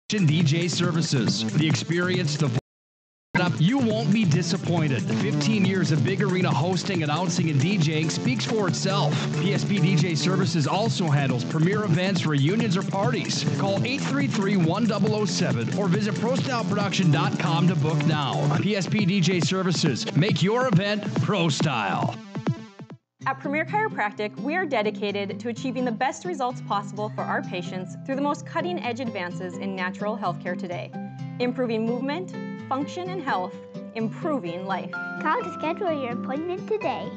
DJ Services. The experience, the you won't be disappointed. 15 years of big arena hosting, announcing, and DJing speaks for itself. PSP DJ Services also handles premier events, reunions, or parties. Call 833-1007 or visit ProStyleProduction.com to book now. PSP DJ Services. Make your event pro style. At Premier Chiropractic, we are dedicated to achieving the best results possible for our patients through the most cutting-edge advances in natural healthcare today. Improving movement, function, and health, improving life. Call to schedule your appointment today.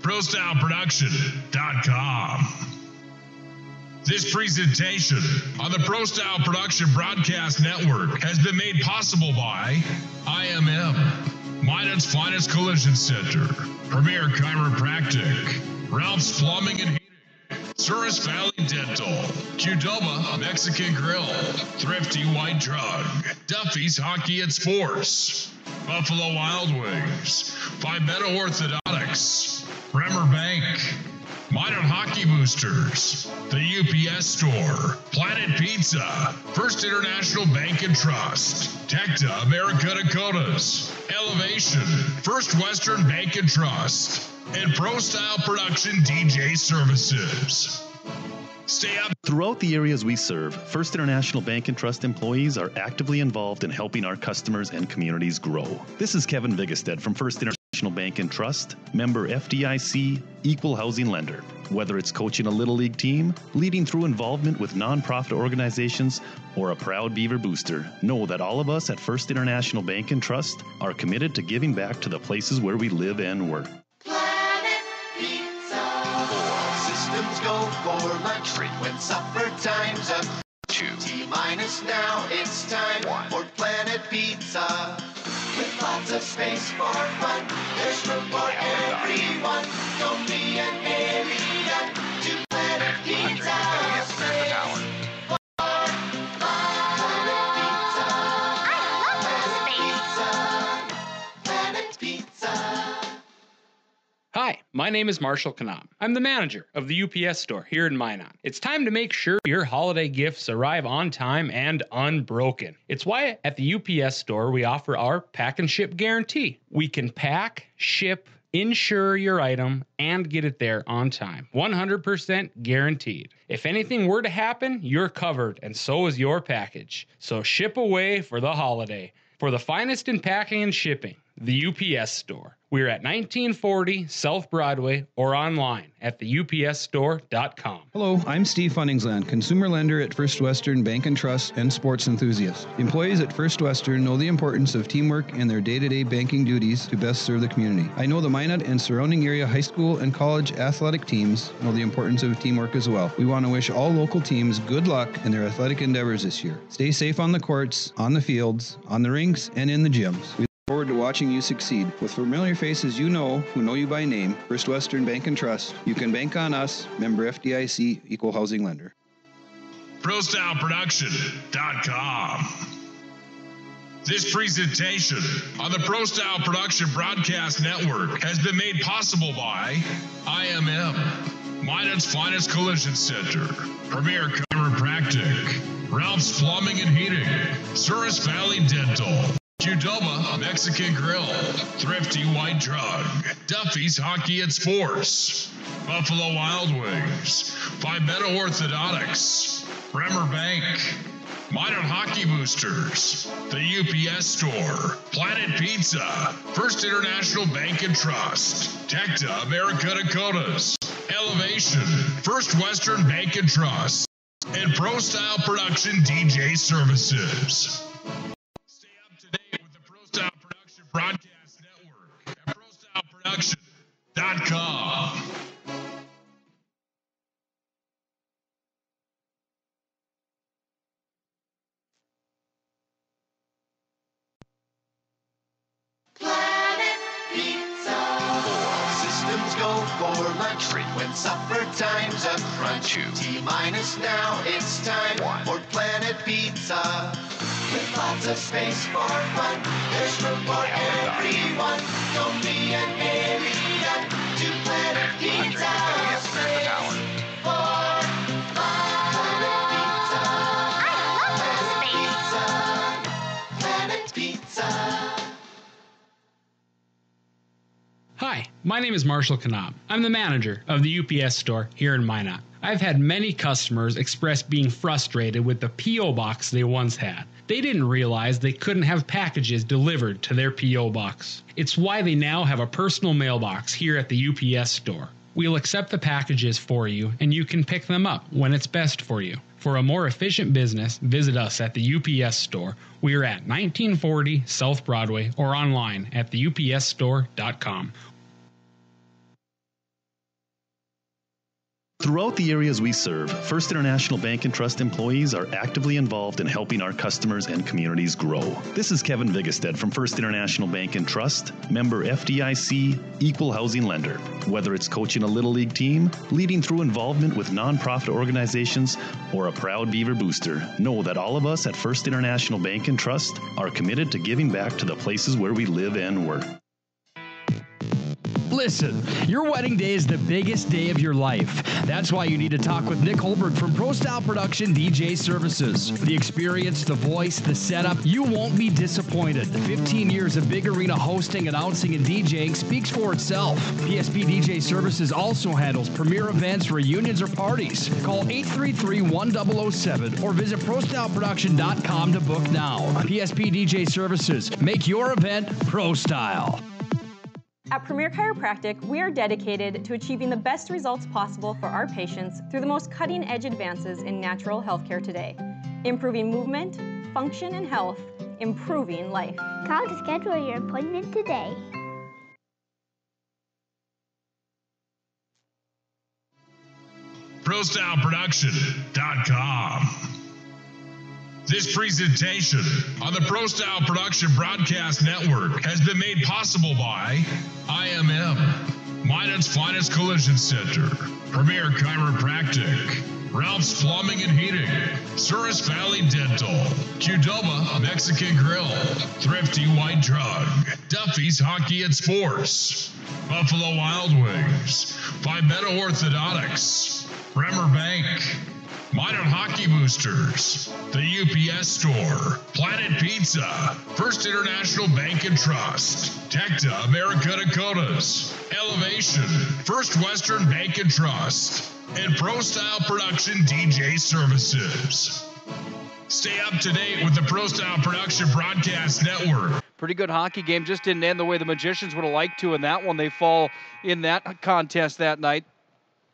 ProStyleProduction.com. This presentation on the ProStyle Production Broadcast Network has been made possible by IMM, Minot's Finest Collision Center, Premier Chiropractic, Ralph's Plumbing and Heating, Souris Valley Dental, Qdoba Mexican Grill, Thrifty White Drug, Duffy's Hockey and Sports, Buffalo Wild Wings, Pimento Orthodontics, Bremer Bank, Minot Hockey Boosters, the UPS Store, Planet Pizza, First International Bank and Trust, Tecta America Dakotas, Elevation, First Western Bank and Trust, and ProStyle Production DJ Services. Stay up. Throughout the areas we serve, First International Bank and Trust employees are actively involved in helping our customers and communities grow. This is Kevin Vigestad from First International Bank and Trust, member FDIC, equal housing lender. Whether it's coaching a Little League team, leading through involvement with nonprofit organizations, or a proud Beaver booster, know that all of us at First International Bank and Trust are committed to giving back to the places where we live and work. Planet Pizza. Systems go for lunch break when supper time's up. 2 T-minus now, it's time for Planet Pizza. With lots of space for fun, there's room for everyone. Don't be an alien to Planet Pizza. Hi, my name is Marshall Kanam. I'm the manager of the UPS store here in Minot. It's time to make sure your holiday gifts arrive on time and unbroken. It's why at the UPS store we offer our pack and ship guarantee. We can pack, ship, insure your item, and get it there on time. 100% guaranteed. If anything were to happen, you're covered, and so is your package. So ship away for the holiday. For the finest in packing and shipping, the UPS store. We're at 1940 South Broadway or online at theupsstore.com. Hello, I'm Steve Funningsland, consumer lender at First Western Bank and Trust and sports enthusiast. Employees at First Western know the importance of teamwork in their day-to-day banking duties to best serve the community. I know the Minot and surrounding area high school and college athletic teams know the importance of teamwork as well. We want to wish all local teams good luck in their athletic endeavors this year. Stay safe on the courts, on the fields, on the rinks, and in the gyms. We look forward to watching you succeed. With familiar faces you know, who know you by name, First Western Bank and Trust, you can bank on us, member FDIC, equal housing lender. ProStyleProduction.com. This presentation on the ProStyle Production Broadcast Network has been made possible by IMM, Minot's Finest Collision Center, Premier Chiropractic, Ralph's Plumbing and Heating, Souris Valley Dental, Qdoba Mexican Grill, Thrifty White Drug, Duffy's Hockey and Sports, Buffalo Wild Wings, Pimento Orthodontics, Bremer Bank, Minot Hockey Boosters, the UPS Store, Planet Pizza, First International Bank and Trust, Tecta America Dakotas, Elevation, First Western Bank and Trust, and ProStyle Production DJ Services. Stay up to date with the ProStyle Production Broadcast Network at ProStyleProduction.com. Planet Pizza. Systems go for lunch break when supper time's up. Crunch 2 T-minus now, it's time for Planet Pizza. With lots of space for fun, there's room for everyone. Don't be an alien to Planet Pizza. My name is Marshall Knob. I'm the manager of the UPS store here in Minot. I've had many customers express being frustrated with the P.O. box they once had. They didn't realize they couldn't have packages delivered to their P.O. box. It's why they now have a personal mailbox here at the UPS store. We'll accept the packages for you, and you can pick them up when it's best for you. For a more efficient business, visit us at the UPS store. We are at 1940 South Broadway or online at theupsstore.com. Throughout the areas we serve, First International Bank and Trust employees are actively involved in helping our customers and communities grow. This is Kevin Vigestead from First International Bank and Trust, member FDIC, equal housing lender. Whether it's coaching a Little League team, leading through involvement with nonprofit organizations, or a proud Beaver booster, know that all of us at First International Bank and Trust are committed to giving back to the places where we live and work. Listen, your wedding day is the biggest day of your life. That's why you need to talk with Nick Hulberg from Pro Style Production DJ Services. The experience, the voice, the setup, you won't be disappointed. 15 years of big arena hosting, announcing, and DJing speaks for itself. PSP DJ Services also handles premier events, reunions, or parties. Call 833-1007 or visit ProStyleProduction.com to book now. PSP DJ Services. Make your event Pro Style. At Premier Chiropractic, we are dedicated to achieving the best results possible for our patients through the most cutting-edge advances in natural healthcare today. Improving movement, function, and health, improving life. Call to schedule your appointment today. ProStyleProduction.com. This presentation on the Pro Style Production Broadcast Network has been made possible by IMM, Minot's Finest Collision Center, Premier Chiropractic, Ralph's Plumbing and Heating, Souris Valley Dental, Qdoba Mexican Grill, Thrifty White Drug, Duffy's Hockey and Sports, Buffalo Wild Wings, Palmetto Orthodontics, Bremer Bank, Minot Hockey Boosters, the UPS Store, Planet Pizza, First International Bank and Trust, Tecta America Dakotas, Elevation, First Western Bank and Trust, and Pro Style Production DJ Services. Stay up to date with the Pro Style Production Broadcast Network. Pretty good hockey game, just didn't end the way the Magicians would have liked to in that one. They fall in that contest that night.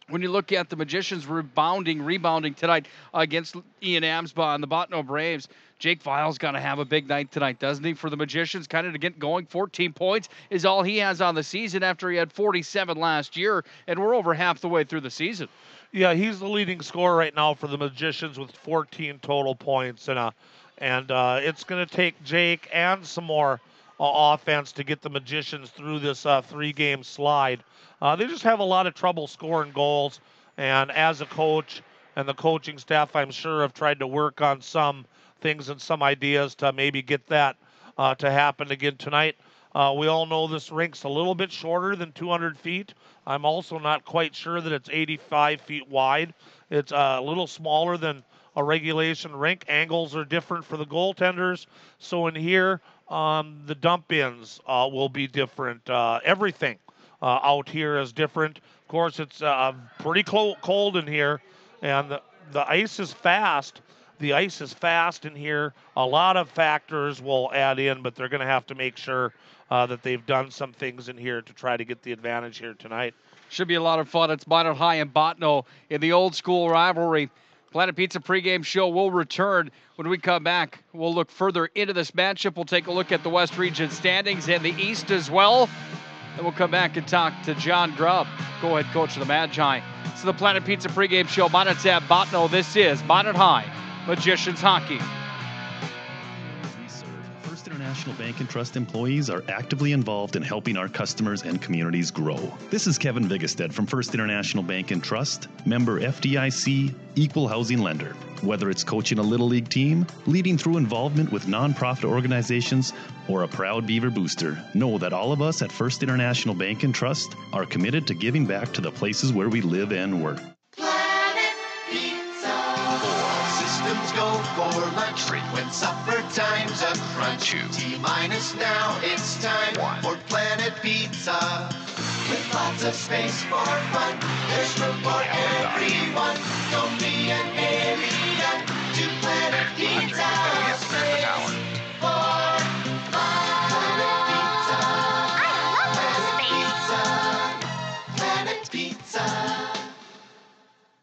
When you look at the Magicians rebounding tonight against Ian Amsbaugh and the Bottineau Braves, Jake Vile's going to have a big night tonight, doesn't he, for the Magicians? Kind of to get going. 14 points is all he has on the season after he had 47 last year, and we're over half the way through the season. Yeah, he's the leading scorer right now for the Magicians with 14 total points, and it's going to take Jake and some more offense to get the Magicians through this three-game slide. They just have a lot of trouble scoring goals, and as a coach and the coaching staff, I'm sure, have tried to work on some things and some ideas to maybe get that to happen again tonight. We all know this rink's a little bit shorter than 200 feet. I'm also not quite sure that it's 85 feet wide. It's a little smaller than a regulation rink. Angles are different for the goaltenders. So in here, the dump-ins will be different. Everything out here is different. Of course, it's pretty cold in here, and the ice is fast. The ice is fast in here. A lot of factors will add in, but they're going to have to make sure that they've done some things in here to try to get the advantage here tonight. Should be a lot of fun. It's Minot High and Bottineau in the old school rivalry. Planet Pizza pregame show will return. When we come back, we'll look further into this matchup. We'll take a look at the West Region standings and the East as well. Then we'll come back and talk to John Grubb, go-ahead coach of the Magi. It's the Planet Pizza pregame show. Minot's at Bottineau. This is Minot High Magicians Hockey. First International Bank and Trust employees are actively involved in helping our customers and communities grow. This is Kevin Vigestead from First International Bank and Trust, member FDIC, equal housing lender. Whether it's coaching a Little League team, leading through involvement with nonprofit organizations, or a proud Beaver booster, know that all of us at First International Bank and Trust are committed to giving back to the places where we live and work. Planet Pizza. All systems go for lunch. Frequent supper time's a crunch. T-minus now, it's time for Planet Pizza. with lots of space for fun. There's room for everyone. Don't be an alien to Planet Pizza. Space for fun. Planet Pizza.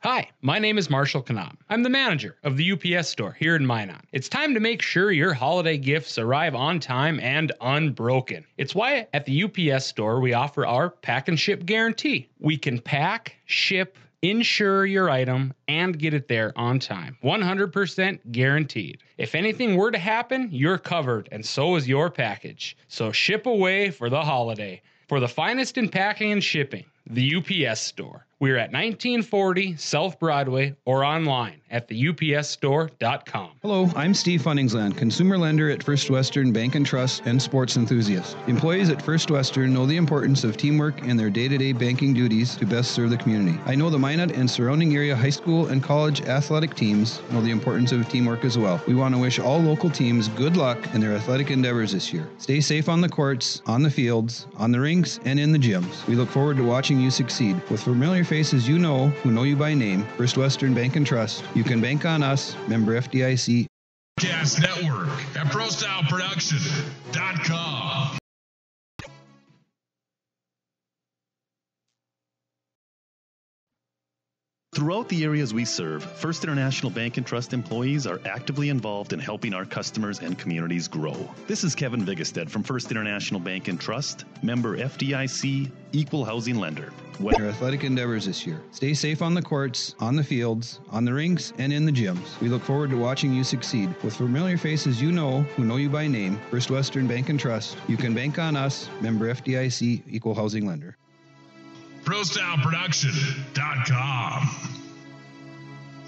Hi, my name is Marshall Kanam. I'm the manager of the UPS store here in Minot. It's time to make sure your holiday gifts arrive on time and unbroken. It's why at the UPS store we offer our pack and ship guarantee. We can pack, ship, insure your item, and get it there on time. 100% guaranteed. If anything were to happen, you're covered, and so is your package. So ship away for the holiday. For the finest in packing and shipping, the UPS store. We're at 1940 South Broadway or online at theupsstore.com. Hello, I'm Steve Funningsland, consumer lender at First Western Bank and Trust and sports enthusiast. Employees at First Western know the importance of teamwork in their day-to-day banking duties to best serve the community. I know the Minot and surrounding area high school and college athletic teams know the importance of teamwork as well. We want to wish all local teams good luck in their athletic endeavors this year. Stay safe on the courts, on the fields, on the rinks, and in the gyms. We look forward to watching you succeed. With familiar faces you know who know you by name, First Western Bank and Trust, you can bank on us, member FDIC. Podcast Network at ProStyleProduction.com. Throughout the areas we serve, First International Bank and Trust employees are actively involved in helping our customers and communities grow. This is Kevin Vigestead from First International Bank and Trust, member FDIC, equal housing lender. Their athletic endeavors this year. Stay safe on the courts, on the fields, on the rinks, and in the gyms. We look forward to watching you succeed. With familiar faces you know who know you by name, First Western Bank and Trust, you can bank on us, member FDIC, equal housing lender. ProStyleProduction.com.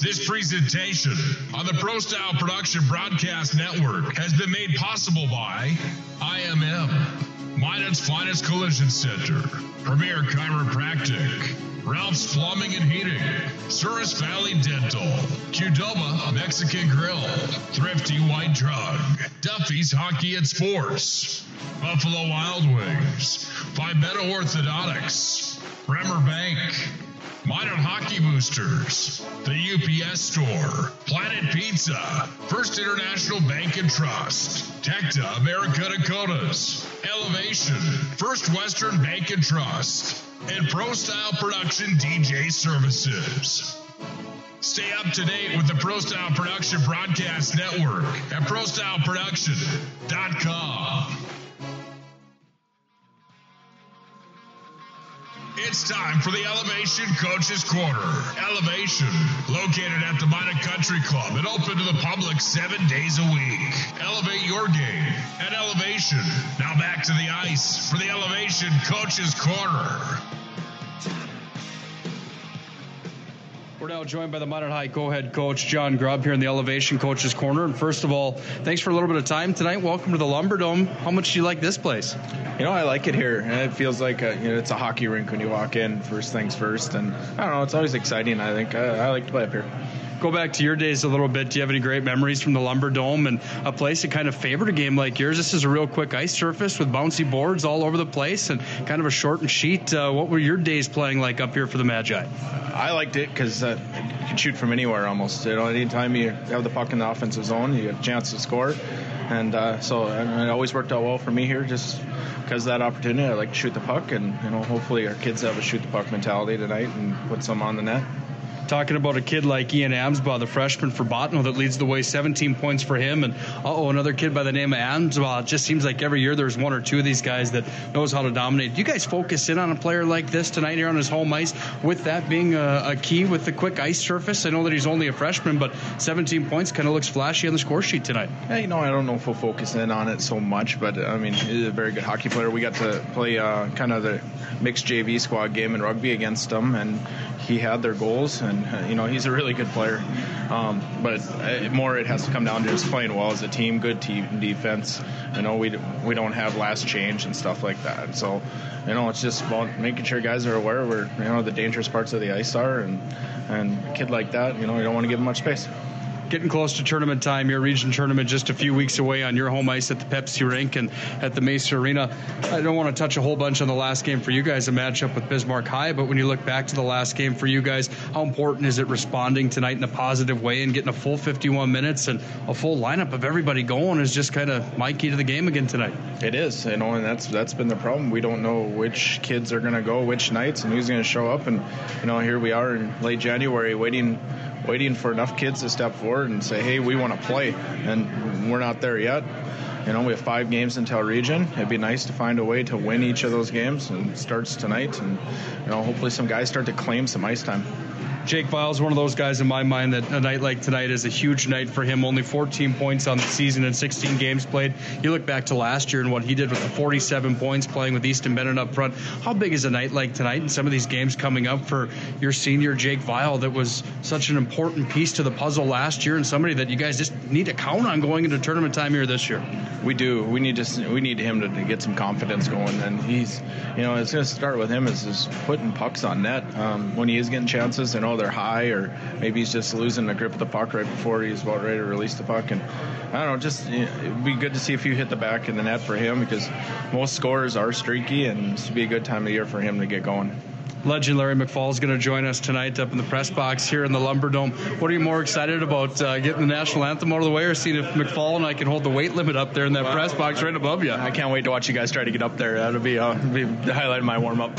This presentation on the Pro Style Production Broadcast Network has been made possible by IMM, Minot's Finest Collision Center, Premier Chiropractic, Ralph's Plumbing and Heating, Souris Valley Dental, Qdoba Mexican Grill, Thrifty White Drug, Duffy's Hockey and Sports, Buffalo Wild Wings, Palmetto Orthodontics, Bremer Bank, Minot Hockey Boosters, the UPS Store, Planet Pizza, First International Bank and Trust, Tecta America Dakotas, Elevation, First Western Bank and Trust, and Pro Style Production DJ Services. Stay up to date with the Pro Style Production Broadcast Network at ProStyleProduction.com. It's time for the Elevation Coaches Corner. Elevation, located at the Minot Country Club and open to the public 7 days a week. Elevate your game at Elevation. Now back to the ice for the Elevation Coaches Corner. We're now joined by the Minot High co-head coach, John Grubb, here in the Elevation Coaches Corner. And first of all, thanks for a little bit of time tonight. Welcome to the Lumber Dome. How much do you like this place? You know, I like it here. It feels like it's a hockey rink when you walk in, first things first. And I don't know, it's always exciting, I think. I like to play up here. Go back to your days a little bit. Do you have any great memories from the Lumber Dome and a place that kind of favored a game like yours? This is a real quick ice surface with bouncy boards all over the place and kind of a shortened sheet. What were your days playing like up here for the Magi? I liked it because you can shoot from anywhere almost. You know, anytime you have the puck in the offensive zone, you have a chance to score. And so it always worked out well for me here just because of that opportunity. I like to shoot the puck, and hopefully our kids have a shoot the puck mentality tonight and put some on the net. Talking about a kid like Ian Amsbaugh, the freshman for Bottineau that leads the way, 17 points for him. And, another kid by the name of Amsbaugh. It just seems like every year there's one or two of these guys that knows how to dominate. Do you guys focus in on a player like this tonight here on his home ice, with that being a key with the quick ice surface? I know that he's only a freshman, but 17 points kind of looks flashy on the score sheet tonight. Yeah, I don't know if we'll focus in on it so much, but, he's a very good hockey player. We got to play kind of the mixed JV squad game in rugby against him, and he had their goals, and he's a really good player. But it has to come down to just playing well as a team, good team defense. We don't have last change and stuff like that. So, it's just about making sure guys are aware where the dangerous parts of the ice are, and a kid like that, you don't want to give him much space. getting close to tournament time here, region tournament just a few weeks away on your home ice at the Pepsi rink and at the Mesa Arena. I don't want to touch a whole bunch on the last game for you guys, a matchup with Bismarck High, but when you look back to the last game for you guys, how important is it responding tonight in a positive way and getting a full 51 minutes and a full lineup of everybody going is just kind of my key to the game again tonight? It is, and that's been the problem. We don't know which kids are going to go which nights and who's going to show up, and here we are in late January waiting for enough kids to step forward and say, hey, we want to play, and we're not there yet. We have 5 games until region. It'd be nice to find a way to win each of those games, and it starts tonight, and hopefully some guys start to claim some ice time. Jake Vile's one of those guys in my mind that a night like tonight is a huge night for him. Only 14 points on the season and 16 games played. You look back to last year and what he did with the 47 points playing with Easton Bennett up front. How big is a night like tonight and some of these games coming up for your senior Jake Vile that was such an important piece to the puzzle last year and somebody that you guys just need to count on going into tournament time here this year? We do. We need him to get some confidence going, and he's, it's going to start with him is putting pucks on net when he is getting chances. They're high, or maybe he's just losing the grip of the puck right before he's about ready to release the puck. And I don't know, it'd be good to see a few hit the back in the net for him because most scorers are streaky, and this would be a good time of year for him to get going. Legend Larry McFall is going to join us tonight up in the press box here in the Lumberdome. What are you more excited about, getting the national anthem out of the way, or seeing if McFall and I can hold the weight limit up there in that press box right above you? I can't wait to watch you guys try to get up there. That'll be the highlight of my warm-up.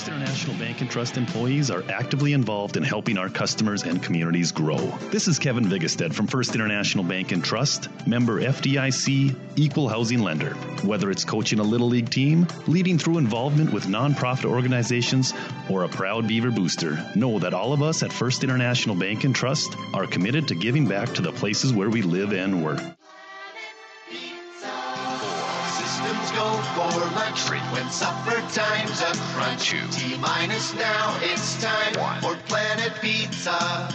International Bank and Trust employees are actively involved in helping our customers and communities grow. This is Kevin Vigestad from First International Bank and Trust, member FDIC, equal housing lender. Whether it's coaching a Little League team, leading through involvement with nonprofit organizations, or a proud Beaver booster, know that all of us at First International Bank and Trust are committed to giving back to the places where we live and work. Go for lunch, frequent supper time's a crunch. T-minus now, it's time for Planet Pizza.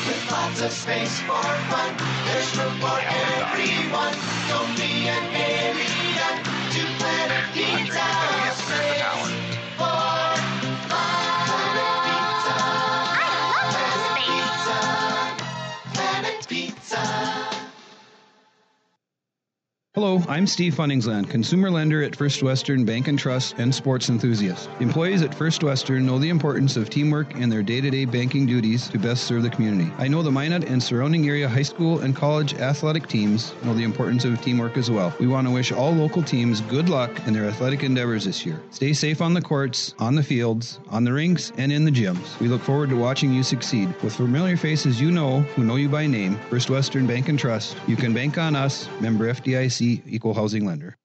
With lots of space for fun, there's room for everyone. Don't be an alien to Planet Pizza. Space for fun. Planet Pizza. Hello, I'm Steve Funningsland, consumer lender at First Western Bank and Trust and sports enthusiast. Employees at First Western know the importance of teamwork in their day-to-day banking duties to best serve the community. I know the Minot and surrounding area high school and college athletic teams know the importance of teamwork as well. We want to wish all local teams good luck in their athletic endeavors this year. Stay safe on the courts, on the fields, on the rinks, and in the gyms. We look forward to watching you succeed. With familiar faces you know, who know you by name, First Western Bank and Trust, you can bank on us, member FDIC, equal housing lender.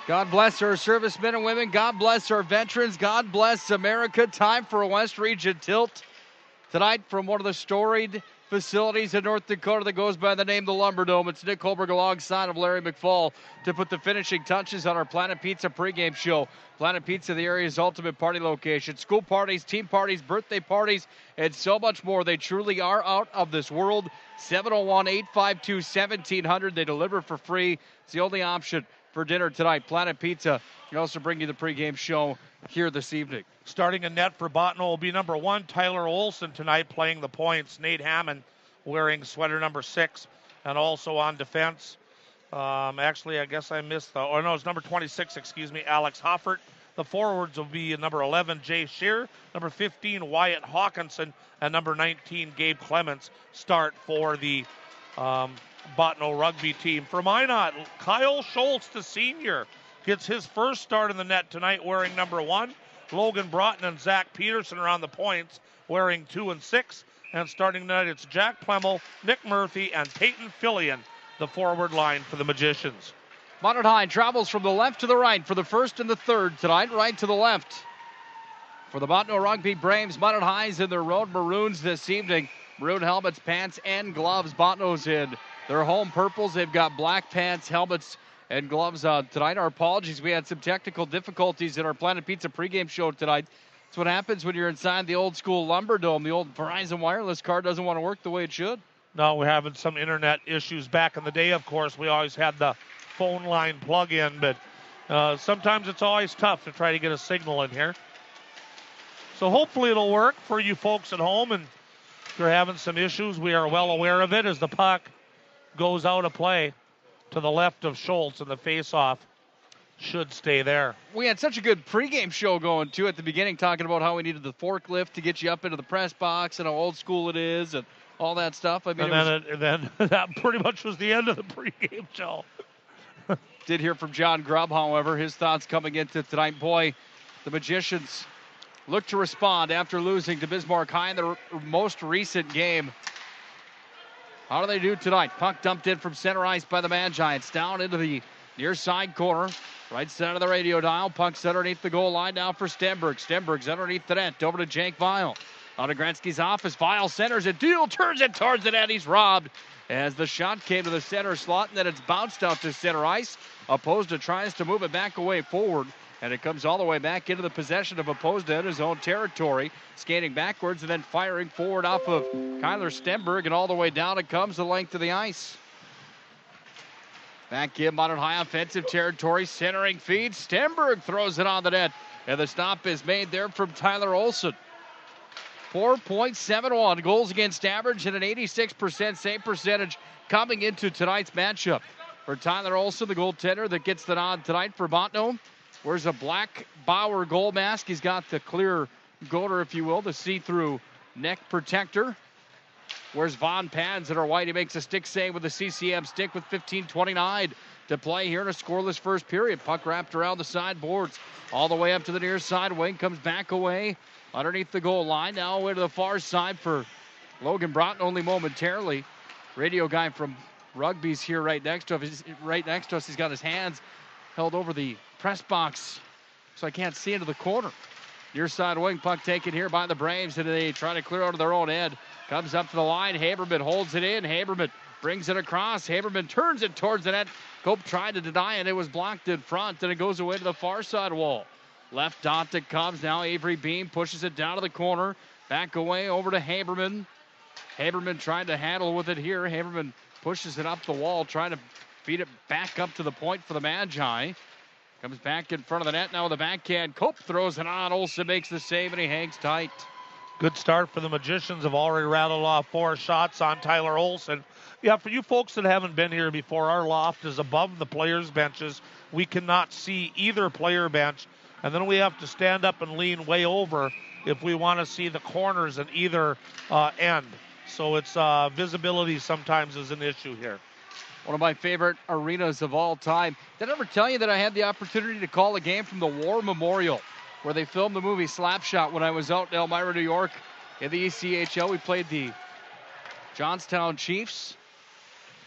God bless our servicemen and women. God bless our veterans. God bless America. Time for a West Region tilt tonight from one of the storied facilities in North Dakota that goes by the name the Lumberdome. It's Nick Hulberg alongside of Larry McFall to put the finishing touches on our Planet Pizza pregame show. Planet Pizza, the area's ultimate party location. School parties, team parties, birthday parties, and so much more. They truly are out of this world. 701-852-1700. They deliver for free. It's the only option for dinner tonight. Planet Pizza can also bring you the pregame show here this evening. Starting in net for Bottineau will be number 1, Tyler Olson tonight playing the points. Nate Hammond wearing sweater number 6. And also on defense, actually, I guess I missed it's number 26, Alex Hoffert. The forwards will be number 11, Jay Shear, number 15, Wyatt Hawkinson, and number 19, Gabe Clements start for the Bottineau rugby team. For Minot, Kyle Schultz, the senior, gets his first start in the net tonight wearing number 1. Logan Broughton and Zach Peterson are on the points wearing 2 and 6. And starting tonight, it's Jack Plemmel, Nick Murphy, and Peyton Fillion, the forward line for the Magicians. Minot High travels from the left to the right for the first and the third tonight, right to the left. For the Bottineau Rugby Braves, Minot High's in their road maroons this evening. Maroon helmets, pants, and gloves. Bottineau's in their home purples. They've got black pants, helmets, and gloves on tonight. Our apologies. We had some technical difficulties in our Planet Pizza pregame show tonight. That's what happens when you're inside the old school Lumber Dome. The old Verizon wireless card doesn't want to work the way it should. No, we're having some internet issues. Back in the day, of course, we always had the phone line plug-in, but sometimes it's always tough to try to get a signal in here. So hopefully it'll work for you folks at home, and if you're having some issues, we are well aware of it as the puck goes out of play to the left of Schultz, and the face-off should stay there. We had such a good pregame show going, too, at the beginning, talking about how we needed the forklift to get you up into the press box and how old school it is and all that stuff. I mean, and then that pretty much was the end of the pregame show. Did hear from John Grubb, however, his thoughts coming into tonight. Boy, the Magicians look to respond after losing to Bismarck High in their most recent game. How do they do tonight? Puck dumped in from center ice by the Magi. It's down into the near side corner. Right side of the radio dial. Puck's underneath the goal line now for Stenberg. Stenberg's underneath the net. Over to Jake Weil. Out of Gretzky's office. Weil centers it. Deal turns it towards the net. He's robbed as the shot came to the center slot, and then it's bounced out to center ice. Opposed tries to move it back away forward, and it comes all the way back into the possession of Opposed in his own territory, skating backwards and then firing forward off of Kyler Stenberg, and all the way down it comes the length of the ice. Back in Minot High offensive territory, centering feed. Stenberg throws it on the net, and the stop is made there from Tyler Olson. 4.71 goals against average and an 86% save percentage coming into tonight's matchup. For Tyler Olson, the goaltender that gets the nod tonight for Bottineau, wears a black Bauer goal mask. He's got the clear goater, if you will, the see-through neck protector. Wears Vaughn pads that are white. He makes a stick save with a CCM stick with 15:29 to play here in a scoreless first period. Puck wrapped around the sideboards all the way up to the near side wing. Comes back away underneath the goal line. Now away to the far side for Logan Broughton only momentarily. Radio guy from Rugby's here right next to us. He's got his hands held over the press box, so I can't see into the corner. Near side wing, puck taken here by the Braves, and they try to clear out of their own end. Comes up to the line. Haberman holds it in. Haberman brings it across. Haberman turns it towards the net. Cope tried to deny it. It was blocked in front, and it goes away to the far side wall. Left dot to Cubs. Now Avery Beam pushes it down to the corner. Back away over to Haberman. Haberman trying to handle with it here. Haberman pushes it up the wall, trying to feed it back up to the point for the Magi. Comes back in front of the net now with a backhand. Cope throws it on. Olsen makes the save, and he hangs tight. Good start for the Magicians. Have already rattled off 4 shots on Tyler Olson. Yeah, for you folks that haven't been here before, our loft is above the players' benches. We cannot see either player bench, and then we have to stand up and lean way over if we want to see the corners in either end. So it's visibility sometimes is an issue here. One of my favorite arenas of all time. Did I ever tell you that I had the opportunity to call a game from the War Memorial, where they filmed the movie Slapshot when I was out in Elmira, New York in the ECHL? We played the Johnstown Chiefs,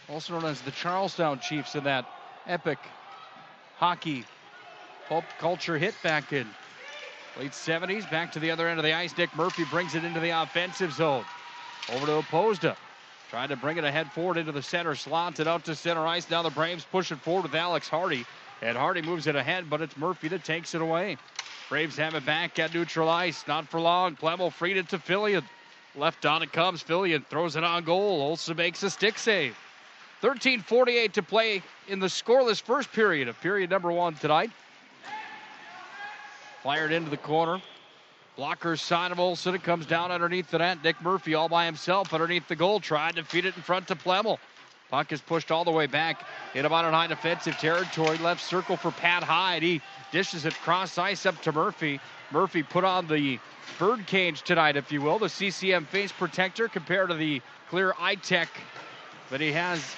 also known as the Charlestown Chiefs, in that epic hockey pulp culture hit back in late 70s. Back to the other end of the ice. Nick Murphy brings it into the offensive zone. Over to Opposed. Trying to bring it ahead forward into the center slot and out to center ice. Now the Braves push it forward with Alex Hardy. And Hardy moves it ahead, but it's Murphy that takes it away. Braves have it back at neutral ice. Not for long. Plemmel freed it to Fillion. Left on it comes. Fillion throws it on goal. Olsen makes a stick save. 13:48 to play in the scoreless first period of period number 1 tonight. Fired into the corner. Blocker side of Olsen. It comes down underneath the net. Nick Murphy all by himself underneath the goal. Tried to feed it in front to Plemmel. Puck is pushed all the way back into Minot High defensive territory. Left circle for Pat Hyde. He dishes it cross ice up to Murphy. Murphy put on the bird cage tonight, if you will. The CCM face protector compared to the clear eye tech that he has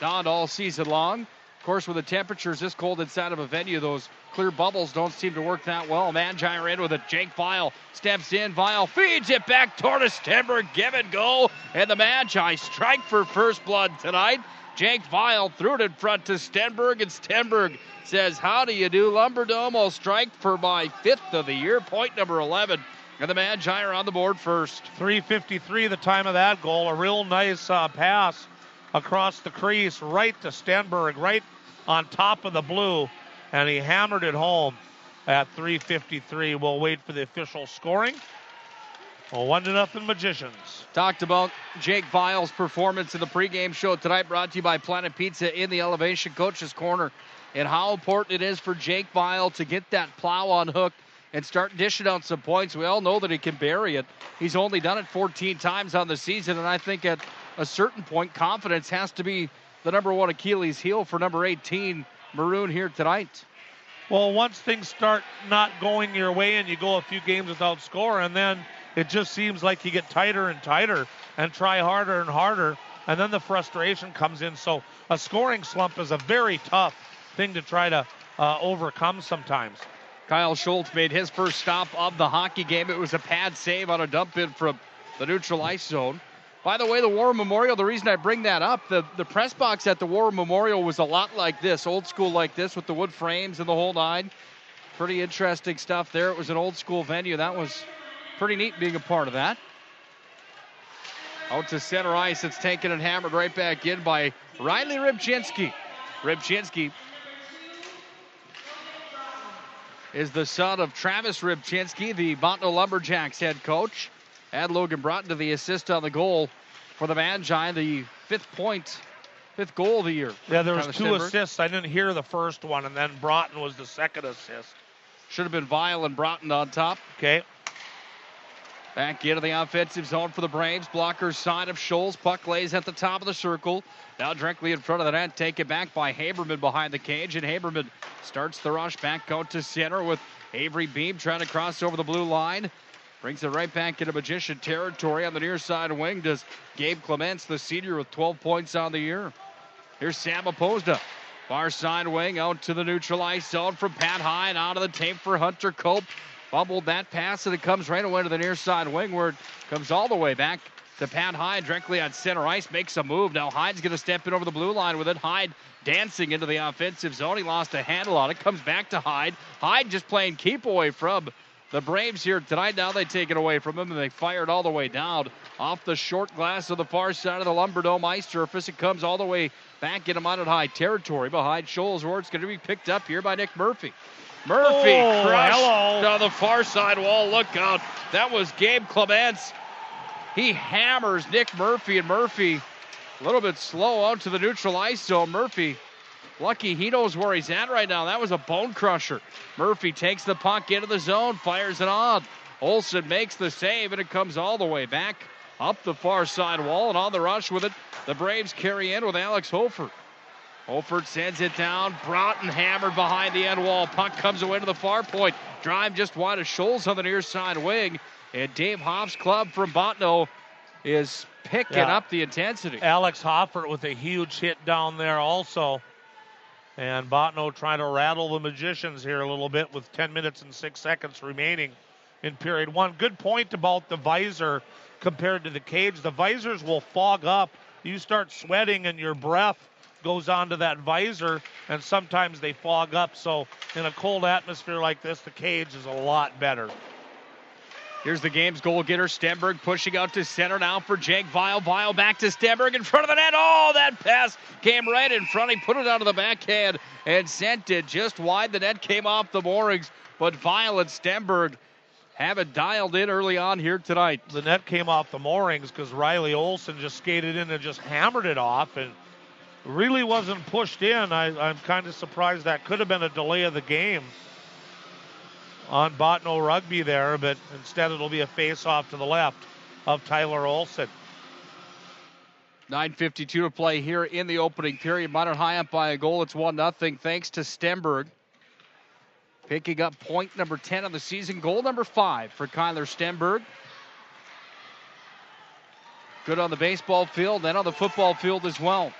donned all season long. Of course, with the temperatures this cold inside of a venue, those clear bubbles don't seem to work that well. Magi are in with it. Jake Vial steps in. Vial feeds it back toward Stenberg. Give and go. And the Magi strike for first blood tonight. Jake Vial threw it in front to Stenberg, and Stenberg says, how do you do, Lumberdome? I'll strike for my 5th of the year, point number 11. And the Magi are on the board first. 3:53 the time of that goal. A real nice pass across the crease right to Stenberg, right on top of the blue, and he hammered it home at 3:53. We'll wait for the official scoring. Well, 1-0 Magicians. Talked about Jake Vial's performance in the pregame show tonight, brought to you by Planet Pizza in the Elevation Coach's Corner, and how important it is for Jake Vial to get that plow on hook and start dishing out some points. We all know that he can bury it. He's only done it 14 times on the season, and I think at a certain point, confidence has to be the number one Achilles heel for number 18, Maroon, here tonight. Well, once things start not going your way and you go a few games without scoring, then it just seems like you get tighter and tighter and try harder and harder, and then the frustration comes in. So a scoring slump is a very tough thing to try to overcome sometimes. Kyle Schultz made his first stop of the hockey game. It was a pad save on a dump in from the neutral ice zone. By the way, the War Memorial, the reason I bring that up, the press box at the War Memorial was a lot like this, old school like this with the wood frames and the whole nine. Pretty interesting stuff there. It was an old school venue. That was pretty neat being a part of that. Out to center ice. It's taken and hammered right back in by Riley Rybczynski. Rybczynski is the son of Travis Rybczynski, the Bottineau Lumberjacks head coach. Add Logan Broughton to the assist on the goal for the Magi, the 5th goal of the year. Yeah, there was 2 assists. I didn't hear the first one, and then Broughton was the second assist. Should have been Vial and Broughton on top. Okay. Back into the offensive zone for the Braves. Blockers side of Scholes. Puck lays at the top of the circle. Now directly in front of the net. Taken back by Haberman behind the cage. And Haberman starts the rush back out to center with Avery Beam trying to cross over the blue line. Brings it right back into Magician territory on the near side wing. Does Gabe Clements, the senior, with 12 points on the year. Here's Sam Opposda. Far side wing out to the neutral ice zone from Pat High and out of the tape for Hunter Cope. Fumbled that pass, and it comes right away to the near side wing where it comes all the way back to Pat Hyde directly on center ice. Makes a move. Now Hyde's going to step in over the blue line with it. Hyde dancing into the offensive zone. He lost a handle on it. Comes back to Hyde. Hyde just playing keep away from the Braves here tonight. Now they take it away from him, and they fire it all the way down off the short glass of the far side of the Lumberdome ice surface. It comes all the way back into Minot High territory behind Scholes, where it's going to be picked up here by Nick Murphy. Murphy crushed down the far side wall. Look out. That was Gabe Clements. He hammers Nick Murphy, and Murphy a little bit slow out to the neutral ice zone. Murphy, lucky he knows where he's at right now. That was a bone crusher. Murphy takes the puck into the zone, fires it on. Olsen makes the save, and it comes all the way back up the far side wall, and on the rush with it, the Braves carry in with Alex Hofer. Holford sends it down. Broughton hammered behind the end wall. Puck comes away to the far point. Drive just wide of Scholes on the near side wing. And Dave Hoff's club from Bottineau is picking up the intensity. Alex Hoffert with a huge hit down there also. And Bottineau trying to rattle the Magicians here a little bit with 10 minutes and 6 seconds remaining in period one. Good point about the visor compared to the cage. The visors will fog up. You start sweating and your breath goes onto that visor, and sometimes they fog up. So in a cold atmosphere like this, the cage is a lot better. Here's the game's goal getter, Stenberg, pushing out to center now for Jake Vial. Vial back to Stenberg in front of the net. Oh, that pass came right in front. He put it out of the backhand and sent it just wide. The net came off the moorings, but Vial and Stenberg have it dialed in early on here tonight. The net came off the moorings because Riley Olsen just skated in and just hammered it off, and really wasn't pushed in. I'm kind of surprised. That could have been a delay of the game on Bottineau Rugby there, but instead it'll be a face-off to the left of Tyler Olsen. 9:52 to play here in the opening period. Minot High up by a goal. It's 1-0 thanks to Stenberg. Picking up point number 10 of the season. Goal number 5 for Kyler Stenberg. Good on the baseball field and on the football field as well.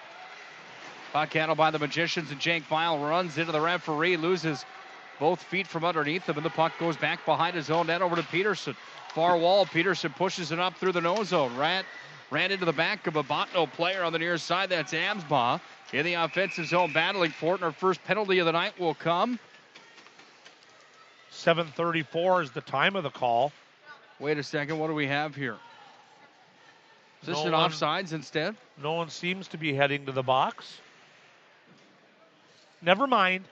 Puck handled by the Magicians, and Jake Vile runs into the referee, loses both feet from underneath him, and the puck goes back behind his own net over to Peterson. Far wall, Peterson pushes it up through the no zone. Ran into the back of a Bottineau player on the near side. That's Amsbaugh in the offensive zone, battling for it, and our first penalty of the night will come. 7:34 is the time of the call. Wait a second, what do we have here? Is this an offsides instead? No one seems to be heading to the box. Never mind.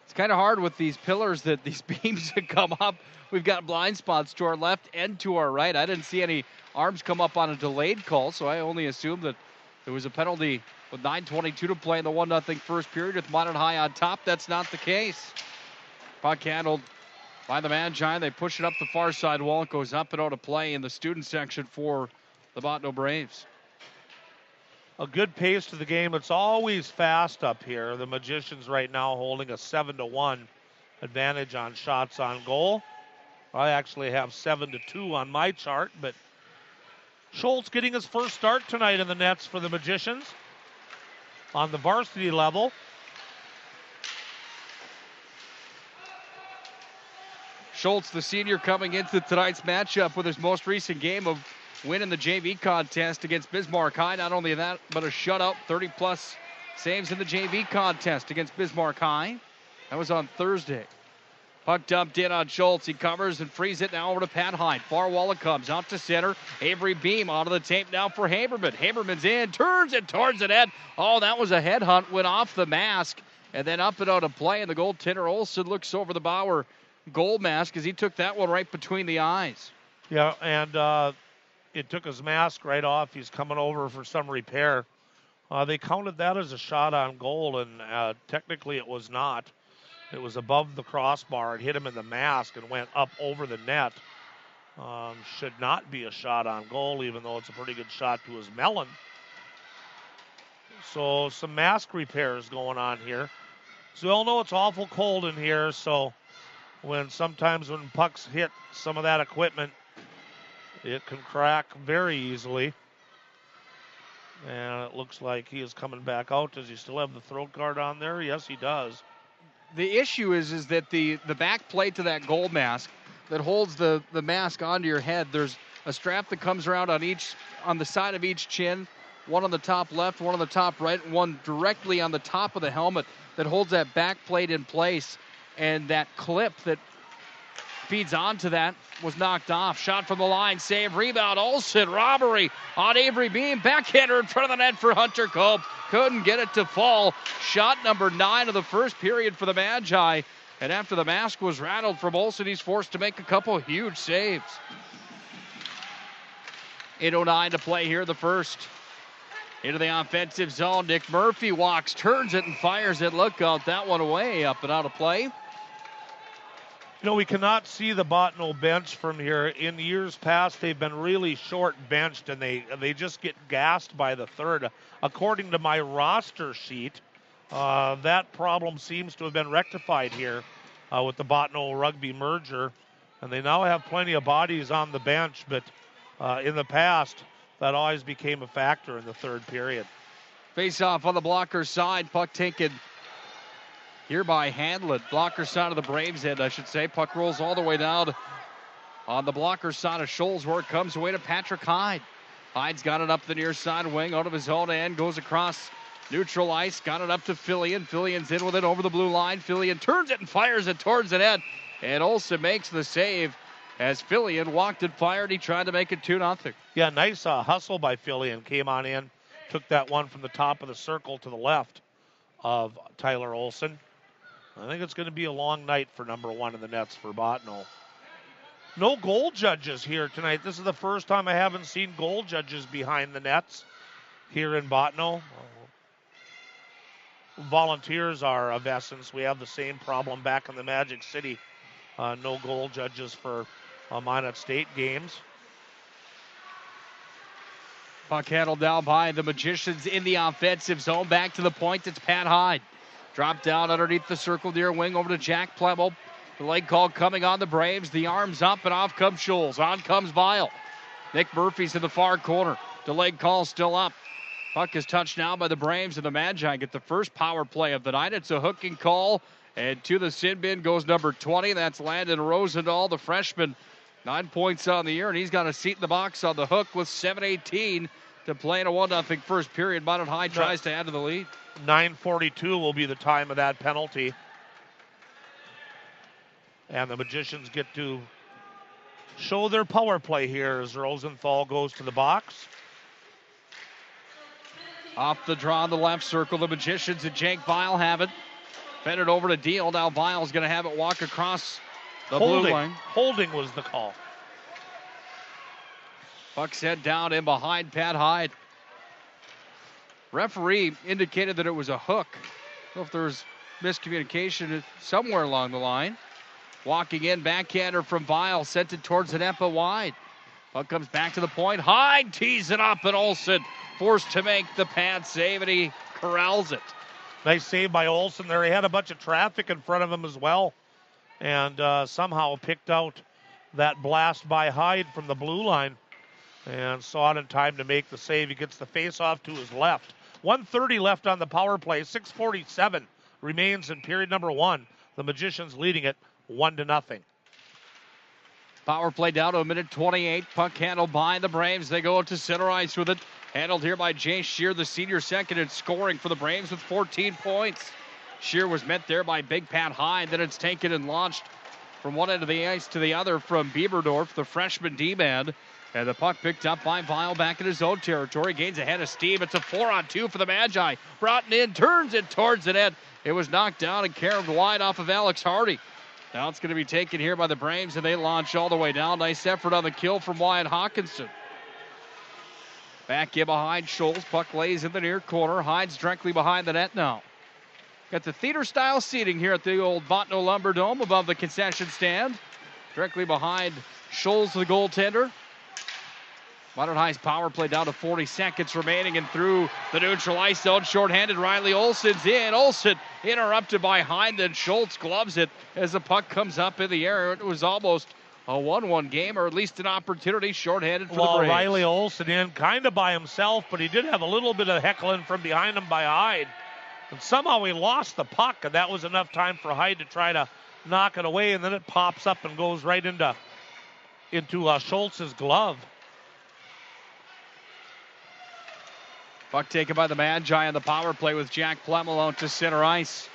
It's kind of hard with these pillars that these beams that come up. We've got blind spots to our left and to our right. I didn't see any arms come up on a delayed call, so I only assumed that there was a penalty with 9:22 to play in the 1-0 first period with Minot High on top. That's not the case. Puck handled by the Magi. They push it up the far side wall. It goes up and out of play in the student section for the Bottineau Braves. A good pace to the game. It's always fast up here. The Magicians right now holding a 7-1 advantage on shots on goal. I actually have 7-2 on my chart, but Schultz getting his first start tonight in the nets for the Magicians on the varsity level. Schultz, the senior, coming into tonight's matchup with his most recent game of win in the JV contest against Bismarck High. Not only that, but a shutout, 30-plus saves in the JV contest against Bismarck High. That was on Thursday. Puck dumped in on Schultz. He covers and frees it now over to Pat Hyde. Far wall it comes out to center. Avery Beam onto the tape now for Haberman. Haberman's in, turns it towards the net. Oh, that was a headhunt, went off the mask, and then up and out of play. And the goaltender Olsen looks over the Bauer goal mask as he took that one right between the eyes. Yeah, and it took his mask right off. He's coming over for some repair. They counted that as a shot on goal, and technically it was not. It was above the crossbar. It hit him in the mask and went up over the net. Should not be a shot on goal, even though it's a pretty good shot to his melon. So some mask repairs going on here. So we all know it's awful cold in here, so sometimes when pucks hit some of that equipment, it can crack very easily. And it looks like he is coming back out. Does he still have the throat guard on there? Yes, he does. The issue is that the back plate to that goal mask that holds the mask onto your head, there's a strap that comes around on the side of each chin, one on the top left, one on the top right, and one directly on the top of the helmet that holds that back plate in place. And that clip that feeds onto that was knocked off. Shot from the line, save, rebound, Olsen, robbery on Avery Beam. Backhander in front of the net for Hunter Cope. Couldn't get it to fall. Shot number 9 of the first period for the Magi. And after the mask was rattled from Olsen, he's forced to make a couple huge saves. 8:09 to play here, the first. Into the offensive zone, Nick Murphy walks, turns it, and fires it. Look out, that one away, up and out of play. You know, we cannot see the Bottineau bench from here. In years past, they've been really short benched, and they just get gassed by the third. According to my roster sheet, that problem seems to have been rectified here with the Bottineau Rugby merger, and they now have plenty of bodies on the bench, but in the past, that always became a factor in the third period. Face off on the blocker side, puck taken here by Handlett. Blocker side of the Braves end, I should say. Puck rolls all the way down on the blocker side of Scholes, where it comes away to Patrick Hyde. Hyde's got it up the near side wing out of his own end, goes across neutral ice, got it up to Fillion. Fillion's in with it over the blue line. Fillion turns it and fires it towards the net, and Olsen makes the save. As Fillion walked and fired, he tried to make it 2-0. Yeah, nice hustle by Fillion. Came on in, took that one from the top of the circle to the left of Tyler Olsen. I think it's going to be a long night for number 1 in the nets for Bottineau. No goal judges here tonight. This is the first time I haven't seen goal judges behind the nets here in Bottineau. Volunteers are of essence. We have the same problem back in the Magic City. No goal judges for Minot State games. Puck handled down by the Magicians in the offensive zone. Back to the point, it's Pat Hyde. Dropped down underneath the circle near wing over to Jack Plemmel. The leg call coming on the Braves. The arms up and off comes Scholes. On comes Vile. Nick Murphy's in the far corner. The leg call still up. Puck is touched now by the Braves, and the Magi get the first power play of the night. It's a hooking call, and to the sin bin goes number 20. That's Landon Rosendahl, the freshman. 9 points on the year, and he's got a seat in the box on the hook with 7:18 to play in a 1-0 first period. Minot High tries to add to the lead. 9:42 will be the time of that penalty. And the Magicians get to show their power play here as Rosenthal goes to the box. Off the draw in the left circle, the Magicians and Jake Vile have it. Fed it over to Deal. Now Vile's going to have it walk across the blue line. Holding was the call. Puck's head down in behind Pat Hyde. Referee indicated that it was a hook. I don't know if there was miscommunication somewhere along the line. Walking in, backhander from Vile, sent it towards the net, but wide. Puck comes back to the point. Hyde tees it up, and Olsen forced to make the pad save, and he corrals it. Nice save by Olsen there. He had a bunch of traffic in front of him as well, and somehow picked out that blast by Hyde from the blue line and saw it in time to make the save. He gets the face-off to his left. 1:30 left on the power play. 6:47 remains in period number 1. The Magicians leading it 1-0. Power play down to 1:28. Puck handled by the Braves. They go to center ice with it. Handled here by Jay Shear, the senior second in scoring for the Braves with 14 points. Shear was met there by Big Pat Hyde. Then it's taken and launched from one end of the ice to the other from Bieberdorf, the freshman D-man. And the puck picked up by Vile back in his own territory. Gains ahead of steam. It's a 4-on-2 for the Magi. Broughton in, turns it towards the net. It was knocked down and carried wide off of Alex Hardy. Now it's going to be taken here by the Braves, and they launch all the way down. Nice effort on the kill from Wyatt Hawkinson. Back in behind Schultz. Puck lays in the near corner. Hyde's directly behind the net now. Got the theater-style seating here at the old Bottineau Lumber Dome above the concession stand. Directly behind Schultz, the goaltender. Minot High's power play down to 40 seconds remaining, and through the neutral ice zone, shorthanded Riley Olsen's in. Olsen interrupted by Hyde, then Schultz gloves it as the puck comes up in the air. It was almost a 1-1 game, or at least an opportunity, shorthanded for the Braves. Riley Olsen in kind of by himself, but he did have a little bit of heckling from behind him by Hyde. And somehow he lost the puck, and that was enough time for Hyde to try to knock it away, and then it pops up and goes right into Schultz's glove. Puck taken by the Magi on the power play with Jack Plemmel out to center ice.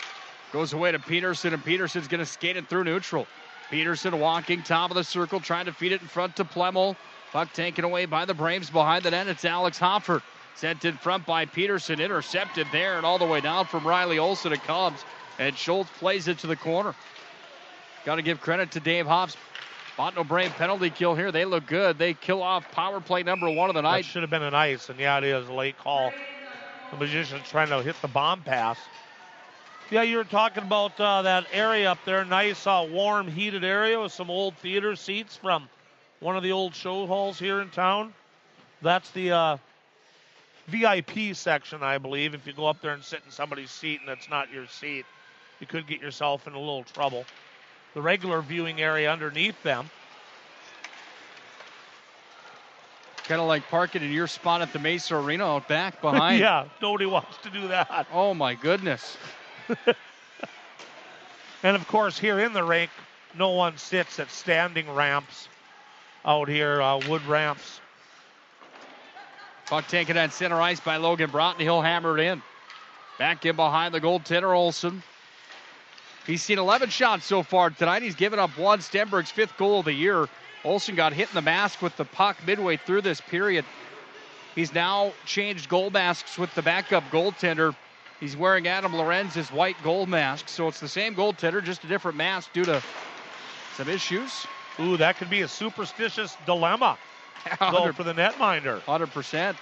Goes away to Peterson, and Peterson's going to skate it through neutral. Peterson walking top of the circle, trying to feed it in front to Plemmel. Puck taken away by the Braves behind the net. It's Alex Hoffert. Sent in front by Peterson, intercepted there, and all the way down from Riley Olsen it comes. And Schultz plays it to the corner. Got to give credit to Dave Hobbs. Bottineau Brave penalty kill here. They look good. They kill off power play number 1 of the night. That should have been an ice, and yeah, it is a late call. The Magicians trying to hit the bomb pass. Yeah, you were talking about that area up there. Nice, warm, heated area with some old theater seats from one of the old show halls here in town. That's the VIP section, I believe. If you go up there and sit in somebody's seat and it's not your seat, you could get yourself in a little trouble. The regular viewing area underneath them. Kind of like parking in your spot at the Mesa Arena out back behind. Yeah, nobody wants to do that. Oh, my goodness. And, of course, here in the rink, no one sits at standing ramps out here, wood ramps. Puck taken at center ice by Logan Broughton. He'll hammer it in. Back in behind the goaltender, Olsen. He's seen 11 shots so far tonight. He's given up 1. Stenberg's 5th goal of the year. Olsen got hit in the mask with the puck midway through this period. He's now changed goal masks with the backup goaltender. He's wearing Adam Lorenz's white goal mask, so it's the same goaltender, just a different mask due to some issues. Ooh, that could be a superstitious dilemma. Goal for the netminder. 100%.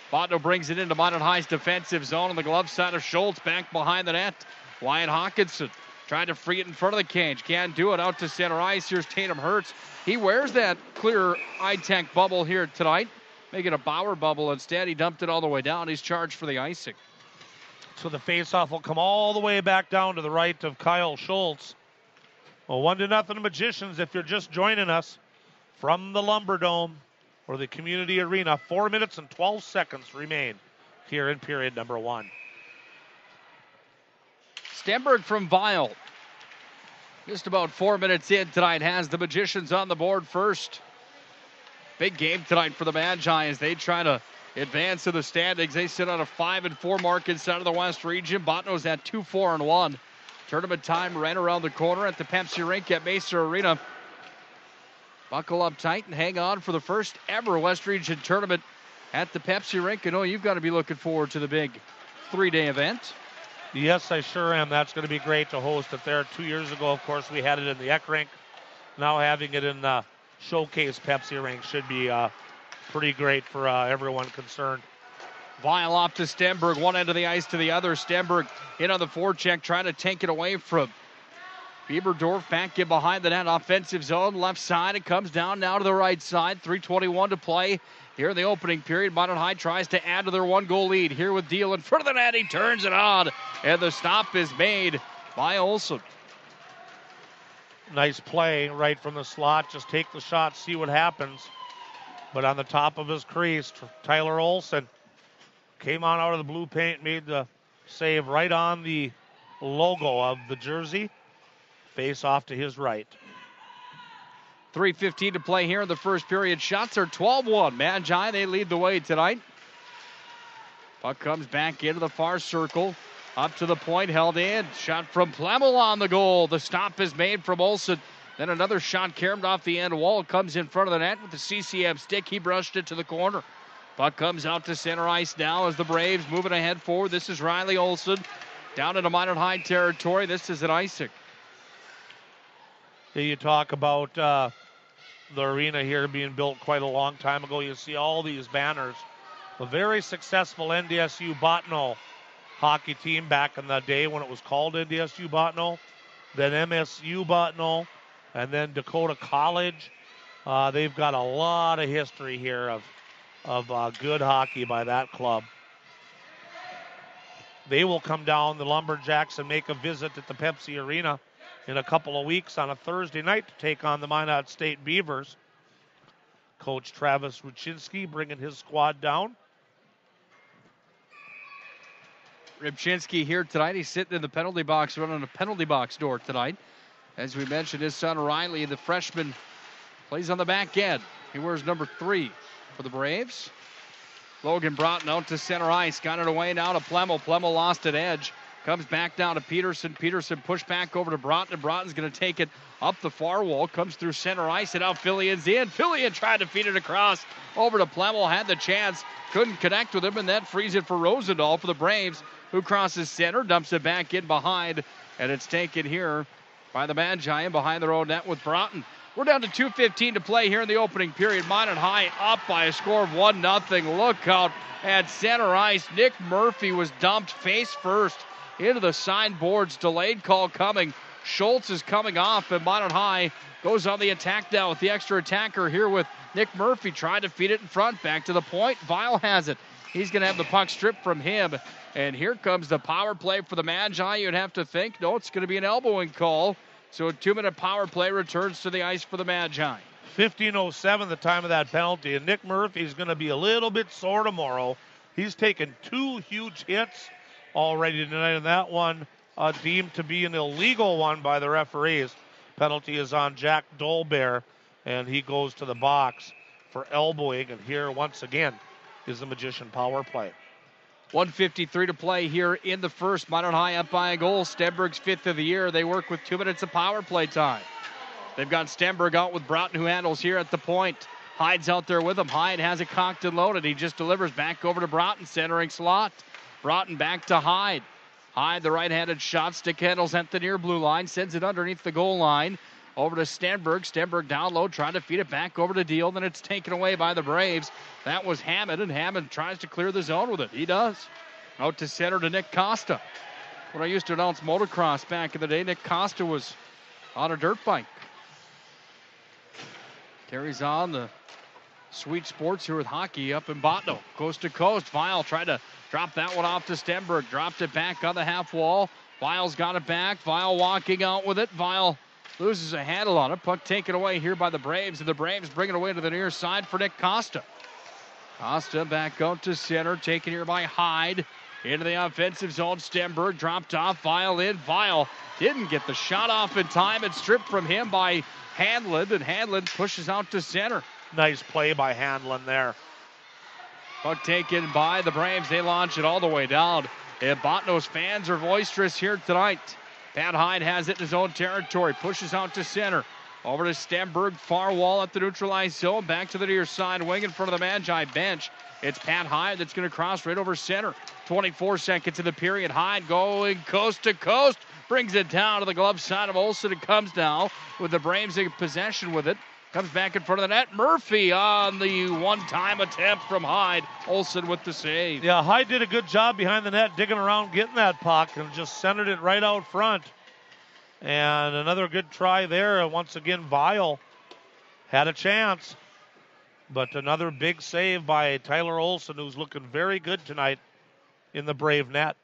Bottineau brings it into Minot High's defensive zone on the glove side of Schultz, back behind the net. Wyatt Hawkinson trying to free it in front of the cage. Can't do it. Out to center ice. Here's Tatum Hertz. He wears that clear eye-tank bubble here tonight. Make it a Bauer bubble instead. He dumped it all the way down. He's charged for the icing. So the faceoff will come all the way back down to the right of Kyle Schultz. Well, 1-0 Magicians if you're just joining us from the Lumber Dome or the Community Arena. 4 minutes and 12 seconds remain here in period number 1. Stenberg from Weil. Just about 4 minutes in tonight has the Magicians on the board first. Big game tonight for the Magi as they try to advance to the standings. They sit on a 5-4 mark inside of the West region. Bottineau's at 2-4-1. Tournament time right around the corner at the Pepsi Rink at Mesa Arena. Buckle up tight and hang on for the first ever West Region tournament at the Pepsi Rink. And you've got to be looking forward to the big 3-day event. Yes, I sure am. That's going to be great to host it there. 2 years ago, of course, we had it in the Eck Rink. Now having it in the Showcase Pepsi Rink should be pretty great for everyone concerned. Weil off to Stenberg, one end of the ice to the other. Stenberg in on the forecheck, trying to take it away from Bieberdorf. Back in behind the net, offensive zone, left side. It comes down now to the right side. 3:21 to play here in the opening period. Minot High tries to add to their 1-goal lead. Here with Deal in front of the net. He turns it on, and the stop is made by Olsen. Nice play right from the slot. Just take the shot, see what happens. But on the top of his crease, Tyler Olsen came on out of the blue paint, made the save right on the logo of the jersey. Face off to his right. 3:15 to play here in the first period. Shots are 12-1. Magi, they lead the way tonight. Puck comes back into the far circle. Up to the point, held in. Shot from Plemmel on the goal. The stop is made from Olsen. Then another shot caromed off the end wall. Comes in front of the net with the CCM stick. He brushed it to the corner. Puck comes out to center ice now as the Braves moving ahead forward. This is Riley Olsen down into Minot High territory. This is an icing. You talk about the arena here being built quite a long time ago. You see all these banners. A very successful NDSU Bottineau hockey team back in the day when it was called NDSU Bottineau, then MSU Bottineau, and then Dakota College. They've got a lot of history here of good hockey by that club. They will come down, the Lumberjacks, and make a visit at the Pepsi Arena in a couple of weeks on a Thursday night to take on the Minot State Beavers. Coach Travis Ruchinski bringing his squad down. Rybczynski here tonight. He's sitting in the penalty box, running a penalty box door tonight. As we mentioned, his son Riley, the freshman, plays on the back end. He wears number 3 for the Braves. Logan Broughton out to center ice. Got it away now to Plemmel. Plemmel lost at edge. Comes back down to Peterson. Peterson pushed back over to Broughton, and Broughton's going to take it up the far wall. Comes through center ice, and now Fillion's in. Fillion tried to feed it across over to Plemmel. Had the chance. Couldn't connect with him, and that frees it for Rosendahl for the Braves, who crosses center, dumps it back in behind, and it's taken here by the Magi behind their own net with Broughton. We're down to 2:15 to play here in the opening period. Minot High up by a score of 1-0. Look out at center ice. Nick Murphy was dumped face first into the sideboards. Delayed call coming. Schultz is coming off, and Minot High goes on the attack now with the extra attacker here with Nick Murphy trying to feed it in front. Back to the point. Weil has it. He's going to have the puck stripped from him. And here comes the power play for the Magi. You'd have to think, no, it's going to be an elbowing call. So a 2-minute power play returns to the ice for the Magi. 15:07 the time of that penalty, and Nick Murphy's going to be a little bit sore tomorrow. He's taken 2 huge hits already tonight, and that one deemed to be an illegal one by the referees. Penalty is on Jack Dolbear, and he goes to the box for elbowing, and here once again is the Magician power play. 1:53 to play here in the first. Minot High up by a goal. Stenberg's 5th of the year. They work with 2 minutes of power play time. They've got Stenberg out with Broughton, who handles here at the point. Hyde's out there with him. Hyde has it cocked and loaded. He just delivers back over to Broughton, centering slot. Broughton back to Hyde. Hyde, the right-handed shot, stick handles at the near blue line, sends it underneath the goal line. Over to Stenberg. Stenberg down low, trying to feed it back over to Deal. Then it's taken away by the Braves. That was Hammond, and Hammond tries to clear the zone with it. He does. Out to center to Nick Costa. When I used to announce motocross back in the day, Nick Costa was on a dirt bike. Carries on the sweet sports here with hockey up in Bottineau. Coast to coast. Weil tried to drop that one off to Stenberg. Dropped it back on the half wall. Weil's got it back. Weil walking out with it. Weil loses a handle on it. Puck taken away here by the Braves, and the Braves bring it away to the near side for Nick Costa. Costa back out to center, taken here by Hyde. Into the offensive zone, Stenberg dropped off, Vial in. Vial didn't get the shot off in time. It's stripped from him by Hanlon, and Hanlon pushes out to center. Nice play by Hanlon there. Puck taken by the Braves. They launch it all the way down. And Bottineau's fans are boisterous here tonight. Pat Hyde has it in his own territory, pushes out to center. Over to Stenberg, far wall at the neutralized zone. Back to the near side wing in front of the Magi bench. It's Pat Hyde that's going to cross right over center. 24 seconds in the period. Hyde going coast to coast. Brings it down to the glove side of Olsen. It comes now with the Braves in possession with it. Comes back in front of the net. Murphy on the one-time attempt from Hyde. Olsen with the save. Yeah, Hyde did a good job behind the net, digging around, getting that puck, and just centered it right out front. And another good try there. And once again, Vial had a chance. But another big save by Tyler Olsen, who's looking very good tonight in the Brave net.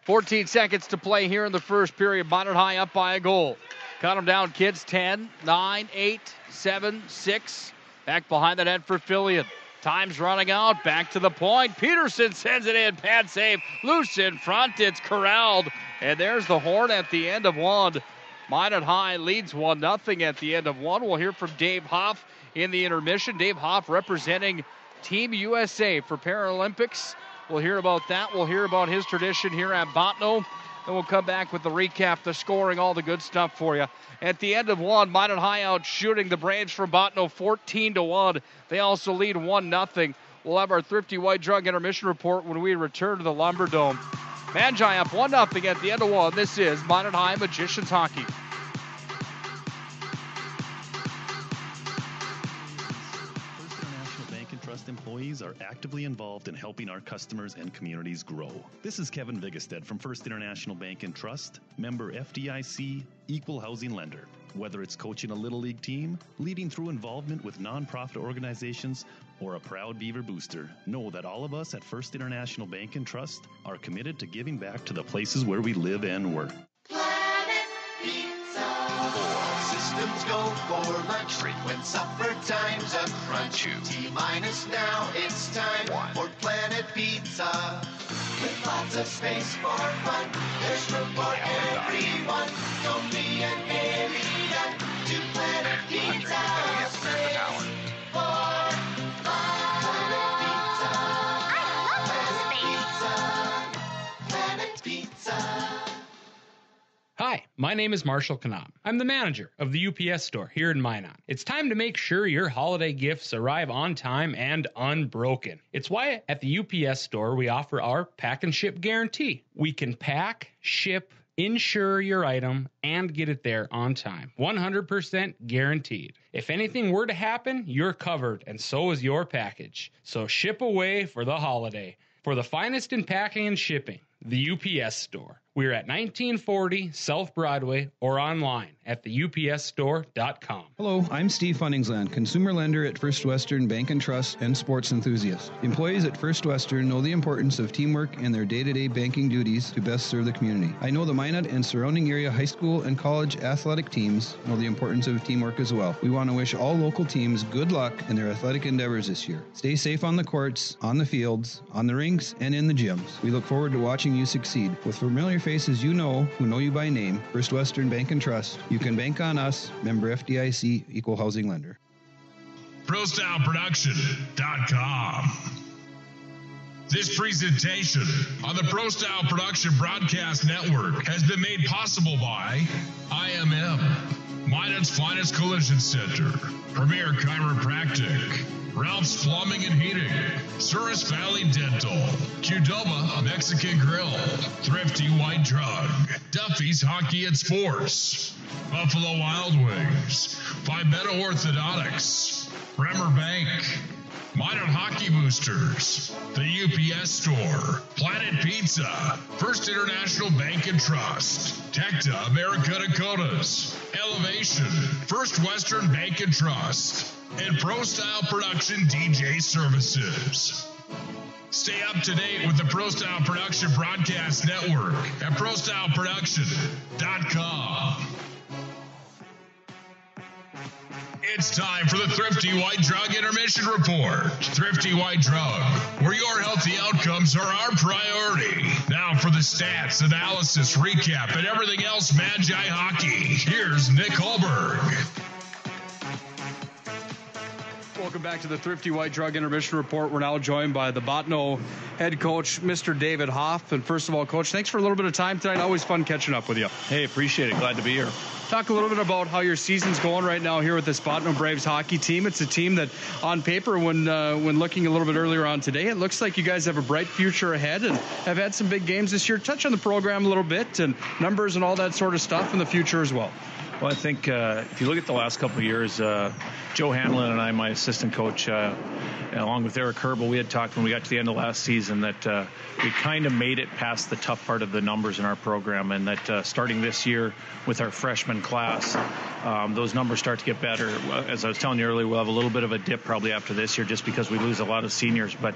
14 seconds to play here in the first period. Minot High up by a goal. Count them down, kids. 10, 9, 8, 7, 6. Back behind the net for Fillion. Time's running out. Back to the point. Peterson sends it in. Pad save. Loose in front. It's corralled. And there's the horn at the end of one. Minot High leads 1-0 at the end of one. We'll hear from Dave Hoff in the intermission. Dave Hoff representing Team USA for Paralympics. We'll hear about that. We'll hear about his tradition here at Bottineau. Then we'll come back with the recap, the scoring, all the good stuff for you. At the end of one, Minot High out shooting the Braves from Bottineau 14-1. They also lead 1-0. We'll have our Thrifty White Drug intermission report when we return to the Lumber Dome. Magi up 1-0 at the end of one. This is Minot High Magicians Hockey. Employees are actively involved in helping our customers and communities grow. This is Kevin Vigestad from First International Bank and Trust, member FDIC, equal housing lender. Whether it's coaching a Little League team, leading through involvement with nonprofit organizations, or a proud Beaver booster, know that all of us at First International Bank and Trust are committed to giving back to the places where we live and work. Planet Pizza. Systems go for lunch. Frequent supper times a crunch. T-minus now, it's time for Planet Pizza. With lots of space for fun, there's room for everyone. Don't be an alien to Planet Pizza. Space for fun. Planet Pizza. I love space. Planet Pizza. Hi, my name is Marshall Knop. I'm the manager of the UPS store here in Minot. It's time to make sure your holiday gifts arrive on time and unbroken. It's why at the UPS store we offer our pack and ship guarantee. We can pack, ship, insure your item, and get it there on time. 100% guaranteed. If anything were to happen, you're covered, and so is your package. So ship away for the holiday. For the finest in packing and shipping, the UPS store. We're at 1940 South Broadway or online at theupsstore.com. Hello, I'm Steve Funningsland, consumer lender at First Western Bank and Trust and sports enthusiast. Employees at First Western know the importance of teamwork in their day-to-day banking duties to best serve the community. I know the Minot and surrounding area high school and college athletic teams know the importance of teamwork as well. We want to wish all local teams good luck in their athletic endeavors this year. Stay safe on the courts, on the fields, on the rinks, and in the gyms. We look forward to watching you succeed. With familiar faces you know, who know you by name, First Western Bank and Trust, you can bank on us, member FDIC, equal housing lender. ProStyleProduction.com. This presentation on the Pro Style Production Broadcast Network has been made possible by IMM, Minot's Finest Collision Center, Premier Chiropractic, Ralph's Plumbing and Heating, Souris Valley Dental, Qdoba Mexican Grill, Thrifty White Drug, Duffy's Hockey and Sports, Buffalo Wild Wings, Pimento Orthodontics, Bremer Bank, Minot Hockey Boosters, the UPS Store, Planet Pizza, First International Bank and Trust, Tecta America Dakotas, Elevation, First Western Bank and Trust, and Pro Style Production DJ Services. Stay up to date with the Pro Style Production Broadcast Network at ProStyleProduction.com. It's time for the Thrifty White Drug Intermission Report. Thrifty White Drug, where your healthy outcomes are our priority. Now for the stats, analysis, recap, and everything else Magi Hockey. Here's Nick Hulberg. Welcome back to the Thrifty White Drug Intermission Report. We're now joined by the Bottineau head coach, Mr. David Hoff. And first of all, Coach, thanks for a little bit of time tonight. Always fun catching up with you. Hey, appreciate it. Glad to be here. Talk a little bit about how your season's going right now here with this Bottineau Braves hockey team. It's a team that, on paper, when looking a little bit earlier on today, it looks like you guys have a bright future ahead and have had some big games this year. Touch on the program a little bit and numbers and all that sort of stuff in the future as well. Well, I think if you look at the last couple of years, Joe Hanlon and I, my assistant coach, along with Eric Herbel, we had talked when we got to the end of last season that we kind of made it past the tough part of the numbers in our program, and that starting this year with our freshman class, those numbers start to get better. As I was telling you earlier, we'll have a little bit of a dip probably after this year just because we lose a lot of seniors, but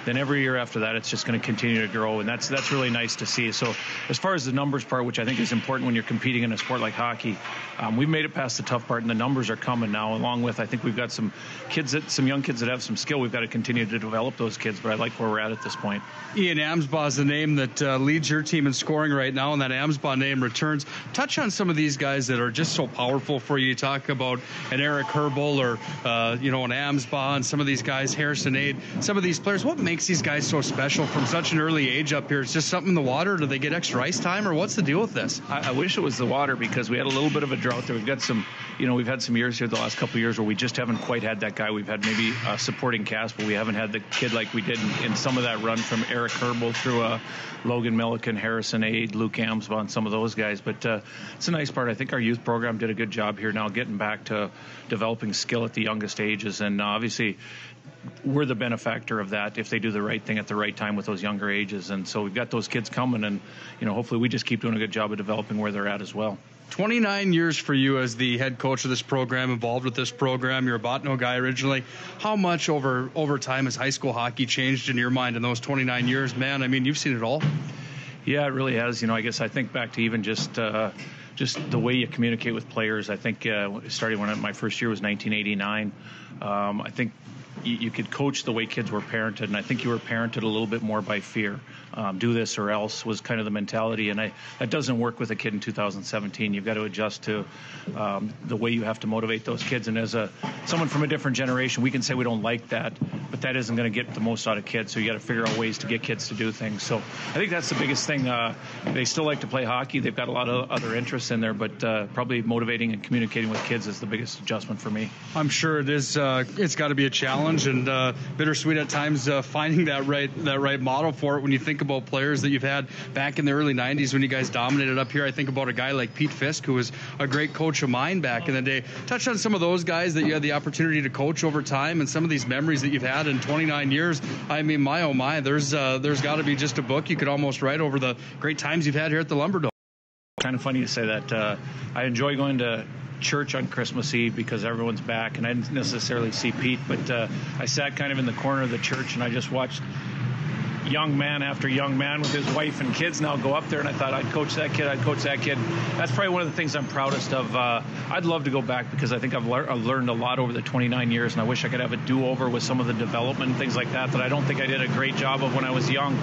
then every year after that it's just going to continue to grow, and that's really nice to see. So as far as the numbers part, which I think is important when you're competing in a sport like hockey, we've made it past the tough part, and the numbers are coming now, along with I think we've got some young kids that have some skill. We've got to continue to develop those kids, but I like where we're at this point. Ian Amsbaugh is the name that leads your team in scoring right now, and that Amsbaugh name returns. Touch on some of these guys that are just so powerful for you. You talk about an Eric Herbel or an Amsbaugh, and some of these guys, Harrison Aid, some of these players. What makes these guys so special from such an early age up here? It's just something in the water? Do they get extra ice time, or what's the deal with this? I wish it was the water, because we had a little bit of a drought there. We've got some, we've had some years here the last couple of years where we just haven't quite had that guy. We've had maybe a supporting cast, but we haven't had the kid like we did in some of that run from Eric Herbel through Logan Milliken, Harrison Aid, Luke Amsbaugh, and some of those guys. But it's a nice part. I think our youth program did a good job here now getting back to developing skill at the youngest ages, and obviously we're the benefactor of that if they do the right thing at the right time with those younger ages. And so we've got those kids coming, and hopefully we just keep doing a good job of developing where they're at as well. 29 years for you as the head coach of this program, involved with this program. You're a Bottineau guy originally. How much over time has high school hockey changed in your mind in those 29 years? Man, I mean, you've seen it all. Yeah, it really has. I guess I think back to even just the way you communicate with players. I think starting when my first year was 1989. I think you could coach the way kids were parented, and I think you were parented a little bit more by fear. Do this or else was kind of the mentality, and that doesn't work with a kid in 2017. You've got to adjust to the way you have to motivate those kids. And as someone from a different generation, we can say we don't like that, but that isn't going to get the most out of kids. So you got to figure out ways to get kids to do things. So I think that's the biggest thing. They still like to play hockey. They've got a lot of other interests in there, but probably motivating and communicating with kids is the biggest adjustment for me. I'm sure it is. It's got to be a challenge and bittersweet at times finding that right model for it. When you think about players that you've had back in the early 90s when you guys dominated up here, I think about a guy like Pete Fisk, who was a great coach of mine back in the day. Touch on some of those guys that you had the opportunity to coach over time and some of these memories that you've had in 29 years. I mean, my oh my, there's got to be just a book you could almost write over the great times you've had here at the Lumberdome. Kind of funny to say that. I enjoy going to church on Christmas Eve because everyone's back, and I didn't necessarily see Pete, but I sat kind of in the corner of the church and I just watched young man after young man with his wife and kids now go up there, and I thought I'd coach that kid. That's probably one of the things I'm proudest of. I'd love to go back because I think I've learned a lot over the 29 years, and I wish I could have a do-over with some of the development and things like that I don't think I did a great job of when I was young.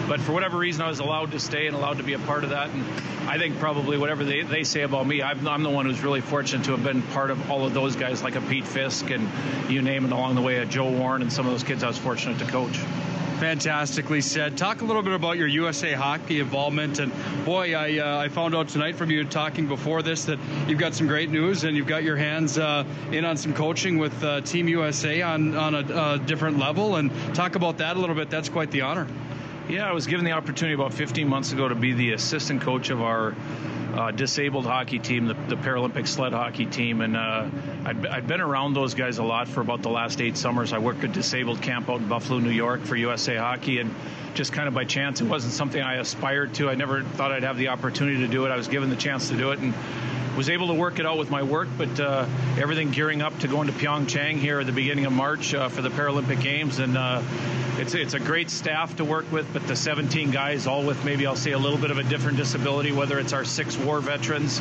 But for whatever reason, I was allowed to stay and allowed to be a part of that. And I think probably whatever they say about me, I'm the one who's really fortunate to have been part of all of those guys, like a Pete Fisk and you name it along the way, a Joe Warren and some of those kids I was fortunate to coach. Fantastically said. Talk a little bit about your USA Hockey involvement. And boy, I found out tonight from you talking before this that you've got some great news and you've got your hands in on some coaching with Team USA on a different level. And talk about that a little bit. That's quite the honor. Yeah, I was given the opportunity about 15 months ago to be the assistant coach of our disabled hockey team, the Paralympic sled hockey team, and I'd been around those guys a lot for about the last 8 summers. I worked at disabled camp out in Buffalo, New York for USA Hockey, and just kind of by chance, it wasn't something I aspired to. I never thought I'd have the opportunity to do it. I was given the chance to do it and was able to work it out with my work, but everything gearing up to going to Pyeongchang here at the beginning of March for the Paralympic Games, and it's a great staff to work with, but the 17 guys, all with maybe I'll say a little bit of a different disability, whether it's our 6'1", war veterans,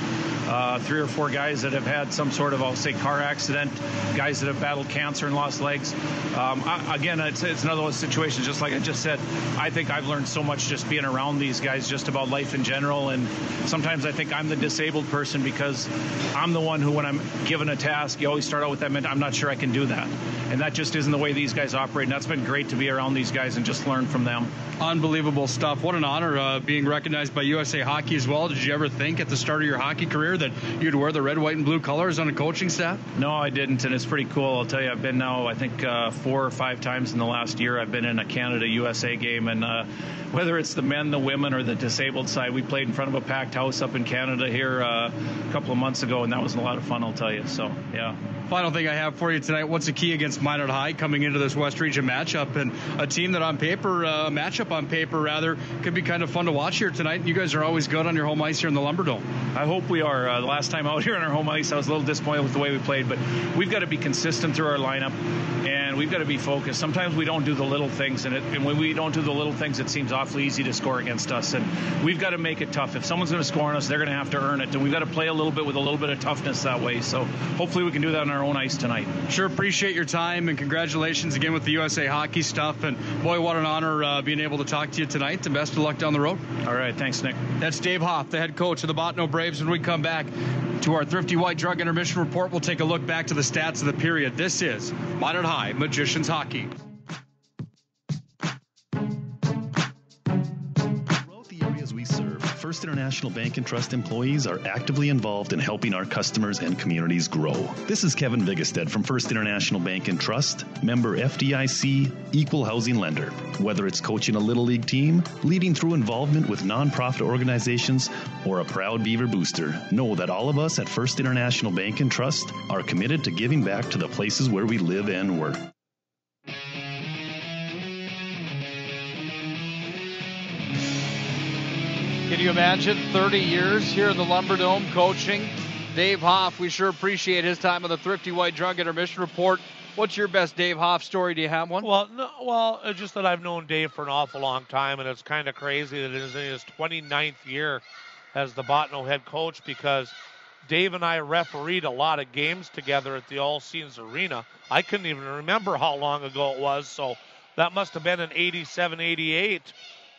3 or 4 guys that have had some sort of, I'll say, car accident, guys that have battled cancer and lost legs. Again, it's another one of those situations, just like I just said. I think I've learned so much just being around these guys, just about life in general. And sometimes I think I'm the disabled person because I'm the one who, when I'm given a task, you always start out with that, I'm not sure I can do that. And that just isn't the way these guys operate. And that's been great to be around these guys and just learn from them. Unbelievable stuff. What an honor being recognized by USA Hockey as well. Did you ever think at the start of your hockey career that you'd wear the red, white, and blue colors on a coaching staff? No, I didn't, and it's pretty cool. I'll tell you, I've been now, I think, 4 or 5 times in the last year. I've been in a Canada-USA game, and whether it's the men, the women, or the disabled side, we played in front of a packed house up in Canada here a couple of months ago, and that was a lot of fun, I'll tell you. So, yeah. Final thing I have for you tonight, what's the key against Minot High coming into this West Region matchup, and a team that on paper, could be kind of fun to watch here tonight. You guys are always good on your home ice here in the Lumberdome. I hope we are. The last time out here on our home ice, I was a little disappointed with the way we played, but we've got to be consistent through our lineup, and we've got to be focused. Sometimes we don't do the little things, and when we don't do the little things, it seems awfully easy to score against us, and we've got to make it tough. If someone's going to score on us, they're going to have to earn it, and we've got to play a little bit with a little bit of toughness that way, so hopefully we can do that on our own ice tonight. Sure appreciate your time, and congratulations again with the USA Hockey stuff, and boy, what an honor being able to talk to you tonight, and best of luck down the road. All right, thanks, Nick. That's Dave Hoff, the head coach of the Bottineau Braves. When we come back to our Thrifty White Drug Intermission Report, we'll take a look back to the stats of the period. This is Minot High Magicians Hockey. Throughout the areas we serve, First International Bank and Trust employees are actively involved in helping our customers and communities grow. This is Kevin Vigestad from First International Bank and Trust, member FDIC, equal housing lender. Whether it's coaching a Little League team, leading through involvement with nonprofit organizations, or a proud Beaver booster, know that all of us at First International Bank and Trust are committed to giving back to the places where we live and work. Can you imagine 30 years here in the Lumberdome coaching? Dave Hoff, we sure appreciate his time on the Thrifty White Drug Intermission Report. What's your best Dave Hoff story? Do you have one? Well, it's just that I've known Dave for an awful long time, and it's kind of crazy that it is in his 29th year as the Bottineau head coach, because Dave and I refereed a lot of games together at the All Saints Arena. I couldn't even remember how long ago it was, so that must have been in 87, 88.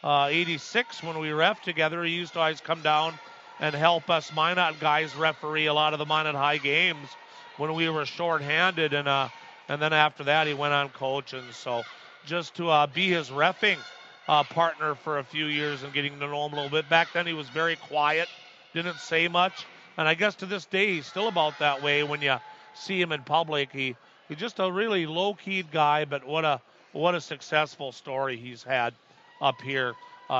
86 when we ref together. He used to always come down and help us Minot guys referee a lot of the Minot High games when we were short-handed, and then after that he went on coach, and so just to be his reffing partner for a few years and getting to know him a little bit. Back then he was very quiet, didn't say much, and I guess to this day he's still about that way when you see him in public. He's just a really low-keyed guy, but what a successful story he's had up here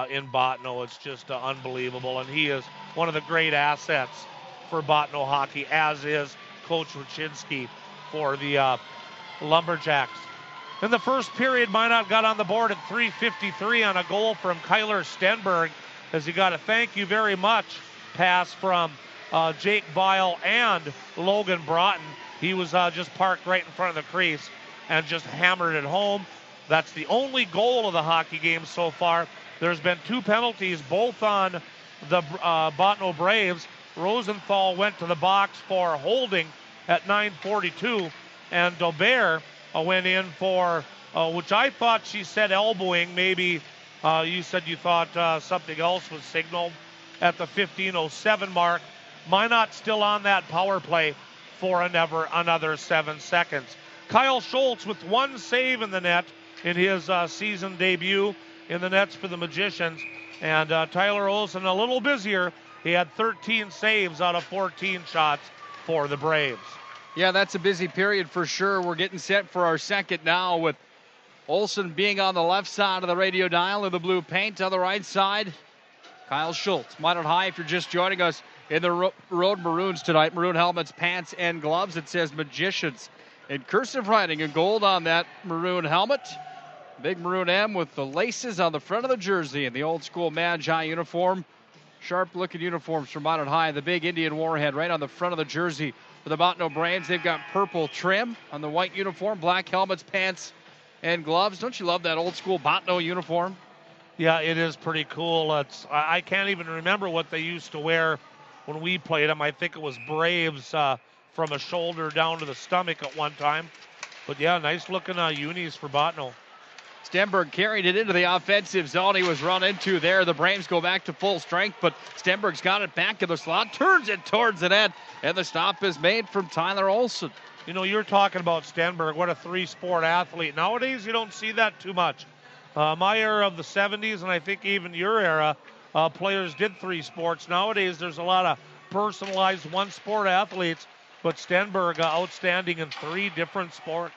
in Bottineau. It's just unbelievable, and he is one of the great assets for Bottineau hockey, as is Coach Wachinski for the Lumberjacks. In the first period, Minot got on the board at 3:53 on a goal from Kyler Stenberg, as he got a thank you very much pass from Jake Vile and Logan Broughton. He was just parked right in front of the crease and just hammered it home. That's the only goal of the hockey game so far. There's been 2 penalties, both on the Bottineau Braves. Rosenthal went to the box for holding at 9:42, and Daubert went in for, which I thought she said elbowing. Maybe you said you thought something else was signaled at the 15:07 mark. Minot still on that power play for another 7 seconds. Kyle Schultz with 1 save in the net in his season debut in the nets for the Magicians. And Tyler Olsen a little busier. He had 13 saves out of 14 shots for the Braves. Yeah, that's a busy period for sure. We're getting set for our second now, with Olsen being on the left side of the radio dial in the blue paint. On the right side, Kyle Schultz. Minot High, if you're just joining us in the Road Maroons tonight, maroon helmets, pants, and gloves. It says Magicians in cursive writing in gold on that maroon helmet. Big maroon M with the laces on the front of the jersey and the old school Magi uniform. Sharp looking uniforms from Minot High. The big Indian warhead right on the front of the jersey for the Bottineau Braves. They've got purple trim on the white uniform, black helmets, pants, and gloves. Don't you love that old school Bottineau uniform? Yeah, it is pretty cool. I can't even remember what they used to wear when we played them. I think it was Braves from a shoulder down to the stomach at one time. But yeah, nice looking unis for Bottineau. Stenberg carried it into the offensive zone. He was run into there. The Braves go back to full strength, but Stenberg's got it back in the slot, turns it towards the net, and the stop is made from Tyler Olson. You know, you're talking about Stenberg, what a three-sport athlete. Nowadays, you don't see that too much. My era of the 70s, and I think even your era, players did three sports. Nowadays, there's a lot of personalized one-sport athletes, but Stenberg outstanding in three different sports.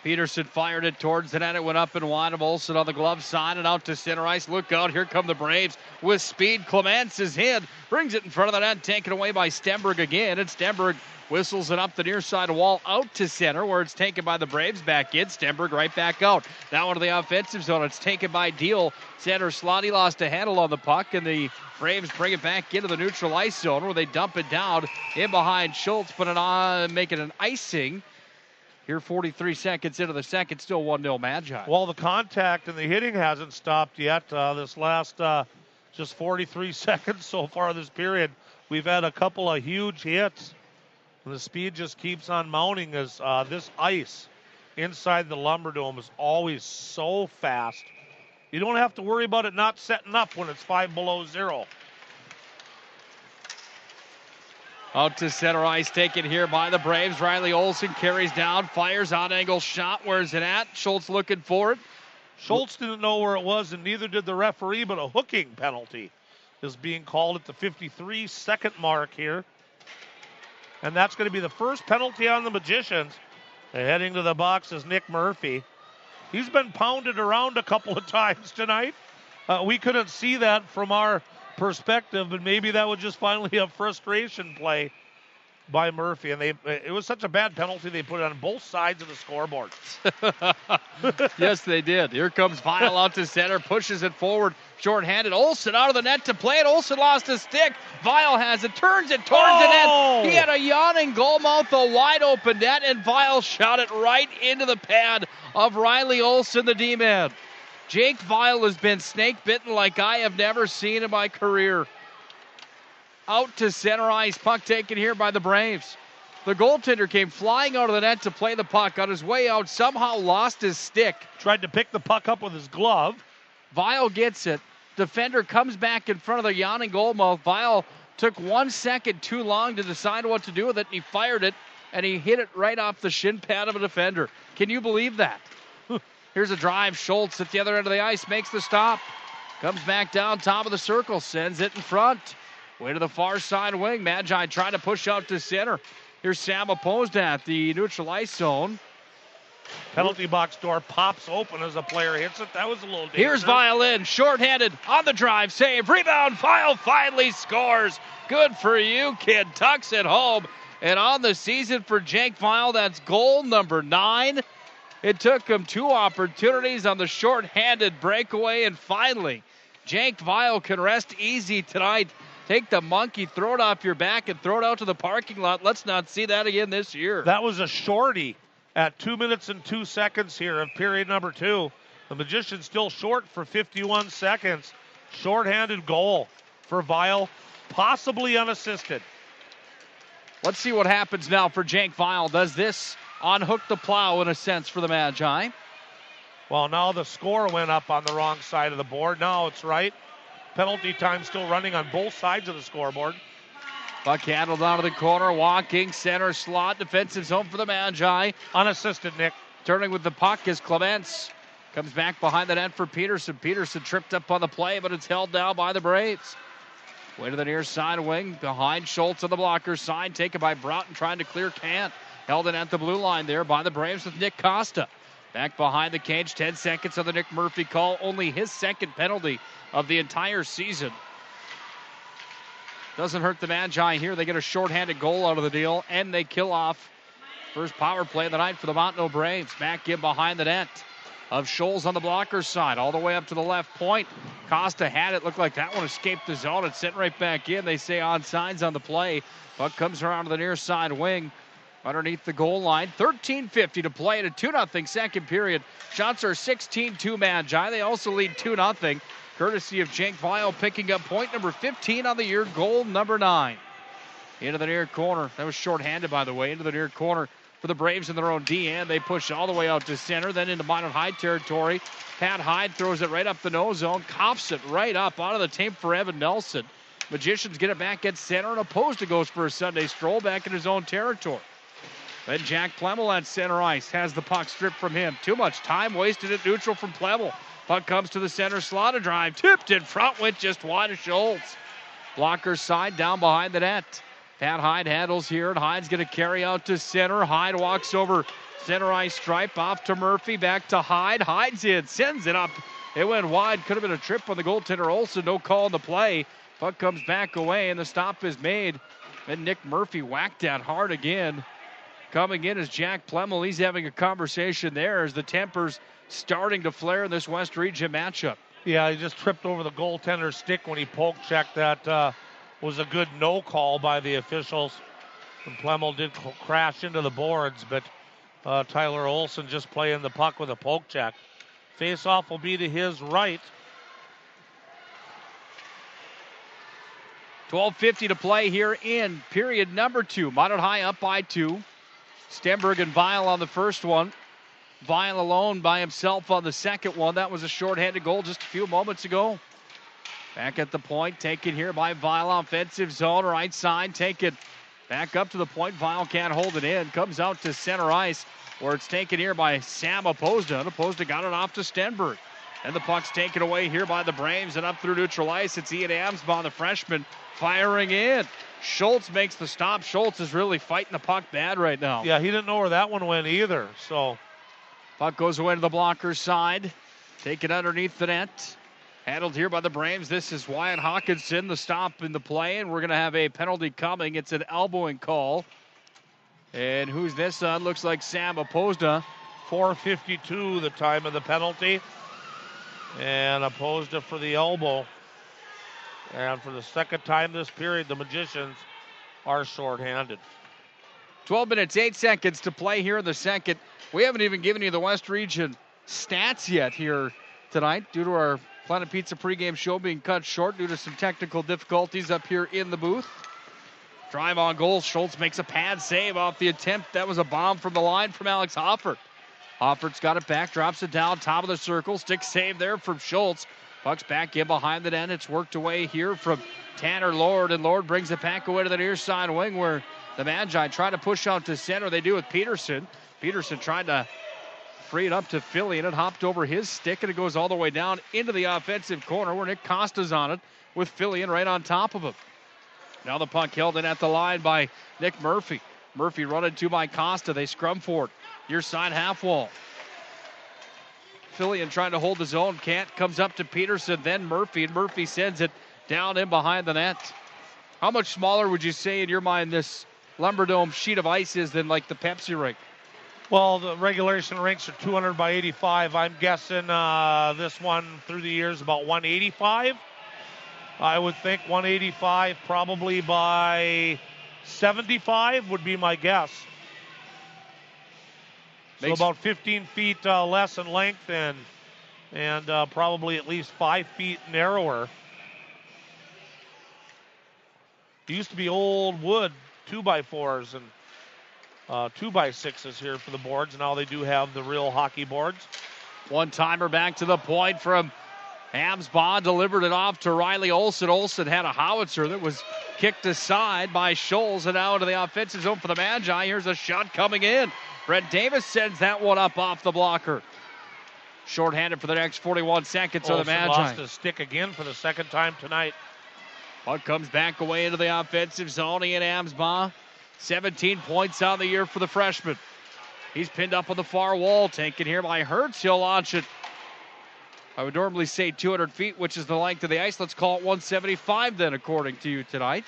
Peterson fired it towards the net. It went up and wide of Olsen on the glove side and out to center ice. Look out, here come the Braves with speed. Clements is hit, brings it in front of the net, taken away by Stenberg again. And Stenberg whistles it up the near side wall out to center where it's taken by the Braves back in. Stenberg right back out. Now into the offensive zone. It's taken by Deal. Center slot. He lost a handle on the puck, and the Braves bring it back into the neutral ice zone where they dump it down in behind Schultz, but make it an icing. Here 43 seconds into the second, still 1-0 Magi. Well, the contact and the hitting hasn't stopped yet. This last just 43 seconds so far this period, we've had a couple of huge hits. And the speed just keeps on mounting as this ice inside the Lumberdome is always so fast. You don't have to worry about it not setting up when it's 5 below zero. Out to center ice, taken here by the Braves. Riley Olsen carries down, fires out angle shot. Where's it at? Schultz looking for it. Schultz didn't know where it was, and neither did the referee, but a hooking penalty is being called at the 53-second mark here. And that's going to be the first penalty on the Magicians. Heading to the box is Nick Murphy. He's been pounded around a couple of times tonight. We couldn't see that from our perspective, but maybe that was just finally a frustration play by Murphy. And it was such a bad penalty, they put it on both sides of the scoreboard. Yes, they did. Here comes Vial out to center, pushes it forward, shorthanded. Olsen out of the net to play it. Olsen lost his stick. Vial has it, turns it towards the net. He had a yawning goal mouth, a wide open net, and Vial shot it right into the pad of Riley Olsen, the D-man. Jake Vial has been snake-bitten like I have never seen in my career. Out to center ice, puck taken here by the Braves. The goaltender came flying out of the net to play the puck. On his way out, somehow lost his stick. Tried to pick the puck up with his glove. Vial gets it. Defender comes back in front of the yawning goalmouth. Vial took 1 second too long to decide what to do with it, and he fired it, and he hit it right off the shin pad of a defender. Can you believe that? Here's a drive. Schultz at the other end of the ice makes the stop. Comes back down top of the circle. Sends it in front. Way to the far side wing. Magi trying to push out to center. Here's Sam opposed at the neutral ice zone. Penalty box door pops open as a player hits it. That was a little dangerous. Here's Violin. Shorthanded on the drive. Save. Rebound. Vial finally scores. Good for you, kid. Tucks it home. And on the season for Jake Vial, that's goal number 9. It took him 2 opportunities on the short-handed breakaway, and finally, Jake Vial can rest easy tonight. Take the monkey, throw it off your back, and throw it out to the parking lot. Let's not see that again this year. That was a shorty at 2 minutes and 2 seconds here of period number 2. The Magicians still short for 51 seconds. Short-handed goal for Vial, possibly unassisted. Let's see what happens now for Jake Vial. Does this unhook the plow in a sense for the Magi? Well, now the score went up on the wrong side of the board. Now it's right. Penalty time still running on both sides of the scoreboard. Puck handled down to the corner, walking, center slot, defensive zone for the Magi. Unassisted, Nick. Turning with the puck is Clements. Comes back behind the net for Peterson. Peterson tripped up on the play, but it's held down by the Braves. Way to the near side wing, behind Schultz on the blocker side, taken by Broughton, trying to clear Kant. Held in at the blue line there by the Braves with Nick Costa. Back behind the cage, 10 seconds on the Nick Murphy call. Only his second penalty of the entire season. Doesn't hurt the Magi here. They get a shorthanded goal out of the deal, and they kill off first power play of the night for the Bottineau Braves. Back in behind the net of Scholes on the blocker side, all the way up to the left point. Costa had it. Looked like that one escaped the zone. It's sent right back in. They say onside on the play. Puck comes around to the near side wing, underneath the goal line. 13:50 to play in a 2-0 second period. Shots are 16-2 Magi. They also lead 2-0, courtesy of Jake Vial picking up point number 15 on the year, goal number 9. Into the near corner. That was shorthanded, by the way. Into the near corner for the Braves in their own D, and they push all the way out to center, then into Minot Hyde territory. Pat Hyde throws it right up the nose zone, coughs it right up out of the tape for Evan Nelson. Magicians get it back at center, and Opposed goes for a Sunday stroll back in his own territory. Then Jack Plemmel at center ice has the puck stripped from him. Too much time wasted at neutral from Plemmel. Puck comes to the center slot, a drive tipped in front with just wide of Schultz. Blocker side down behind the net. Pat Hyde handles here, and Hyde's going to carry out to center. Hyde walks over center ice stripe, off to Murphy, back to Hyde. Hyde's in, sends it up. It went wide. Could have been a trip on the goaltender Olsen. No call on the play. Puck comes back away, and the stop is made. And Nick Murphy whacked that hard again. Coming in is Jack Plemmel. He's having a conversation there as the tempers starting to flare in this West Region matchup. Yeah, he just tripped over the goaltender's stick when he poke checked. That was a good no call by the officials. And Plemmel did crash into the boards, but Tyler Olsen just playing the puck with a poke check. Face-off will be to his right. 12:50 to play here in period number 2. Minot High up by 2. Stenberg and Weil on the first one. Weil alone by himself on the second one. That was a shorthanded goal just a few moments ago. Back at the point, taken here by Weil. Offensive zone, right side, taken back up to the point. Weil can't hold it in. Comes out to center ice, where it's taken here by Sam Opposed. Opposed got it off to Stenberg. And the puck's taken away here by the Braves and up through neutral ice. It's Ian Amsbaugh, the freshman, firing in. Schultz makes the stop. Schultz is really fighting the puck bad right now. Yeah, he didn't know where that one went either. So puck goes away to the blocker's side. Taken underneath the net. Handled here by the Braves. This is Wyatt Hawkinson, the stop in the play, and we're going to have a penalty coming. It's an elbowing call. And who's this on? Looks like Sam Opposed. 4:52 the time of the penalty. And Opposed for the elbow. And for the second time this period, the Magicians are shorthanded. 12 minutes, 8 seconds to play here in the second. We haven't even given you the West Region stats yet here tonight due to our Planet Pizza pregame show being cut short due to some technical difficulties up here in the booth. Drive on goal. Schultz makes a pad save off the attempt. That was a bomb from the line from Alex Hoffert. Hoffert's got it back, drops it down, top of the circle. Stick save there from Schultz. Puck's back in behind the net. It's worked away here from Tanner Lord, and Lord brings it back away to the near side wing where the Magi try to push out to center. They do with Peterson. Peterson tried to free it up to Philly, and it hopped over his stick, and it goes all the way down into the offensive corner where Nick Costa's on it with Philly and right on top of him. Now the puck held in at the line by Nick Murphy. Murphy run into by Costa. They scrum for it. Near side half wall. Fillion trying to hold his own, can't. Comes up to Peterson, then Murphy, and Murphy sends it down in behind the net. How much smaller would you say in your mind this Lumberdome sheet of ice is than like the Pepsi rink? Well, the regulation rinks are 200 by 85. I'm guessing this one through the years about 185. I would think 185 probably by 75 would be my guess. So about 15 feet less in length and probably at least 5 feet narrower. It used to be old wood 2x4s and 2x6s here for the boards. Now they do have the real hockey boards. One-timer back to the point from Amsbaugh. Delivered it off to Riley Olsen. Olsen had a howitzer that was kicked aside by Scholes and out of the offensive zone for the Magi. Here's a shot coming in. Brent Davis sends that one up off the blocker. Shorthanded for the next 41 seconds of the Magi. Lost his stick again for the second time tonight. Puck comes back away into the offensive zone. Ian Amsbaugh, 17 points on the year for the freshman. He's pinned up on the far wall, taken here by Hertz. He'll launch it. I would normally say 200 feet, which is the length of the ice. Let's call it 175 then, according to you tonight.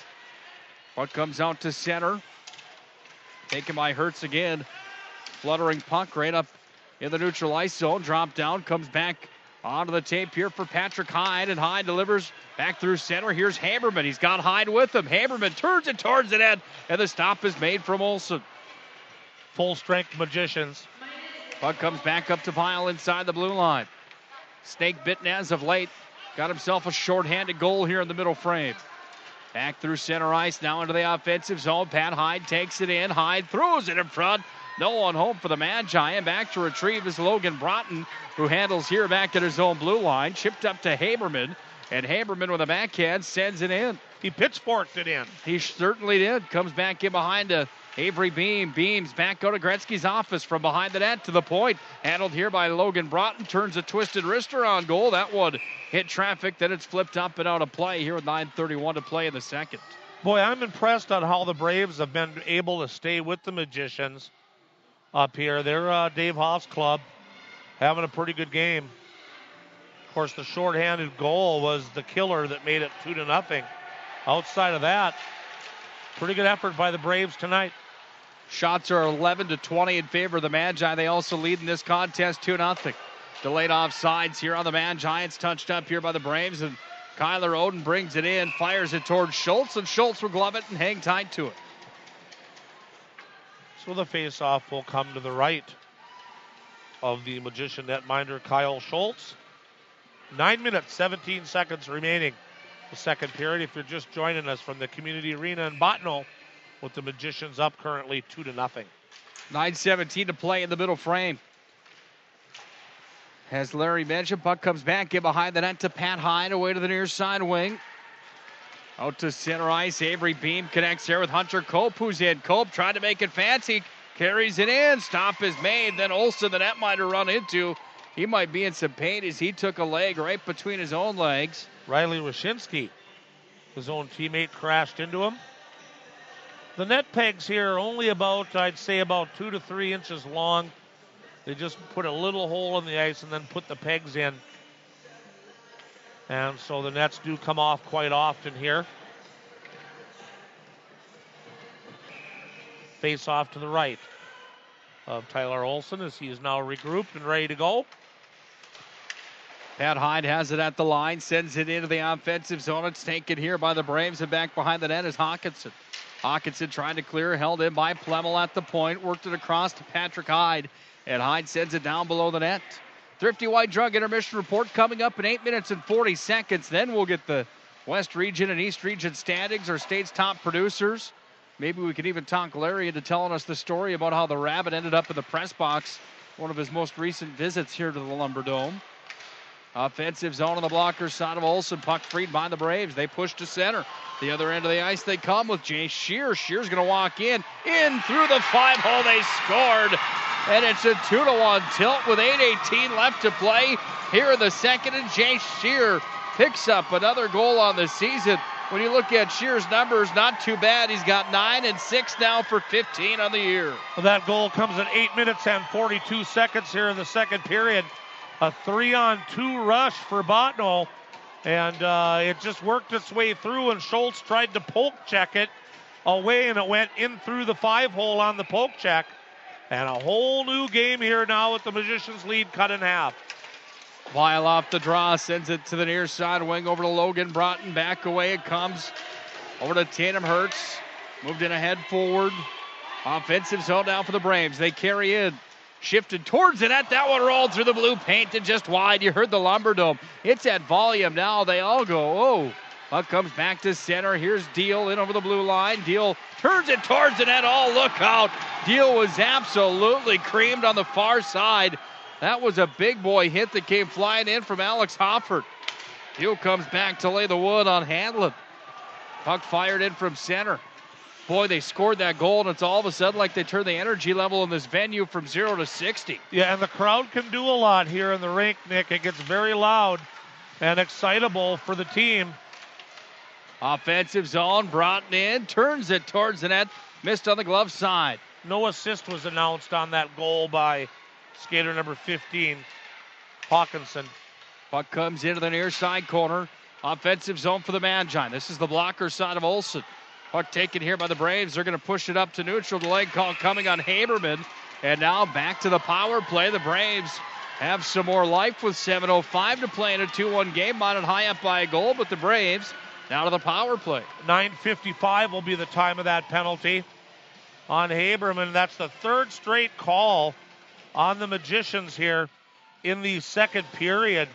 Puck comes out to center. Taken by Hertz again. Fluttering puck right up in the neutral ice zone. Drop down, comes back onto the tape here for Patrick Hyde, and Hyde delivers back through center. Here's Haberman. He's got Hyde with him. Haberman turns it towards the net, and the stop is made from Olsen. Full strength Magicians. Puck comes back up to Pyle inside the blue line. Snake bitten as of late. Got himself a shorthanded goal here in the middle frame. Back through center ice, now into the offensive zone. Pat Hyde takes it in. Hyde throws it in front. No one home for the Magi, and back to retrieve is Logan Broughton, who handles here back at his own blue line. Chipped up to Haberman, and Haberman with a backhand sends it in. He pitchforked it in. He certainly did. Comes back in behind to Avery Beam. Beams back go to Gretzky's office from behind the net to the point. Handled here by Logan Broughton. Turns a twisted wrister on goal. That one hit traffic. Then it's flipped up and out of play here with 9:31 to play in the second. Boy, I'm impressed on how the Braves have been able to stay with the Magicians up here. They're Dave Hoff's club, having a pretty good game. Of course, the shorthanded goal was the killer that made it 2-0. Outside of that, pretty good effort by the Braves tonight. Shots are 11-20 in favor of the Magi. They also lead in this contest 2-0. Delayed offsides here on the Magi. It's touched up here by the Braves, and Kyler Oden brings it in, fires it towards Schultz, and Schultz will glove it and hang tight to it. So the face-off will come to the right of the Magician netminder, Kyle Schultz. 9 minutes, 17 seconds remaining. The second period, if you're just joining us from the Community Arena in Bottineau, with the Magicians up currently 2-0. 9:17 to play in the middle frame. As Larry mentioned, puck comes back in behind the net to Pat Hyde, away to the near side wing. Out to center ice, Avery Beam connects there with Hunter Cope, who's in. Cope tried to make it fancy, carries it in, stop is made, then Olsen, the netminder, run into. He might be in some pain as he took a leg right between his own legs. Riley Wyshynski, his own teammate, crashed into him. The net pegs here are only about, I'd say, about 2 to 3 inches long. They just put a little hole in the ice and then put the pegs in. And so the nets do come off quite often here. Face off to the right of Tyler Olsen as he is now regrouped and ready to go. Pat Hyde has it at the line, sends it into the offensive zone. It's taken here by the Braves, and back behind the net is Hawkinson. Hawkinson trying to clear, held in by Plemmel at the point, worked it across to Patrick Hyde, and Hyde sends it down below the net. Thrifty White Drug intermission report coming up in 8 minutes and 40 seconds. Then we'll get the West Region and East Region standings, our state's top producers. Maybe we can even talk Larry into telling us the story about how the Rabbit ended up in the press box, one of his most recent visits here to the Lumber Dome. Offensive zone on the blocker side of Olsen. Puck freed by the Braves. They push to center. The other end of the ice they come with Jay Shear. Shear's going to walk in through the 5-hole. They scored. And it's a 2-1 tilt with 8:18 left to play here in the second. And Jay Shear picks up another goal on the season. When you look at Shear's numbers, not too bad. He's got 9 and 6 now for 15 on the year. Well, that goal comes at 8 minutes and 42 seconds here in the second period. A 3-on-2 rush for Bottineau, and it just worked its way through, and Schultz tried to poke check it away, and it went in through the 5-hole on the poke check. And a whole new game here now with the Magicians' lead cut in half. Weil off the draw, sends it to the near side wing over to Logan Broughton. Back away it comes over to Tatum Hertz. Moved in ahead forward. Offensive zone down for the Braves. They carry in. Shifted towards the net. That one rolled through the blue paint and just wide. You heard the Lumber Dome. It's at volume now. They all go, oh. Puck comes back to center. Here's Deal in over the blue line. Deal turns it towards the net. Oh, look out. Deal was absolutely creamed on the far side. That was a big boy hit that came flying in from Alex Hoffert. Deal comes back to lay the wood on Hanlon. Puck fired in from center. Boy, they scored that goal, and it's all of a sudden like they turned the energy level in this venue from 0 to 60. Yeah, and the crowd can do a lot here in the rink, Nick. It gets very loud and excitable for the team. Offensive zone, Broughton in, turns it towards the net, missed on the glove side. No assist was announced on that goal by skater number 15, Hawkinson. Puck comes into the near side corner. Offensive zone for the Magi. This is the blocker side of Olsen. Puck taken here by the Braves. They're going to push it up to neutral. The leg call coming on Haberman. And now back to the power play. The Braves have some more life with 7:05 to play in a 2-1 game. Minot high up by a goal, but the Braves now to the power play. 9:55 will be the time of that penalty on Haberman. That's the third straight call on the Magicians here in the second period.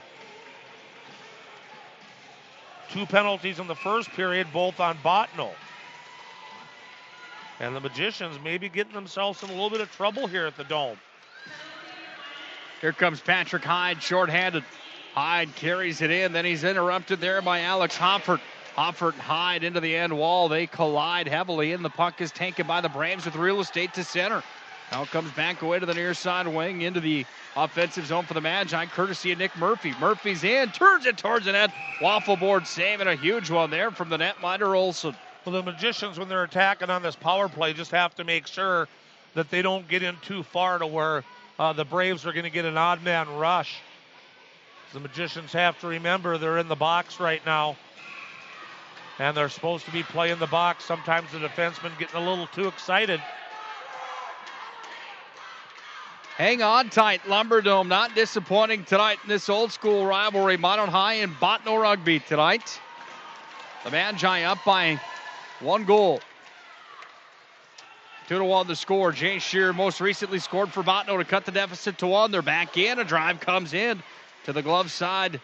2 penalties in the first period, both on Bottineau. And the Magicians may be getting themselves in a little bit of trouble here at the Dome. Here comes Patrick Hyde, shorthanded. Hyde carries it in, then he's interrupted there by Alex Hoffert. Hoffert and Hyde into the end wall. They collide heavily, and the puck is taken by the Braves with real estate to center. Now comes back away to the near side wing into the offensive zone for the Magi, courtesy of Nick Murphy. Murphy's in, turns it towards the net. Waffle board save, and a huge one there from the netminder Olsen. Well, the Magicians, when they're attacking on this power play, just have to make sure that they don't get in too far to where the Braves are going to get an odd man rush. The Magicians have to remember they're in the box right now, and they're supposed to be playing the box. Sometimes the defensemen getting a little too excited. Hang on tight, Lumberdome not disappointing tonight in this old school rivalry. Minot High and Bottineau Rugby tonight. The Magi up by 1 goal. 2-1 the score. Jay Shear most recently scored for Bottineau to cut the deficit to 1. They're back in. A drive comes in to the glove side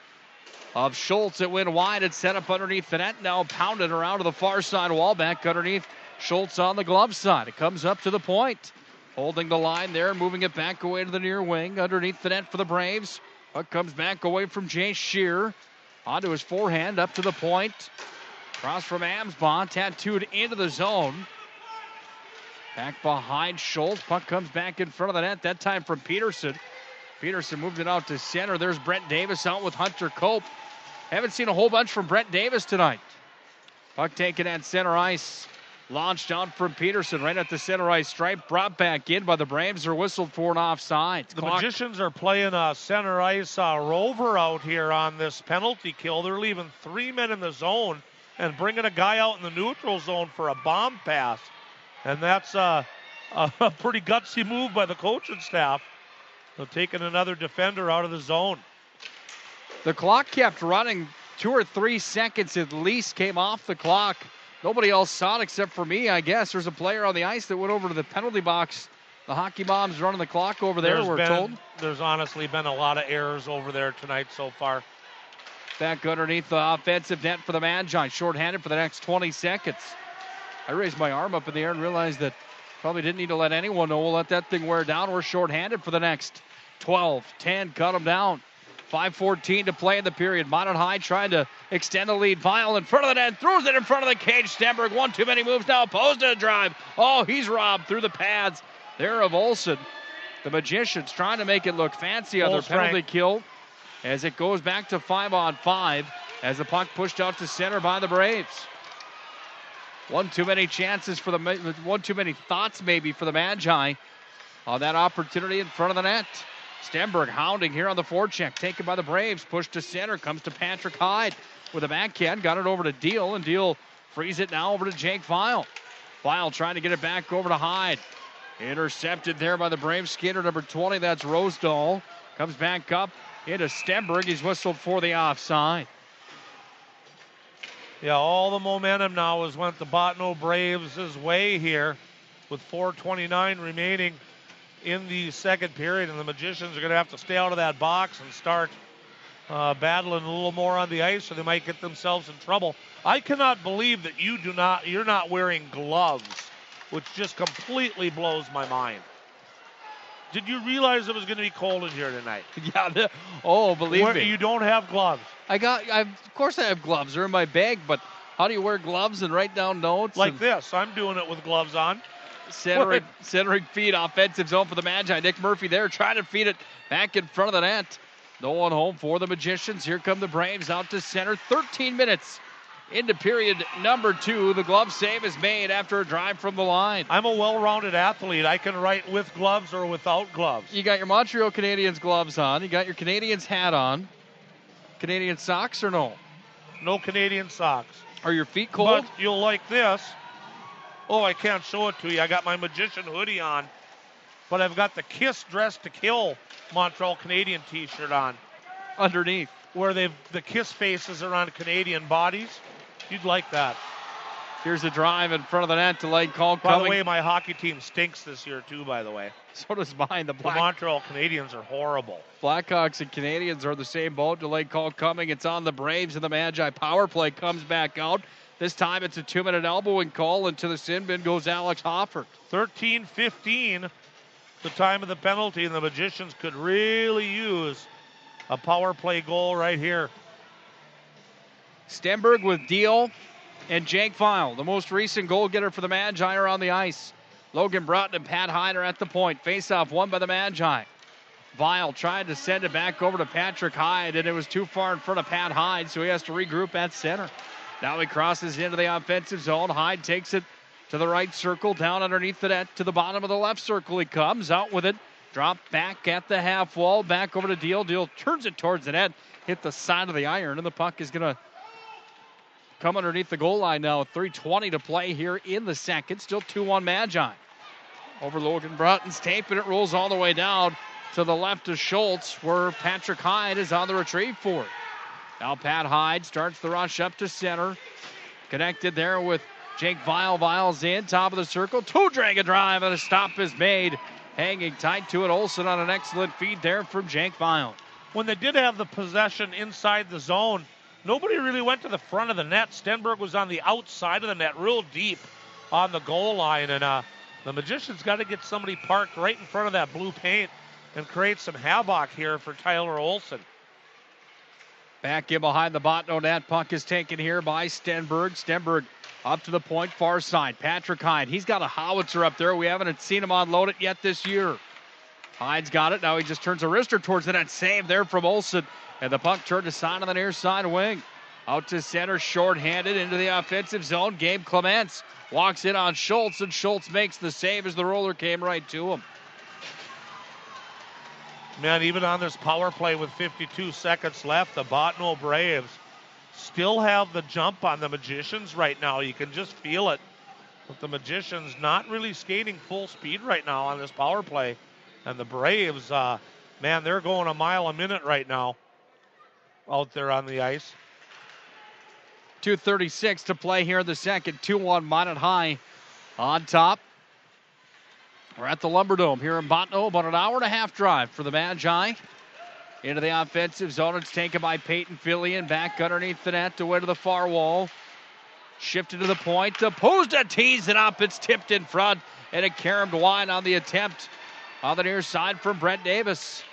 of Schultz. It went wide. It's set up underneath the net. Now pounded around to the far side wall. Back underneath Schultz on the glove side. It comes up to the point. Holding the line there, moving it back away to the near wing. Underneath the net for the Braves. Puck comes back away from Jay Shear. Onto his forehand, up to the point. Cross from Amsbaugh, tattooed into the zone. Back behind Schultz. Puck comes back in front of the net, that time from Peterson. Peterson moved it out to center. There's Brent Davis out with Hunter Cope. Haven't seen a whole bunch from Brent Davis tonight. Puck taken at center ice. Launched out from Peterson right at the center ice stripe. Brought back in by the Braves. They're whistled for an offside. The Magicians are playing a center ice rover out here on this penalty kill. They're leaving 3 men in the zone and bringing a guy out in the neutral zone for a bomb pass. And that's a pretty gutsy move by the coaching staff. They're taking another defender out of the zone. The clock kept running. 2 or 3 seconds at least came off the clock. Nobody else saw it except for me, I guess. There's a player on the ice that went over to the penalty box. The hockey mom's running the clock over there, we're told. There's honestly been a lot of errors over there tonight so far. Back underneath the offensive net for the Magi. Shorthanded for the next 20 seconds. I raised my arm up in the air and realized that probably didn't need to let anyone know. We'll let that thing wear down. We're shorthanded for the next 12. 10, cut them down. 5:14 to play in the period. Minot High trying to extend the lead. Vial in front of the net. Throws it in front of the cage. Stenberg, one too many moves now. Opposed to a drive. Oh, he's robbed through the pads there of Olsen. The Magicians trying to make it look fancy on their penalty kill as it goes back to 5-on-5 as the puck pushed out to center by the Braves. One too many chances for one too many thoughts maybe for the Magi on that opportunity in front of the net. Stenberg hounding here on the forecheck. Taken by the Braves. Pushed to center. Comes to Patrick Hyde with a backhand. Got it over to Deal, and Deal frees it now over to Jake Vial. Vial trying to get it back over to Hyde. Intercepted there by the Braves skater number 20. That's Rosedahl. Comes back up into Stenberg. He's whistled for the offside. Yeah, all the momentum now has went the Bottineau Braves' way here with 4:29 remaining in the second period, and the Magicians are going to have to stay out of that box and start battling a little more on the ice, or they might get themselves in trouble. I cannot believe that you're not wearing gloves, which just completely blows my mind. Did you realize it was going to be cold in here tonight? Yeah. Believe me. You don't have gloves. Of course I have gloves. They're in my bag, but how do you wear gloves and write down notes? Like this. I'm doing it with gloves on. Centering feed, offensive zone for the Magi. Nick Murphy there trying to feed it back in front of the net. No one home for the Magicians. Here come the Braves out to center. 13 minutes into period number 2. The glove save is made after a drive from the line. I'm a well-rounded athlete. I can write with gloves or without gloves. You got your Montreal Canadiens gloves on. You got your Canadiens hat on. Canadian socks or no? No Canadian socks. Are your feet cold? But you'll like this. Oh, I can't show it to you. I got my Magician hoodie on, but I've got the Kiss Dress to Kill Montreal Canadian t-shirt on. Underneath. Where the Kiss faces are on Canadian bodies. You'd like that. Here's a drive in front of the net. Delayed call By coming. the way, my hockey team stinks this year too, by the way. So does mine. The Montreal Canadiens are horrible. Blackhawks and Canadians are the same boat. Delayed call coming. It's on the Braves, and the Magi power play comes back out. This time it's a 2-minute elbowing call, and to the sin bin goes Alex Hoffert. 13-15, the time of the penalty, and the Magicians could really use a power play goal right here. Stenberg with Deal and Jake File, the most recent goal getter for the Magi, are on the ice. Logan Broughton and Pat Hyde are at the point. Face-off won by the Magi. Vile tried to send it back over to Patrick Hyde, and it was too far in front of Pat Hyde, so he has to regroup at center. Now he crosses into the offensive zone. Hyde takes it to the right circle, down underneath the net, to the bottom of the left circle. He comes out with it, drop back at the half wall, back over to Deal. Deal turns it towards the net, hit the side of the iron, and the puck is going to come underneath the goal line now. 3:20 to play here in the second. Still 2-1 Magi. Over Logan Broughton's tape, and it rolls all the way down to the left of Schultz, where Patrick Hyde is on the retrieve for it. Now Pat Hyde starts the rush up to center. Connected there with Jake Vile. Vile's in, top of the circle. Two-drag a drive, and a stop is made. Hanging tight to it, Olsen on an excellent feed there from Jake Vile. When they did have the possession inside the zone, nobody really went to the front of the net. Stenberg was on the outside of the net, real deep on the goal line, and the Magicians got to get somebody parked right in front of that blue paint and create some havoc here for Tyler Olsen. Back in behind the Bottineau net. Puck is taken here by Stenberg. Stenberg up to the point, far side. Patrick Hyde, he's got a howitzer up there. We haven't seen him unload it yet this year. Hyde's got it. Now he just turns a wrister towards the net. Save there from Olsen. And the puck turned aside on the near side wing. Out to center, short-handed into the offensive zone. Gabe Clements walks in on Schultz, and Schultz makes the save as the roller came right to him. Man, even on this power play with 52 seconds left, the Bottineau Braves still have the jump on the Magicians right now. You can just feel it. But the Magicians not really skating full speed right now on this power play. And the Braves, man, they're going a mile a minute right now out there on the ice. 2:36 to play here in the second. 2-1 Minot High on top. We're at the Lumberdome here in Bottineau. About an hour and a half drive for the Magi. Into the offensive zone. It's taken by Peyton Fillion. Back underneath the net away to the far wall. Shifted to the point. Opposed tees it up. It's tipped in front. And it caromed wide on the attempt on the near side from Brent Davis.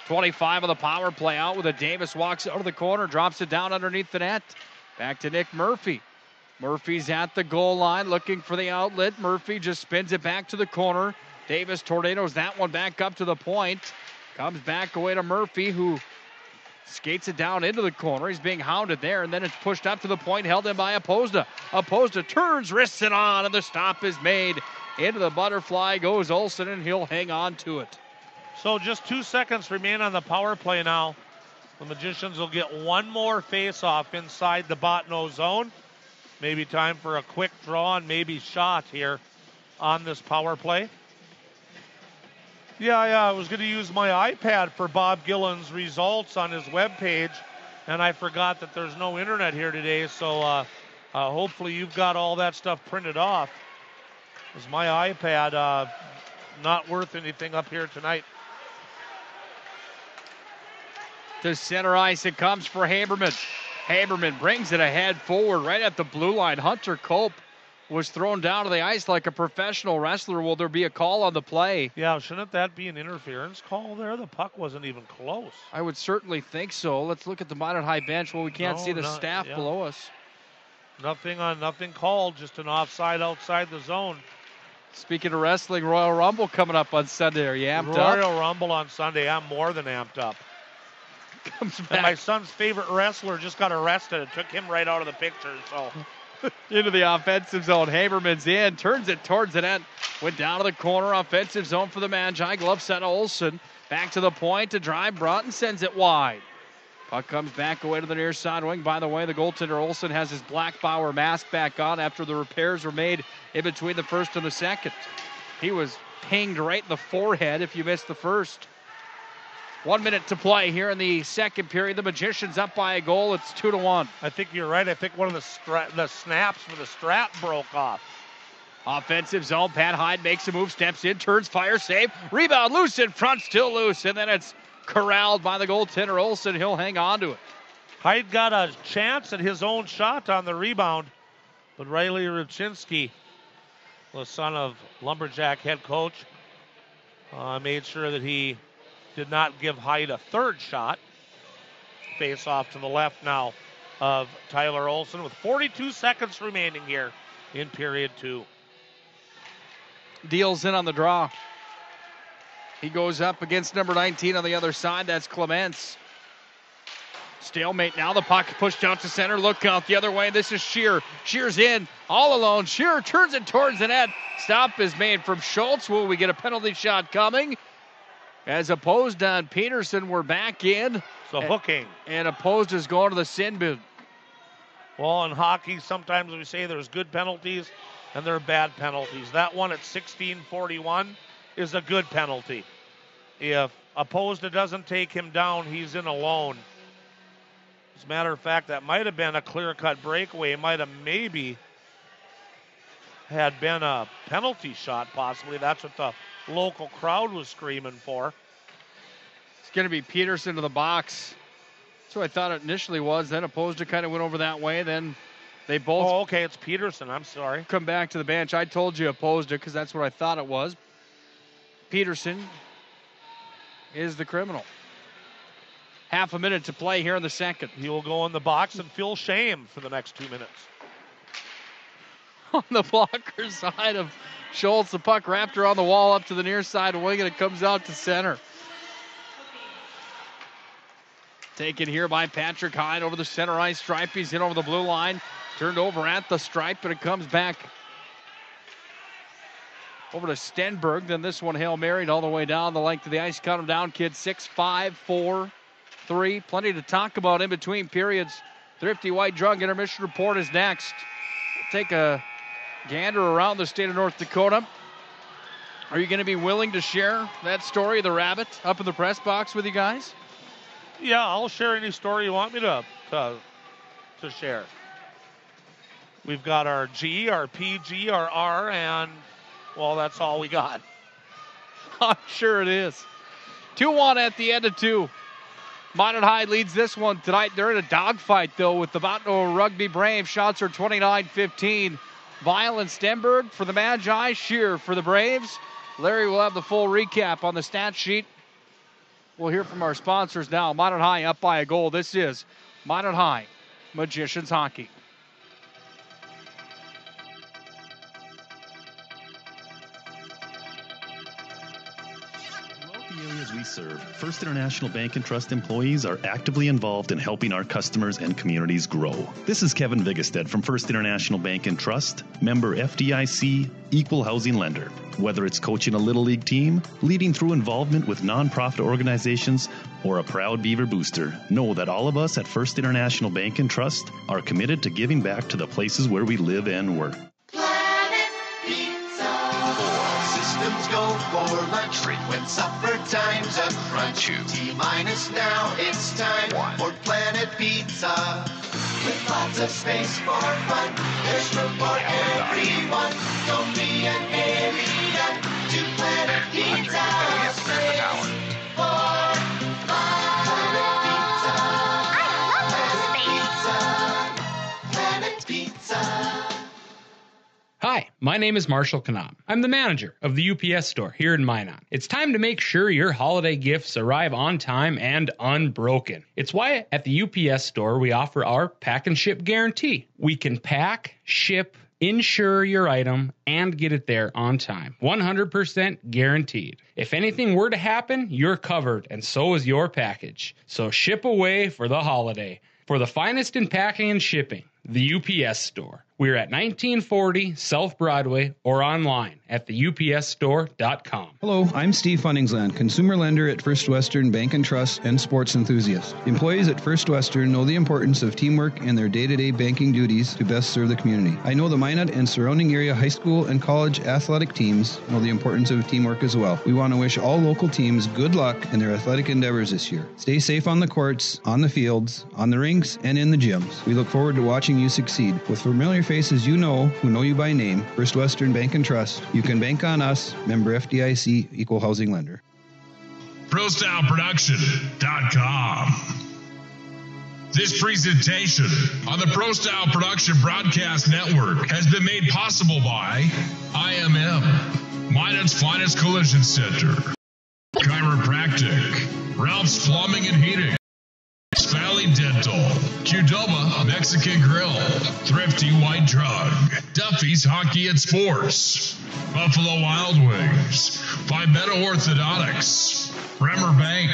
25 of the power play out with it. Davis walks out of the corner. Drops it down underneath the net. Back to Nick Murphy. Murphy's at the goal line looking for the outlet. Murphy just spins it back to the corner. Davis tornadoes that one back up to the point. Comes back away to Murphy, who skates it down into the corner. He's being hounded there, and then it's pushed up to the point, held in by Opposda. Opposda turns, wrists it on, and the stop is made. Into the butterfly goes Olsen, and he'll hang on to it. So just 2 seconds remain on the power play now. The Magicians will get one more face-off inside the Bottineau zone. Maybe time for a quick draw and maybe shot here on this power play. Yeah, I was going to use my iPad for Bob Gillen's results on his webpage, and I forgot that there's no internet here today, so hopefully you've got all that stuff printed off. Is my iPad not worth anything up here tonight? To center ice it comes for Haberman. Haberman brings it ahead forward right at the blue line. Hunter Cope was thrown down to the ice like a professional wrestler. Will there be a call on the play? Yeah, shouldn't that be an interference call there? The puck wasn't even close. I would certainly think so. Let's look at the Minot High bench. Well, we can't see the staff below us. Nothing called, just an offside outside the zone. Speaking of wrestling, Royal Rumble coming up on Sunday. Are you amped up? Royal Rumble on Sunday. I'm more than amped up. Comes back. And my son's favorite wrestler just got arrested. It took him right out of the picture. So into the offensive zone. Haberman's in, turns it towards the net. Went down to the corner. Offensive zone for the Magi. Glove set Olsen. Back to the point to drive. Broughton sends it wide. Puck comes back away to the near side wing. By the way, the goaltender Olsen has his Black Bauer mask back on after the repairs were made in between the first and the second. He was pinged right in the forehead if you missed the first. 1 minute to play here in the second period. The Magicians up by a goal. It's 2-1. I think you're right. I think one of the snaps for the strap broke off. Offensive zone. Pat Hyde makes a move, steps in, turns, fire, save. Rebound loose in front, still loose. And then it's corralled by the goaltender Olsen. He'll hang on to it. Hyde got a chance at his own shot on the rebound, but Riley Rubchinski, the son of Lumberjack head coach, made sure that he did not give Hyde a third shot. Face off to the left now of Tyler Olsen with 42 seconds remaining here in period 2. Deals in on the draw. He goes up against number 19 on the other side. That's Clements. Stalemate now. The puck pushed out to center. Look out the other way. This is Shear. Shear's in all alone. Shear turns it towards the net. Stop is made from Schultz. Will we get a penalty shot coming? As opposed on Peterson, we're back in. So hooking. And opposed is going to the sin bin. Well, in hockey, sometimes we say there's good penalties and there are bad penalties. That one at 16:41 is a good penalty. If opposed doesn't take him down, he's in alone. As a matter of fact, that might have been a clear-cut breakaway. It might have maybe had been a penalty shot, possibly. That's what the local crowd was screaming for. It's going to be Peterson to the box. That's what I thought it initially was. Then opposed kind of went over that way. Then they both... Oh, okay, it's Peterson. I'm sorry. Come back to the bench. I told you opposed because that's what I thought it was. Peterson is the criminal. Half a minute to play here in the second. He will go in the box and feel shame for the next 2 minutes. On the blocker side of Schultz, the puck wrapped around the wall up to the near side wing, and it comes out to center. Taken here by Patrick Hyde over the center ice stripe. He's in over the blue line. Turned over at the stripe, but it comes back over to Stenberg. Then this one Hail Married all the way down the length of the ice. Cut him down, kid. 6'5", 4'3". Plenty to talk about in between periods. Thrifty White Drug Intermission Report is next. We'll take a gander around the state of North Dakota. Are you going to be willing to share that story, the rabbit, up in the press box with you guys? Yeah, I'll share any story you want me to share. We've got our G, our PG, our R, and, well, that's all we got. I'm sure it is. 2-1 at the end of 2. Minot High leads this one tonight. They're in a dogfight, though, with the Bottineau Rugby Braves. Shots are 29-15. Vile and Stenberg for the Magi. Shear for the Braves. Larry will have the full recap on the stat sheet. We'll hear from our sponsors now. Minot High up by a goal. This is Minot High Magicians Hockey. Areas we serve, First International Bank and Trust employees are actively involved in helping our customers and communities grow. This is Kevin Vigestad from First International Bank and Trust, member FDIC, equal housing lender. Whether it's coaching a Little League team, leading through involvement with nonprofit organizations, or a proud Beaver booster, know that all of us at First International Bank and Trust are committed to giving back to the places where we live and work. Go for lunch, frequent supper time's a crunch. T-minus now, it's time for Planet Pizza. With lots of space for fun, there's room for everyone. Don't be an alien to Planet Pizza. Space for fun. Planet Pizza. Planet Pizza. Hi, my name is Marshall Kanam. I'm the manager of the UPS store here in Minot. It's time to make sure your holiday gifts arrive on time and unbroken. It's why at the UPS store we offer our pack and ship guarantee. We can pack, ship, insure your item, and get it there on time. 100% guaranteed. If anything were to happen, you're covered, and so is your package. So ship away for the holiday. For the finest in packing and shipping, the UPS store. We're at 1940 South Broadway or online at theupsstore.com. Hello, I'm Steve Funningsland, consumer lender at First Western Bank and Trust and sports enthusiast. Employees at First Western know the importance of teamwork and their day-to-day banking duties to best serve the community. I know the Minot and surrounding area high school and college athletic teams know the importance of teamwork as well. We want to wish all local teams good luck in their athletic endeavors this year. Stay safe on the courts, on the fields, on the rinks, and in the gyms. We look forward to watching you succeed. With familiar faces you know, who know you by name, First Western Bank and Trust, you can bank on us, member FDIC, equal housing lender. ProStyleProduction.com. This presentation on the Pro Style Production Broadcast Network has been made possible by IMM, Minot's finest collision center, Chiropractic, Ralph's Plumbing and Heating, Valley Dental, Qdoba Mexican Grill, Thrifty White Drug, Duffy's Hockey and Sports, Buffalo Wild Wings, Pimento Orthodontics, Bremer Bank,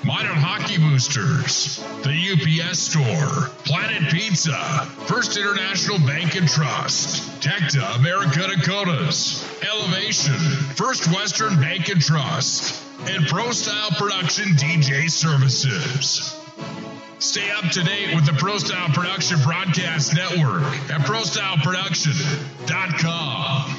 Minot Hockey Boosters, the UPS Store, Planet Pizza, First International Bank and Trust, Tecta America Dakotas, Elevation, First Western Bank and Trust, and Pro Style Production DJ Services. Stay up to date with the Pro Style Production Broadcast Network at ProStyleProduction.com.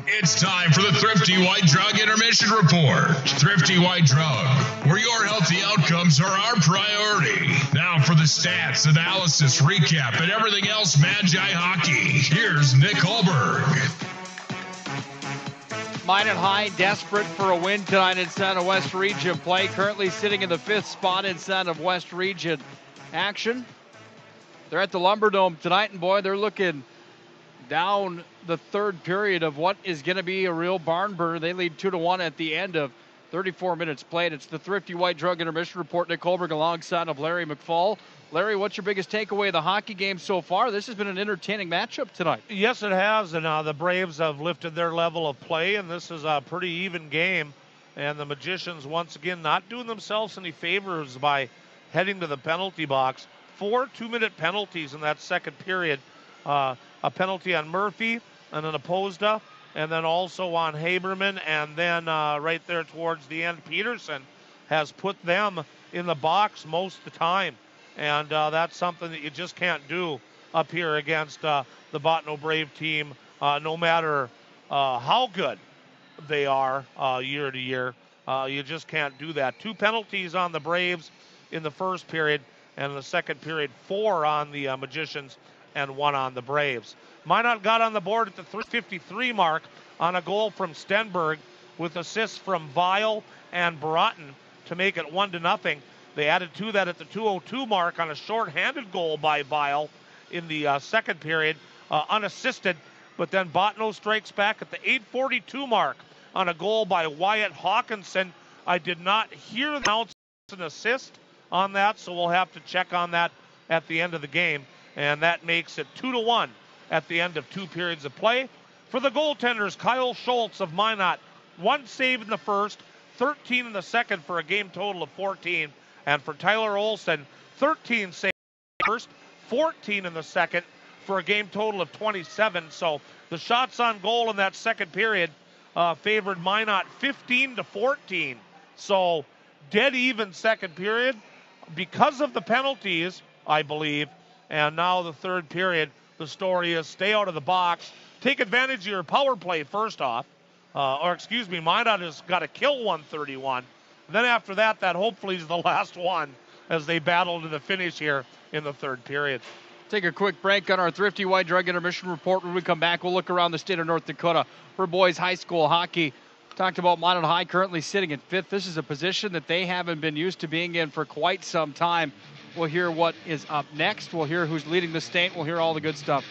It's time for the Thrifty White Drug Intermission Report. Thrifty White Drug, where your healthy outcomes are our priority. Now for the stats, analysis, recap, and everything else Magi Hockey. Here's Nick Hulberg. Minot High desperate for a win tonight inside of West Region play. Currently sitting in the 5th spot inside of West Region action. They're at the Lumberdome tonight, and boy, they're looking down the third period of what is going to be a real barn burner. They lead 2-1 at the end of 34 minutes played. It's the Thrifty White Drug Intermission Report. Nick Hulberg alongside of Larry McFall. Larry, what's your biggest takeaway of the hockey game so far? This has been an entertaining matchup tonight. Yes, it has, and the Braves have lifted their level of play, and this is a pretty even game. And the Magicians, once again, not doing themselves any favors by heading to the penalty box. 4 2-minute penalties in that second period. A penalty on Murphy and an Opposda, and then also on Haberman, and then right there towards the end, Peterson has put them in the box most of the time. And that's something that you just can't do up here against the Bottineau Brave team, no matter how good they are year to year. You just can't do that. 2 penalties on the Braves in the first period, and in the second period, 4 on the Magicians and 1 on the Braves. Minot got on the board at the 3:53 mark on a goal from Stenberg with assists from Weil and Broughton to make it 1-0. They added to that at the 2:02 mark on a short-handed goal by Weil in the second period, unassisted. But then Bottineau strikes back at the 8:42 mark on a goal by Wyatt Hawkinson. I did not hear an assist on that, so we'll have to check on that at the end of the game. And that makes it 2-1 at the end of 2 periods of play. For the goaltenders, Kyle Schultz of Minot, 1 save in the first, 13 in the second for a game total of 14. And for Tyler Olson, 13 saves in the first, 14 in the second for a game total of 27. So the shots on goal in that second period favored Minot 15-14. So dead even second period because of the penalties, I believe. And now the third period, the story is stay out of the box. Take advantage of your power play first off. Minot has got to kill 131. Then after that, that hopefully is the last one as they battle to the finish here in the third period. Take a quick break on our Thrifty White Drug Intermission Report. When we come back, we'll look around the state of North Dakota for boys high school hockey. Talked about Minot High currently sitting in 5th. This is a position that they haven't been used to being in for quite some time. We'll hear what is up next. We'll hear who's leading the state. We'll hear all the good stuff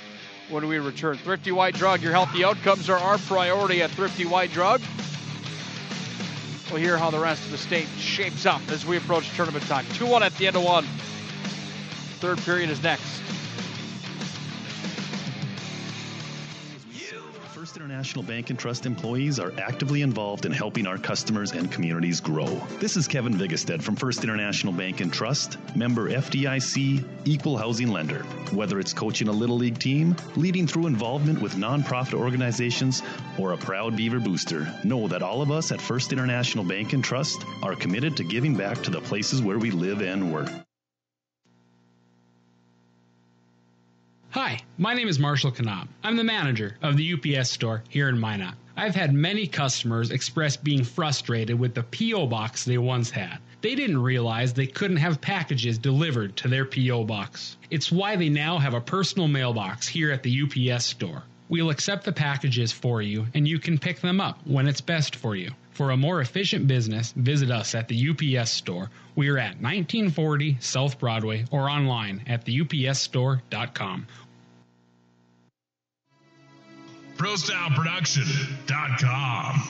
when we return. Thrifty White Drug, your healthy outcomes are our priority at Thrifty White Drug. We'll hear how the rest of the state shapes up as we approach tournament time. 2-1 at the end of 1. Third period is next. First International International Bank and Trust employees are actively involved in helping our customers and communities grow. This is Kevin Vigestad from First International Bank and Trust, member FDIC, equal housing lender. Whether it's coaching a Little League team, leading through involvement with nonprofit organizations, or a proud Beaver booster, know that all of us at First International Bank and Trust are committed to giving back to the places where we live and work. Hi, my name is Marshall Knob. I'm the manager of the UPS store here in Minot. I've had many customers express being frustrated with the P.O. box they once had. They didn't realize they couldn't have packages delivered to their P.O. box. It's why they now have a personal mailbox here at the UPS store. We'll accept the packages for you, and you can pick them up when it's best for you. For a more efficient business, visit us at the UPS store. We are at 1940 South Broadway or online at theupsstore.com. ProStyleProduction.com.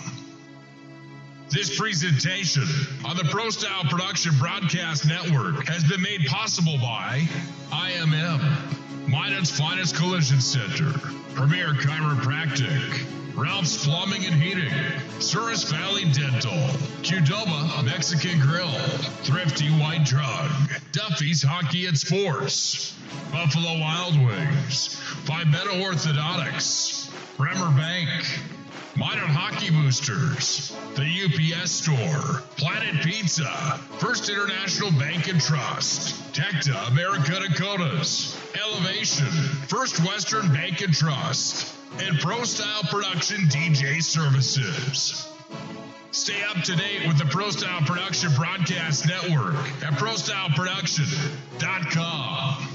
This presentation on the Pro Style Production Broadcast Network has been made possible by IMM, Minot's Finest Collision Center, Premier Chiropractic, Ralph's Plumbing and Heating, Souris Valley Dental, Qdoba Mexican Grill, Thrifty White Drug, Duffy's Hockey and Sports, Buffalo Wild Wings, Pimento Orthodontics, Bremer Bank, Minot Hockey Boosters, the UPS Store, Planet Pizza, First International Bank and Trust, Tecta America Dakotas, Elevation, First Western Bank and Trust, and Pro Style Production DJ Services. Stay up to date with the Pro Style Production Broadcast Network at ProStyleProduction.com.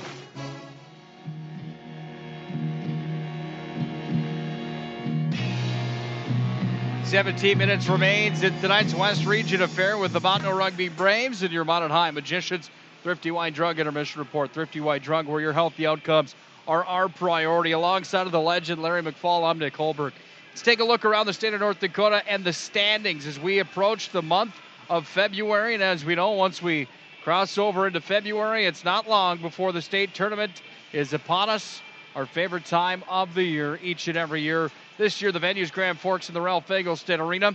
17 minutes remains in tonight's West Region affair with the Bottineau Rugby Braves and your Minot High Magicians. Thrifty White Drug Intermission Report. Thrifty White Drug, where your healthy outcomes are our priority. Alongside of the legend Larry McFall, I'm Nick Hulberg. Let's take a look around the state of North Dakota and the standings as we approach the month of February. And as we know, once we cross over into February, it's not long before the state tournament is upon us. Our favorite time of the year, each and every year. This year, the venue's Grand Forks in the Ralph Eggleston Arena.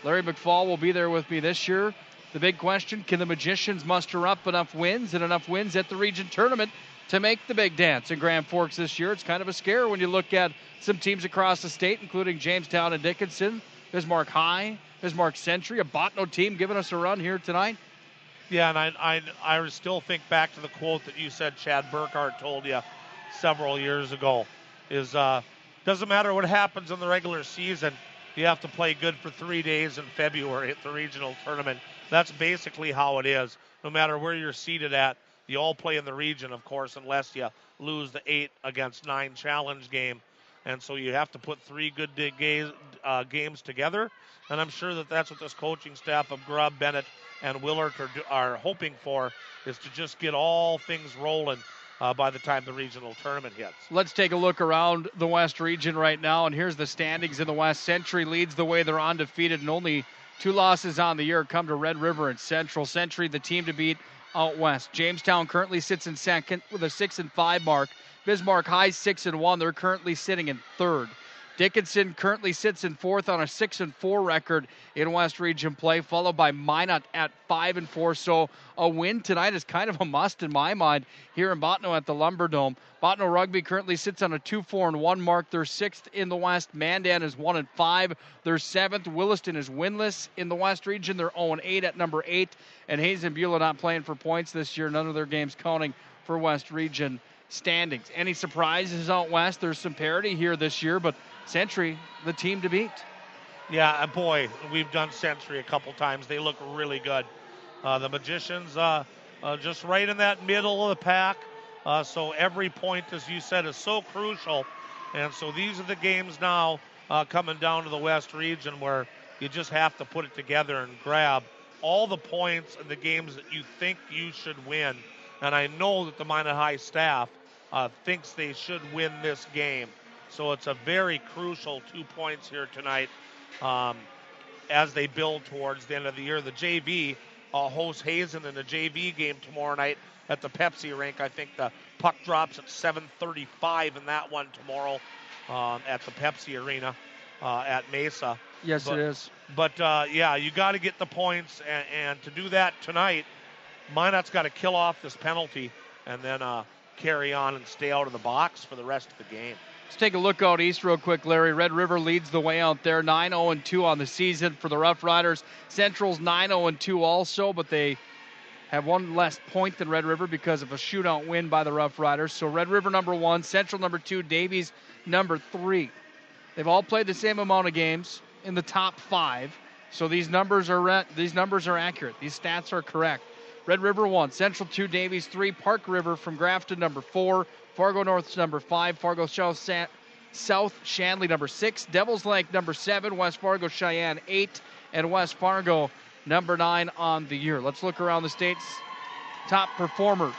Larry McFall will be there with me this year. The big question, can the Magicians muster up enough wins and enough wins at the region tournament to make the big dance in Grand Forks this year? It's kind of a scare when you look at some teams across the state, including Jamestown and Dickinson, Bismarck High, Bismarck Century, a Bottineau team giving us a run here tonight. Yeah, and I still think back to the quote that you said Chad Burkhart told you several years ago, is doesn't matter what happens in the regular season, you have to play good for 3 days in February at the regional tournament. That's basically how it is. No matter where you're seated at, you all play in the region, of course, unless you lose the 8-against-9 challenge game. And so you have to put 3 good games together. And I'm sure that that's what this coaching staff of Grubb, Bennett, and Willard are hoping for, is to just get all things rolling by the time the regional tournament hits. Let's take a look around the West region right now, and here's the standings in the West. Century leads the way. They're undefeated, and only 2 losses on the year come to Red River and Central. Century, the team to beat out west. Jamestown currently sits in second with a 6-5 mark. Bismarck High 6-1. They're currently sitting in third. Dickinson currently sits in fourth on a 6-4 record in West Region play, followed by Minot at 5-4. So a win tonight is kind of a must in my mind here in Bottineau at the Lumberdome. Bottineau Rugby currently sits on a 2-4-1 mark. They're 6th in the West. Mandan is 1-5. They're 7th. Williston is winless in the West Region. They're 0-8 at number 8. And Hayes and Beulah not playing for points this year. None of their games counting for West Region standings. Any surprises out west? There's some parity here this year, but Century, the team to beat. Yeah, boy, we've done Century a couple times. They look really good. The Magicians just right in that middle of the pack. So every point, as you said, is so crucial. And so these are the games now coming down to the West Region where you just have to put it together and grab all the points in the games that you think you should win. And I know that the Minot High staff thinks they should win this game. So it's a very crucial 2 points here tonight as they build towards the end of the year. The JV hosts Hazen in a JV game tomorrow night at the Pepsi rink. I think the puck drops at 7:35 in that one tomorrow at the Pepsi Arena. at Mesa. Yes, it is. But, yeah, you got to get the points, and to do that tonight, Minot's got to kill off this penalty and then carry on and stay out of the box for the rest of the game. Let's take a look out east real quick, Larry. Red River leads the way out there, 9-0-2 on the season for the Rough Riders. Central's 9-0-2 also, but they have one less point than Red River because of a shootout win by the Rough Riders. So Red River number 1, Central number 2, Davies number 3. They've all played the same amount of games in the top 5. So these numbers are accurate. These stats are correct. Red River 1, Central 2, Davies 3, Park River from Grafton number 4, Fargo North's number 5, Fargo South Shanley number 6, Devil's Lake number 7, West Fargo Cheyenne 8, and West Fargo number 9 on the year. Let's look around the state's top performers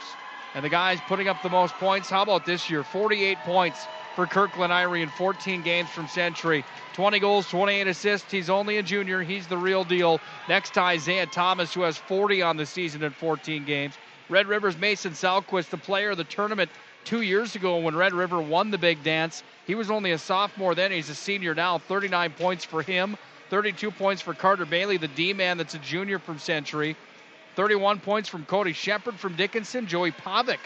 and the guys putting up the most points. How about this year? 48 points for Kirkland Irie in 14 games from Century. 20 goals, 28 assists. He's only a junior. He's the real deal. Next to Isaiah Thomas, who has 40 on the season in 14 games. Red River's Mason Salquist, the player of the tournament 2 years ago when Red River won the big dance. He was only a sophomore then. He's a senior now. 39 points for him. 32 points for Carter Bailey, the D-man that's a junior from Century. 31 points from Cody Shepard from Dickinson. Joey Pavic,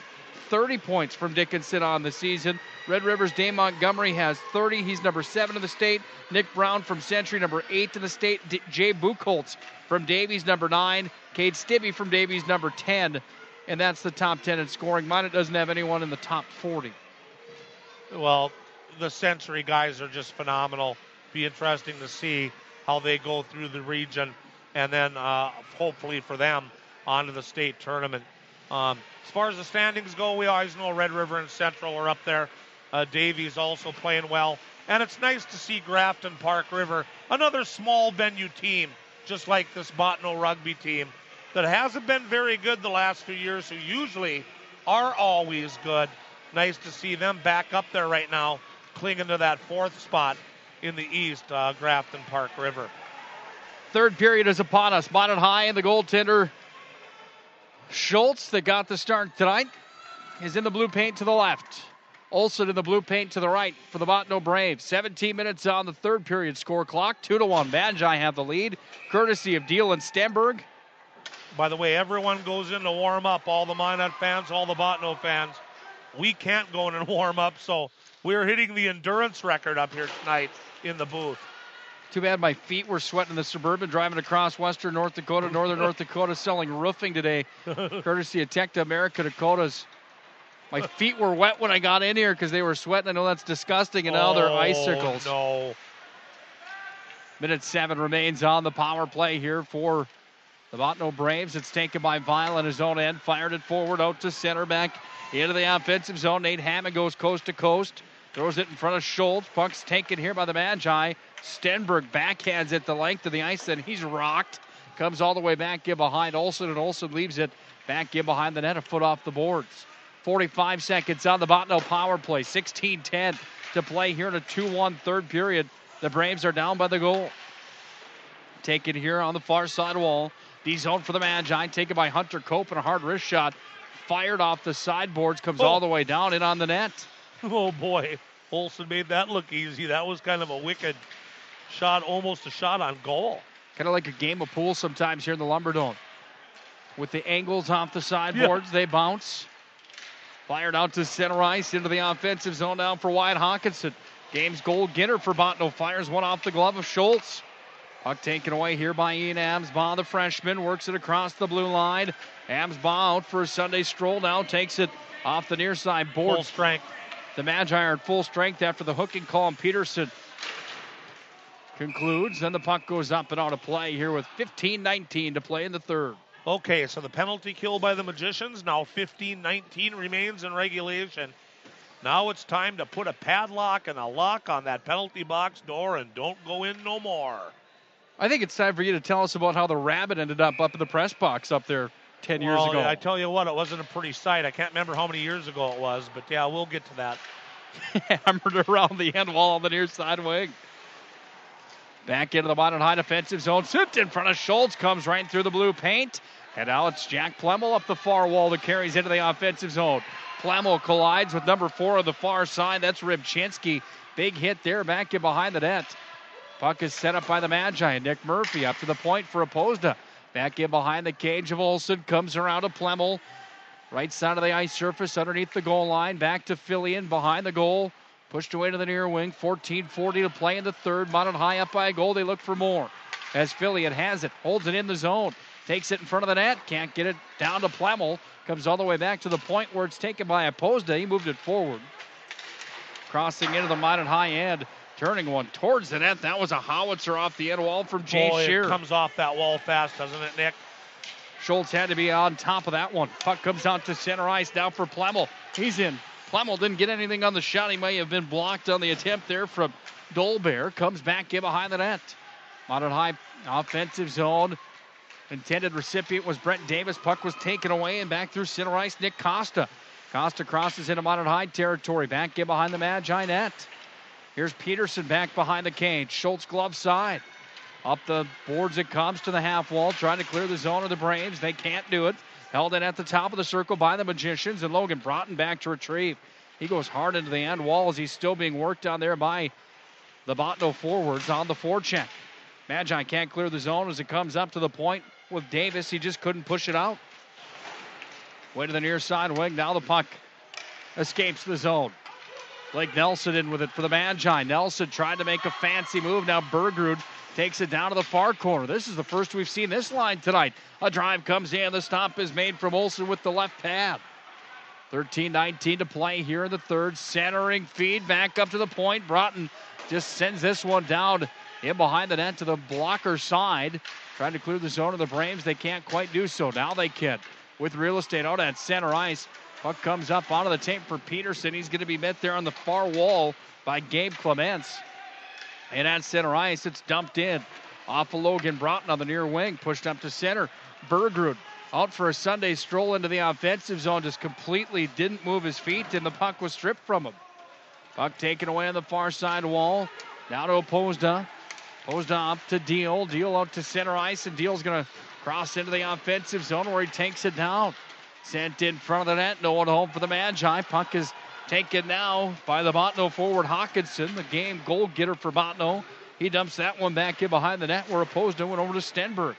30 points from Dickinson on the season. Red River's Dave Montgomery has 30. He's number 7 in the state. Nick Brown from Century, number 8 in the state. Jay Buchholz from Davies, number 9. Cade Stibbe from Davies, number 10. And that's the top 10 in scoring. Minot doesn't have anyone in the top 40. Well, the Century guys are just phenomenal. Be interesting to see how they go through the region, and then hopefully for them onto the state tournament. As far as the standings go, we always know Red River and Central are up there. Davies also playing well. And it's nice to see Grafton Park River, another small venue team, just like this Bottineau rugby team, that hasn't been very good the last few years, who usually are always good. Nice to see them back up there right now, clinging to that 4th spot in the East, Grafton Park River. Third period is upon us. Minot High, and the goaltender Schultz, that got the start tonight, is in the blue paint to the left. Olsen in the blue paint to the right for the Bottineau Braves. 17 minutes on the third period score clock. 2-1. Magi have the lead, courtesy of Deal and Stenberg. By the way, everyone goes in to warm up, all the Minot fans, all the Bottineau fans. We can't go in and warm up, so we're hitting the endurance record up here tonight in the booth. Too bad my feet were sweating in the Suburban driving across western North Dakota, northern North Dakota, selling roofing today, courtesy of Tecta America Dakotas. My feet were wet when I got in here because they were sweating. I know that's disgusting, and now they're icicles. No. Minute 7 remains on the power play here for the Bottineau Braves. It's taken by Vile on his own end, fired it forward out to center back into the offensive zone. Nate Hammond goes coast to coast, throws it in front of Schultz. Puck's taken here by the Magi. Stenberg backhands it the length of the ice, and he's rocked. Comes all the way back in behind Olsen, and Olsen leaves it back in behind the net, a foot off the boards. 45 seconds on the Bottineau power play. 16-10 to play here in a 2-1 third period. The Braves are down by the goal. Taken here on the far side wall. D-zone for the Magi, taken by Hunter Cope, and a hard wrist shot. Fired off the sideboards, comes all the way down in on the net. Oh, boy. Olsen made that look easy. That was kind of a wicked shot, almost a shot on goal. Kind of like a game of pool sometimes here in the Lumberdome. With the angles off the sideboards, they bounce. Fired out to center ice into the offensive zone down for Wyatt Hawkinson. Game's goal getter for Bottineau. Fires one off the glove of Schultz. Puck taken away here by Ian Amsbaugh, the freshman. Works it across the blue line. Amsbaugh out for a Sunday stroll now. Takes it off the near side board. Full strength. The Magi are at full strength after the hooking call, and Peterson concludes. Then the puck goes up and out of play here with 15-19 to play in the third. Okay, so the penalty kill by the Magicians. Now 15-19 remains in regulation. Now it's time to put a padlock and a lock on that penalty box door and don't go in no more. I think it's time for you to tell us about how the Rabbit ended up in the press box up there 10 years ago. I tell you what, it wasn't a pretty sight. I can't remember how many years ago it was, but yeah, we'll get to that. Hammered around the end wall on the near side wing. Back into the Minot High defensive zone. Sit in front of Schultz. Comes right through the blue paint. And now it's Jack Plemmel up the far wall that carries into the offensive zone. Plemmel collides with number 4 on the far side. That's Rybczynski. Big hit there back in behind the net. Puck is set up by the Magi. Nick Murphy up to the point for Opposda. Back in behind the cage of Olsen. Comes around to Plemmel. Right side of the ice surface underneath the goal line. Back to Fillion behind the goal. Pushed away to the near wing. 14:40 to play in the third. Minot high up by a goal. They look for more. As Fillion has it. Holds it in the zone. Takes it in front of the net. Can't get it down to Plemmel. Comes all the way back to the point where it's taken by Opposda. He moved it forward. Crossing into the Minot high end. Turning one towards the net. That was a howitzer off the end wall from Jay Shearer. It comes off that wall fast, doesn't it, Nick? Schultz had to be on top of that one. Puck comes out to center ice now for Plemmel. He's in. Plemmel didn't get anything on the shot. He may have been blocked on the attempt there from Dolbear. Comes back in behind the net. Minot high offensive zone. Intended recipient was Brent Davis. Puck was taken away and back through center ice. Nick Costa. Costa crosses into Minot high territory. Back in behind the Magi net. Here's Peterson back behind the cage. Schultz glove side. Up the boards it comes to the half wall. Trying to clear the zone of the Braves. They can't do it. Held in at the top of the circle by the Magicians. And Logan Broughton back to retrieve. He goes hard into the end wall as he's still being worked on there by the Bottineau forwards on the forecheck. Magi can't clear the zone as it comes up to the point with Davis. He just couldn't push it out. Way to the near side wing. Now the puck escapes the zone. Blake Nelson in with it for the Magi. Nelson tried to make a fancy move. Now Bergerud takes it down to the far corner. This is the first we've seen this line tonight. A drive comes in. The stop is made from Olsen with the left pad. 13:19 to play here in the third. Centering feed back up to the point. Broughton just sends this one down in behind the net to the blocker side. Trying to clear the zone of the Braves. They can't quite do so. Now they can. With real estate out at center ice. Puck comes up out of the tape for Peterson. He's going to be met there on the far wall by Gabe Clements. And at center ice, it's dumped in. Off of Logan Broughton on the near wing. Pushed up to center. Bergerud out for a Sunday stroll into the offensive zone. Just completely didn't move his feet, and the puck was stripped from him. Puck taken away on the far side wall. Now to Opposda. Opposda up to Deal. Deal out to center ice, and Deal's going to cross into the offensive zone where he takes it down. Sent in front of the net. No one home for the Magi. Puck is taken now by the Bottineau forward Hawkinson, the game goal getter for Bottineau. He dumps that one back in behind the net where Opposda went over to Stenberg.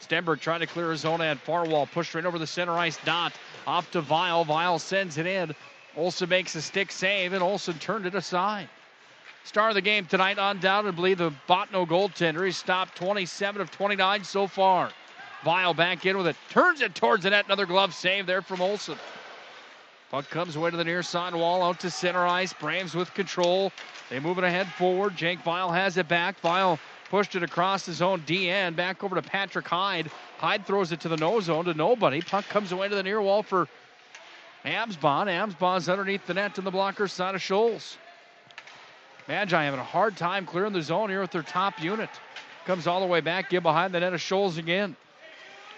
Stenberg trying to clear his own end. Far wall pushed right over the center ice dot. Off to Weil. Weil sends it in. Olsen makes a stick save, and Olsen turned it aside. Star of the game tonight, undoubtedly, the Bottineau goaltender. He's stopped 27 of 29 so far. Weil back in with it. Turns it towards the net. Another glove save there from Olsen. Puck comes away to the near side wall, out to center ice. Braves with control. They move it ahead forward. Jake Weil has it back. Weil pushed it across his own DN. Back over to Patrick Hyde. Hyde throws it to the no zone to nobody. Puck comes away to the near wall for Amsbon. Amsbon's underneath the net in the blocker side of Scholes. Magi having a hard time clearing the zone here with their top unit. Comes all the way back, get behind the net of Scholes again.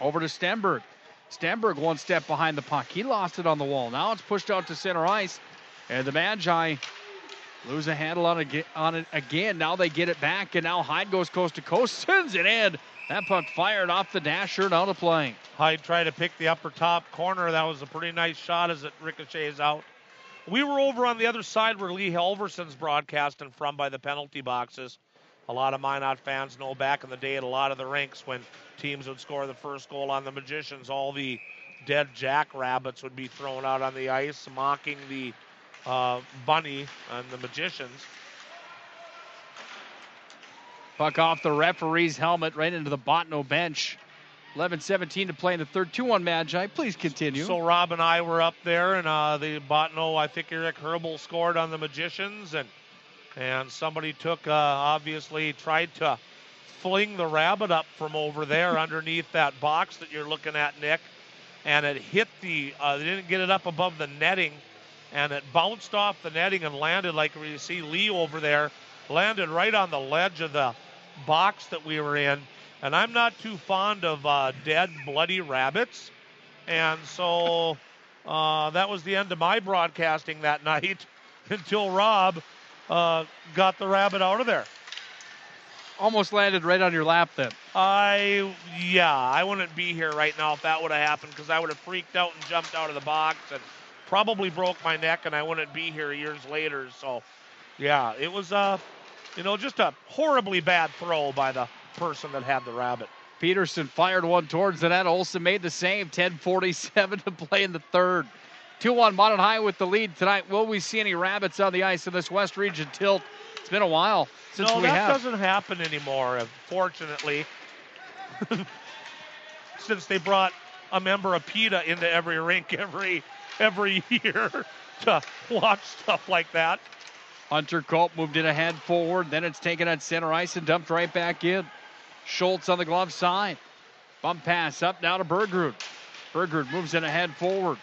Over to Stenberg. Stenberg one step behind the puck. He lost it on the wall. Now it's pushed out to center ice. And the Magi lose a handle on it again. Now they get it back. And now Hyde goes coast to coast. Sends it in. That puck fired off the dasher out of play. Hyde tried to pick the upper top corner. That was a pretty nice shot as it ricochets out. We were over on the other side where Lee Halverson's broadcasting from by the penalty boxes. A lot of Minot fans know back in the day at a lot of the rinks when teams would score the first goal on the Magicians, all the dead jackrabbits would be thrown out on the ice, mocking the bunny and the Magicians. Puck off the referee's helmet right into the Bottineau bench. 11:17 to play in the third. 2-1 Magi. Please continue. So Rob and I were up there, and the Bottineau, I think Eric Herbel scored on the Magicians, and somebody took, obviously tried to fling the rabbit up from over there underneath that box that you're looking at, Nick, and it hit they didn't get it up above the netting, and it bounced off the netting and landed, like we see Lee over there, landed right on the ledge of the box that we were in. And I'm not too fond of dead, bloody rabbits. And so that was the end of my broadcasting that night until Rob got the rabbit out of there. Almost landed right on your lap then. I wouldn't be here right now if that would have happened, because I would have freaked out and jumped out of the box and probably broke my neck, and I wouldn't be here years later. So, yeah, it was just a horribly bad throw by the person that had the rabbit. Peterson fired one towards the net. Olsen made the save. 10:47 to play in the third. 2-1 Minot High with the lead tonight. Will we see any rabbits on the ice in this West Region tilt? It's been a while since we have. No, that doesn't happen anymore, unfortunately. Since they brought a member of PETA into every rink every year to watch stuff like that. Hunter Culp moved it ahead forward. Then it's taken at center ice and dumped right back in. Schultz on the glove side. Bump pass up now to Bergerud. Bergerud moves it ahead forward.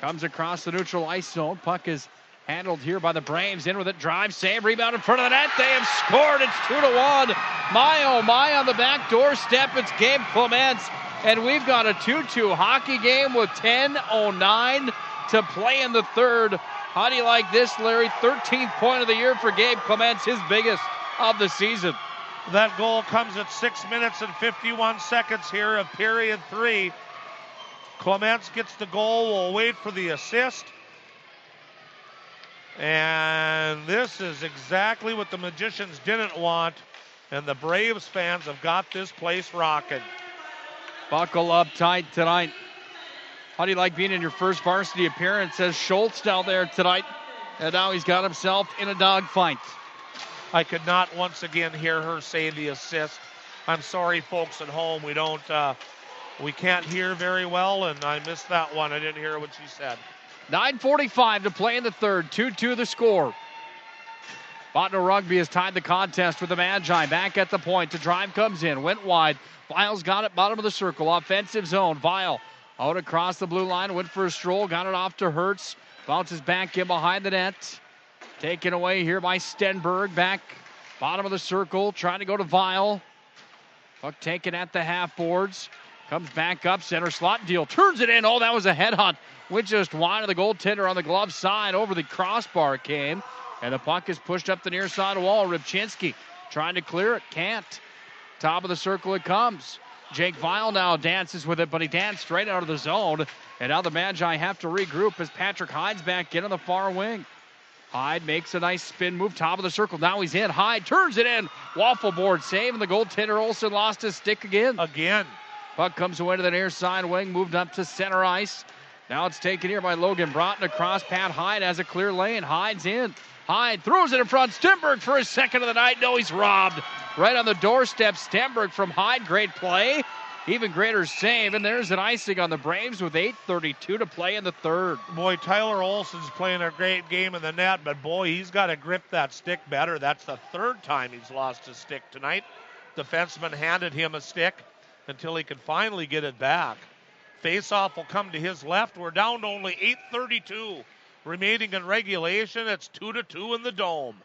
Comes across the neutral ice zone. Puck is handled here by the Braves. In with it. Drive, save, rebound in front of the net. They have scored. It's 2-1. My, oh my, on the back doorstep. It's Gabe Clements. And we've got a 2-2 hockey game with 10:09 to play in the third. How do you like this, Larry? 13th point of the year for Gabe Clements, his biggest of the season. That goal comes at 6 minutes and 51 seconds here of period 3. Clements gets the goal. We'll wait for the assist. And this is exactly what the Magicians didn't want. And the Braves fans have got this place rocking. Buckle up tight tonight. How do you like being in your first varsity appearance? Says Schultz down there tonight. And now he's got himself in a dogfight. I could not once again hear her say the assist. I'm sorry, folks at home. We can't hear very well, and I missed that one. I didn't hear what she said. 9:45 to play in the third. 2-2 the score. Bottineau Rugby has tied the contest with the Magi. Back at the point. The drive comes in. Went wide. Vile's got it. Bottom of the circle. Offensive zone. Vile out across the blue line. Went for a stroll. Got it off to Hertz. Bounces back in behind the net. Taken away here by Stenberg. Back bottom of the circle. Trying to go to Vile. Puck taken at the half boards. Comes back up. Center slot deal. Turns it in. Oh, that was a headhunt. Went just wide of the goaltender on the glove side. Over the crossbar came. And the puck is pushed up the near side wall. Rybczynski trying to clear it. Can't. Top of the circle it comes. Jake Vile now dances with it, but he danced straight out of the zone. And now the Magi have to regroup as Patrick Hyde's back in on the far wing. Hyde makes a nice spin move, top of the circle. Now he's in. Hyde turns it in. Waffle board save, and the goaltender Olsen lost his stick again. Puck comes away to the near side wing, moved up to center ice. Now it's taken here by Logan Broughton across. Pat Hyde has a clear lane. Hyde's in. Hyde throws it in front. Stenberg for his second of the night. No, he's robbed. Right on the doorstep. Stenberg from Hyde. Great play. Even greater save. And there's an icing on the Braves with 8:32 to play in the third. Boy, Tyler Olsen's playing a great game in the net, but boy, he's got to grip that stick better. That's the third time he's lost his stick tonight. Defenseman handed him a stick until he could finally get it back. Face-off will come to his left. We're down to only 8:32 remaining in regulation. It's 2-2 in the Dome.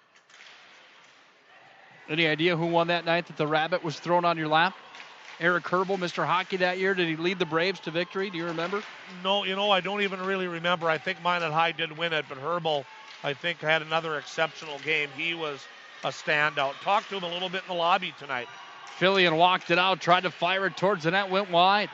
Any idea who won that night that the rabbit was thrown on your lap? Eric Herbel, Mr. Hockey that year. Did he lead the Braves to victory? Do you remember? No, I don't even really remember. I think Minot High did win it, but Herbel, I think, had another exceptional game. He was a standout. Talked to him a little bit in the lobby tonight. Fillion walked it out, tried to fire it towards the net, went wide.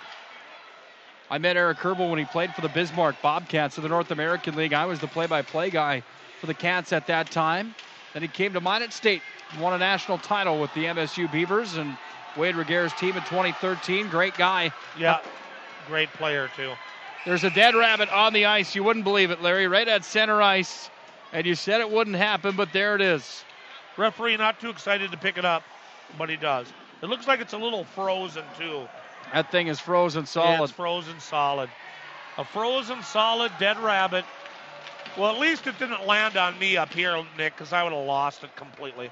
I met Eric Herbel when he played for the Bismarck Bobcats of the North American League. I was the play-by-play guy for the Cats at that time. Then he came to Minot State, won a national title with the MSU Beavers, and Wade Regere's team in 2013. Great guy. Yeah, great player too. There's a dead rabbit on the ice. You wouldn't believe it, Larry, right at center ice. And you said it wouldn't happen, but there it is. Referee not too excited to pick it up, but he does. It looks like it's a little frozen too. That thing is frozen solid. Yeah, it's frozen solid. A frozen solid dead rabbit. Well, at least it didn't land on me up here, Nick, because I would have lost it completely.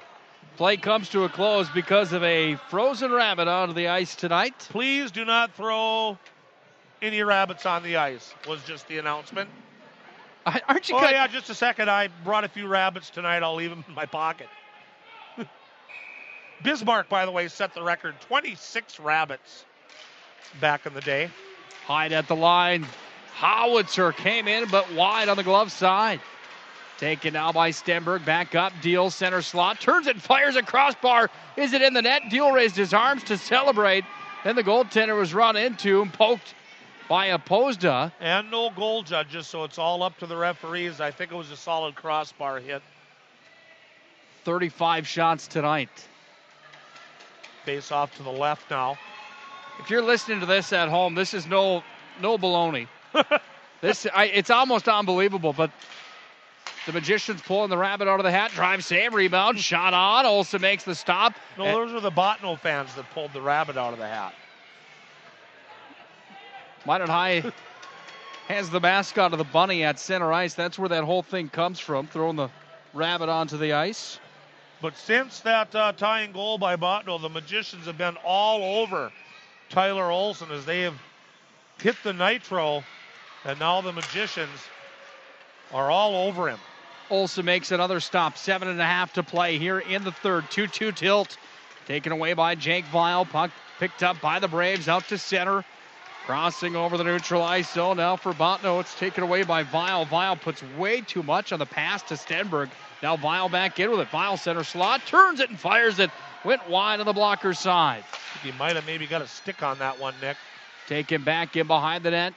Play comes to a close because of a frozen rabbit onto the ice tonight. Please do not throw any rabbits on the ice, was just the announcement. Aren't you? Oh, yeah, just a second. I brought a few rabbits tonight. I'll leave them in my pocket. Bismarck, by the way, set the record. 26 rabbits back in the day. Hyde at the line. Howitzer came in, but wide on the glove side. Taken now by Stenberg. Back up. Deal center slot. Turns it. Fires a crossbar. Is it in the net? Deal raised his arms to celebrate. Then the goaltender was run into and poked by Opposda. And no goal judges, so it's all up to the referees. I think it was a solid crossbar hit. 35 shots tonight. Face off to the left now. If you're listening to this at home, this is no baloney. It's almost unbelievable, but the Magicians pulling the rabbit out of the hat. Drive, save, rebound, shot on. Olsen makes the stop. No, those are the Bottineau fans that pulled the rabbit out of the hat. Minot High has the mascot of the bunny at center ice. That's where that whole thing comes from, throwing the rabbit onto the ice. But since that tying goal by Bottineau, the Magicians have been all over Tyler Olsen as they have hit the nitro, and now the Magicians are all over him. Olsen makes another stop. 7.5 to play here in the third. 2-2 tilt. Taken away by Jake Vial. Puck picked up by the Braves out to center. Crossing over the neutral ice zone now for Bottineau. It's taken away by Vial. Vial puts way too much on the pass to Stenberg. Now Vial back in with it. Vial center slot. Turns it and fires it. Went wide on the blocker side. He might have maybe got a stick on that one, Nick. Taken back in behind the net.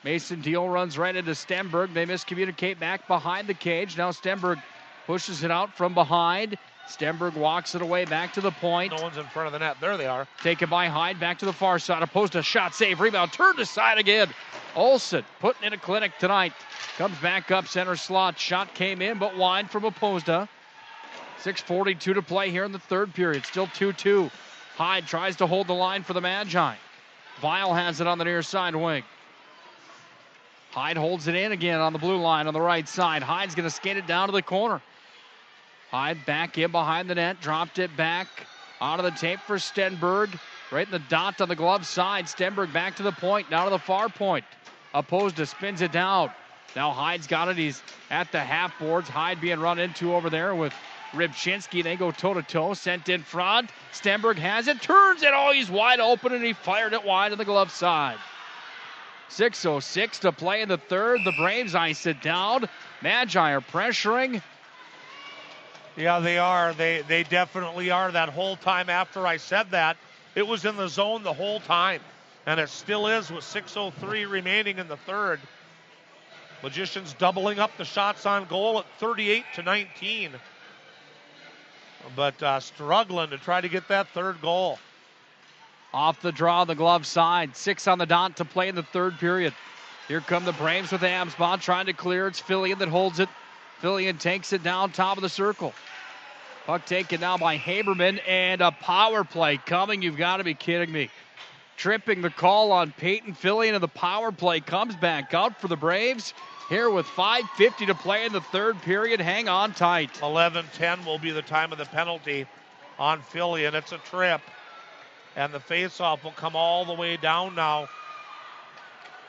Mason Deal runs right into Stenberg. They miscommunicate back behind the cage. Now Stenberg pushes it out from behind. Stenberg walks it away back to the point. No one's in front of the net. There they are. Taken by Hyde back to the far side. Opposed to shot, save, rebound, turned aside again. Olsen putting in a clinic tonight. Comes back up center slot. Shot came in but wide from Opposed. 6:42 to play here in the third period. Still 2-2. Hyde tries to hold the line for the Magi. Vial has it on the near side wing. Hyde holds it in again on the blue line on the right side. Hyde's going to skate it down to the corner. Hyde back in behind the net. Dropped it back out of the tape for Stenberg. Right in the dot on the glove side. Stenberg back to the point. Now to the far point. Opposed spins it down. Now Hyde's got it. He's at the half boards. Hyde being run into over there with Rybczynski. They go toe-to-toe. Sent in front. Stenberg has it. Turns it. Oh, he's wide open, and he fired it wide on the glove side. 6:06 to play in the third. The Braves ice it down. Magi are pressuring. Yeah, they are. They definitely are. That whole time after I said that, it was in the zone the whole time. And it still is with 6:03 remaining in the third. Magicians doubling up the shots on goal at 38-19. But struggling to try to get that third goal. Off the draw on the glove side. 6 on the dot to play in the third period. Here come the Braves with Amsbaugh trying to clear. It's Fillion that holds it. Fillion takes it down top of the circle. Puck taken now by Haberman, and a power play coming. You've got to be kidding me. Tripping the call on Peyton Fillion, and the power play comes back out for the Braves. Here with 5:50 to play in the third period. Hang on tight. 11:10 will be the time of the penalty on Fillion. It's a trip. And the faceoff will come all the way down now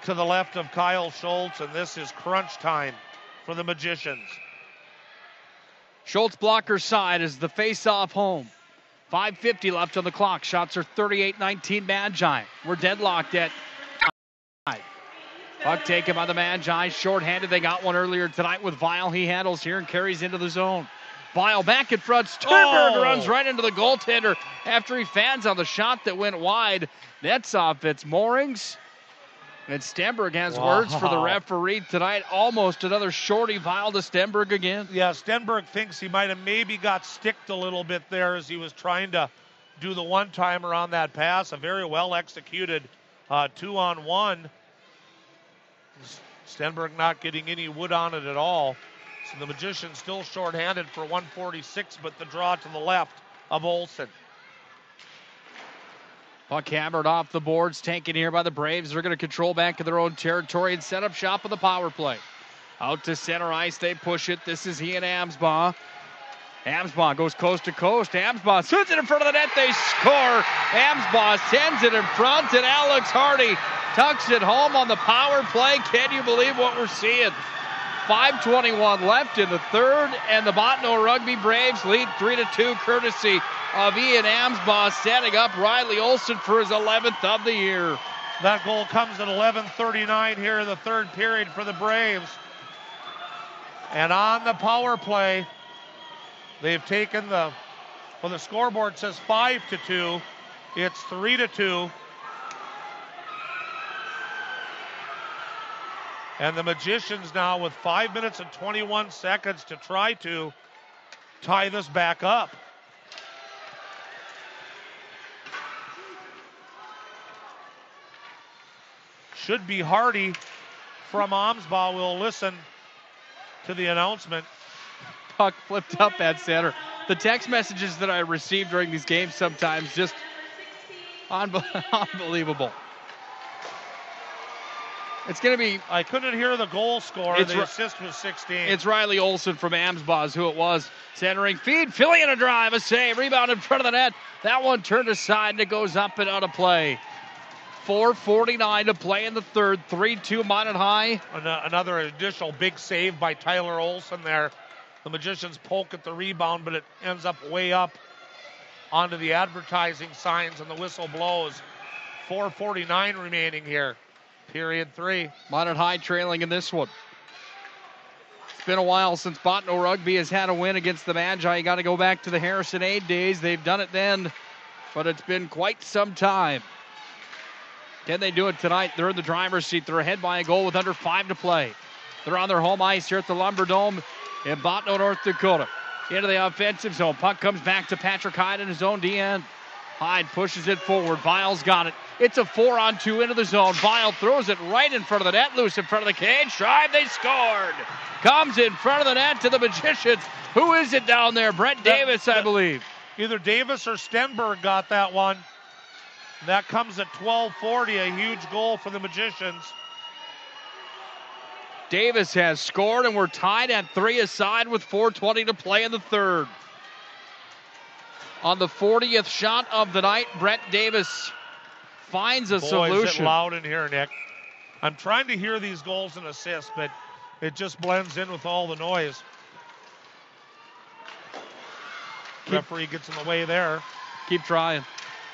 to the left of Kyle Schultz, and this is crunch time for the Magicians. Schultz blocker side is the face-off home. 5:50 left on the clock. Shots are 38-19 Magi. We're deadlocked at 5. Puck taken by the Magi. Short-handed. They got one earlier tonight with Vial. He handles here and carries into the zone. Vial back in front. Sternberg runs right into the goaltender after he fans on the shot that went wide. Nets off its moorings. And Stenberg has words for the referee tonight. Almost another shorty. Vial to Stenberg again. Yeah, Stenberg thinks he might have maybe got sticked a little bit there as he was trying to do the one-timer on that pass. A very well-executed 2-on-1. Stenberg not getting any wood on it at all. So the Magicians still shorthanded for 146, but the draw to the left of Olsen. Puck hammered off the boards, taken here by the Braves. They're going to control back in their own territory and set up shop with the power play. Out to center ice, they push it. This is Ian Amsbaugh. Amsbaugh goes coast to coast. Amsbaugh sends it in front of the net. They score. Amsbaugh sends it in front, and Alex Hardy tucks it home on the power play. Can you believe what we're seeing? 5:21 left in the third, and the Bottineau Rugby Braves lead 3-2, courtesy of Ian Amsbaugh, setting up Riley Olsen for his 11th of the year. That goal comes at 11:39 here in the third period for the Braves. And on the power play, they've taken the scoreboard says 5-2. It's 3-2. And the Magicians now with 5 minutes and 21 seconds to try to tie this back up. Should be Hardy from Amsbaugh. We'll listen to the announcement. Puck flipped up at center. The text messages that I receive during these games sometimes just unbelievable. It's going to be... I couldn't hear the goal score. The assist was 16. It's Riley Olson from Amsbaugh is who it was. Centering feed. Fillion a drive. A save. Rebound in front of the net. That one turned aside and it goes up and out of play. 4:49 to play in the third. 3-2 Minot High. Another additional big save by Tyler Olson there. The Magicians poke at the rebound, but it ends up way up onto the advertising signs, and the whistle blows. 4:49 remaining here. Period 3. Minot High trailing in this one. It's been a while since Bottineau Rugby has had a win against the Magi. You got to go back to the Harrison Aid days. They've done it then, but it's been quite some time. Can they do it tonight? They're in the driver's seat. They're ahead by a goal with under 5 to play. They're on their home ice here at the Lumber Dome in Bottineau, North Dakota. Into the offensive zone. Puck comes back to Patrick Hyde in his own DN. Hyde pushes it forward. Vile's got it. It's a 4-on-2 into the zone. Vile throws it right in front of the net. Loose in front of the cage. Drive, they scored. Comes in front of the net to the Magicians. Who is it down there? Brett Davis, I believe. Either Davis or Stenberg got that one. That comes at 12:40, a huge goal for the Magicians. Davis has scored, and we're tied at 3 aside with 4:20 to play in the third. On the 40th shot of the night, Brett Davis finds a solution. Boy, is it loud in here, Nick. I'm trying to hear these goals and assists, but it just blends in with all the noise. Referee gets in the way there. Keep trying.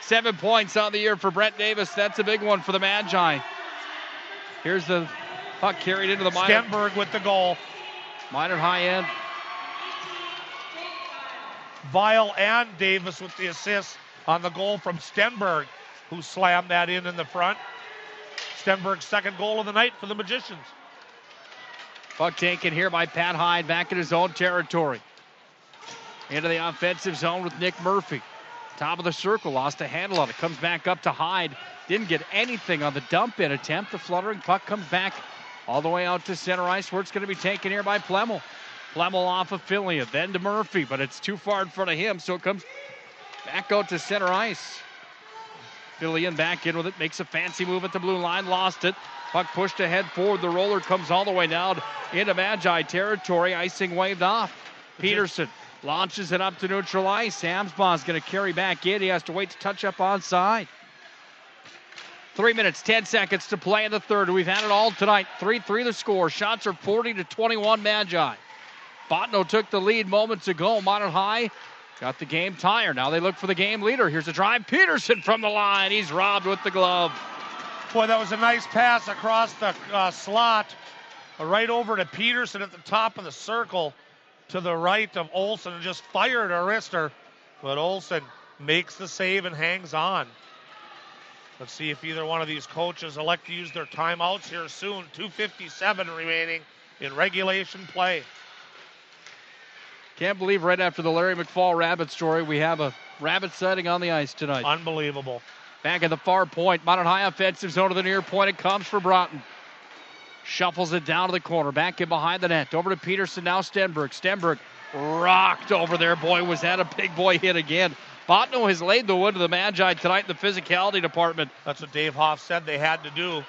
7 points on the year for Brett Davis. That's a big one for the Magi. Here's the puck carried into the Minot. Stenberg with the goal. Minot High end. Vile and Davis with the assist on the goal from Stenberg, who slammed that in the front. Stenberg's second goal of the night for the Magicians. Puck taken here by Pat Hyde back in his own territory. Into the offensive zone with Nick Murphy. Top of the circle, lost a handle on it. Comes back up to Hyde. Didn't get anything on the dump-in attempt. The fluttering puck comes back all the way out to center ice, where it's going to be taken here by Plemmel. Plemmel off of Fillion, then to Murphy, but it's too far in front of him, so it comes back out to center ice. Fillion back in with it, makes a fancy move at the blue line, lost it. Puck pushed ahead forward. The roller comes all the way down into Magi territory. Icing waved off. Peterson launches it up to neutral ice. Amsbaugh's going to carry back in. He has to wait to touch up onside. 3 minutes, 10 seconds to play in the third. We've had it all tonight. 3-3 the score. Shots are 40-21 Magi. Bottineau took the lead moments ago. Minot High got the game tired. Now they look for the game leader. Here's a drive. Peterson from the line. He's robbed with the glove. Boy, that was a nice pass across the slot. Right over to Peterson at the top of the circle to the right of Olson, and just fired a wrister. But Olson makes the save and hangs on. Let's see if either one of these coaches elect to use their timeouts here soon. 2:57 remaining in regulation play. Can't believe right after the Larry McFall rabbit story, we have a rabbit sighting on the ice tonight. Unbelievable. Back at the far point, Minot High offensive zone to the near point. It comes for Broughton. Shuffles it down to the corner, back in behind the net. Over to Peterson, now Stenberg. Stenberg rocked over there. Boy, was that a big boy hit again. Bottineau has laid the wood to the Magi tonight in the physicality department. That's what Dave Hoff said they had to do.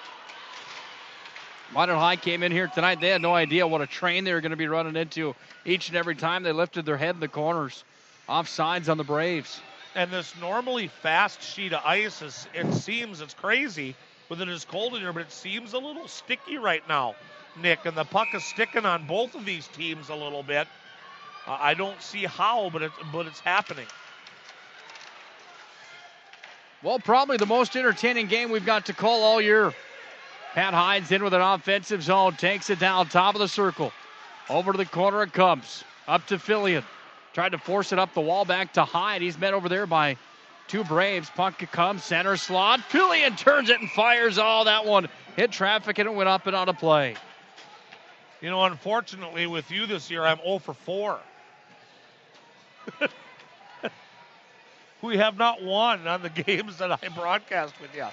Minot High came in here tonight. They had no idea what a train they were going to be running into each and every time they lifted their head in the corners. Offsides on the Braves. And this normally fast sheet of ice, it seems, it's crazy with it is cold in here, but it seems a little sticky right now, Nick. And the puck is sticking on both of these teams a little bit. I don't see how, but it's happening. Well, probably the most entertaining game we've got to call all year. Pat Hyde's in with an offensive zone, takes it down, top of the circle. Over to the corner it comes, up to Fillion. Tried to force it up the wall back to Hyde. He's met over there by two Braves. Puck comes, center slot. Fillion turns it and fires. Oh, that one hit traffic and it went up and out of play. You know, unfortunately with you this year, I'm 0 for 4. We have not won on the games that I broadcast with you.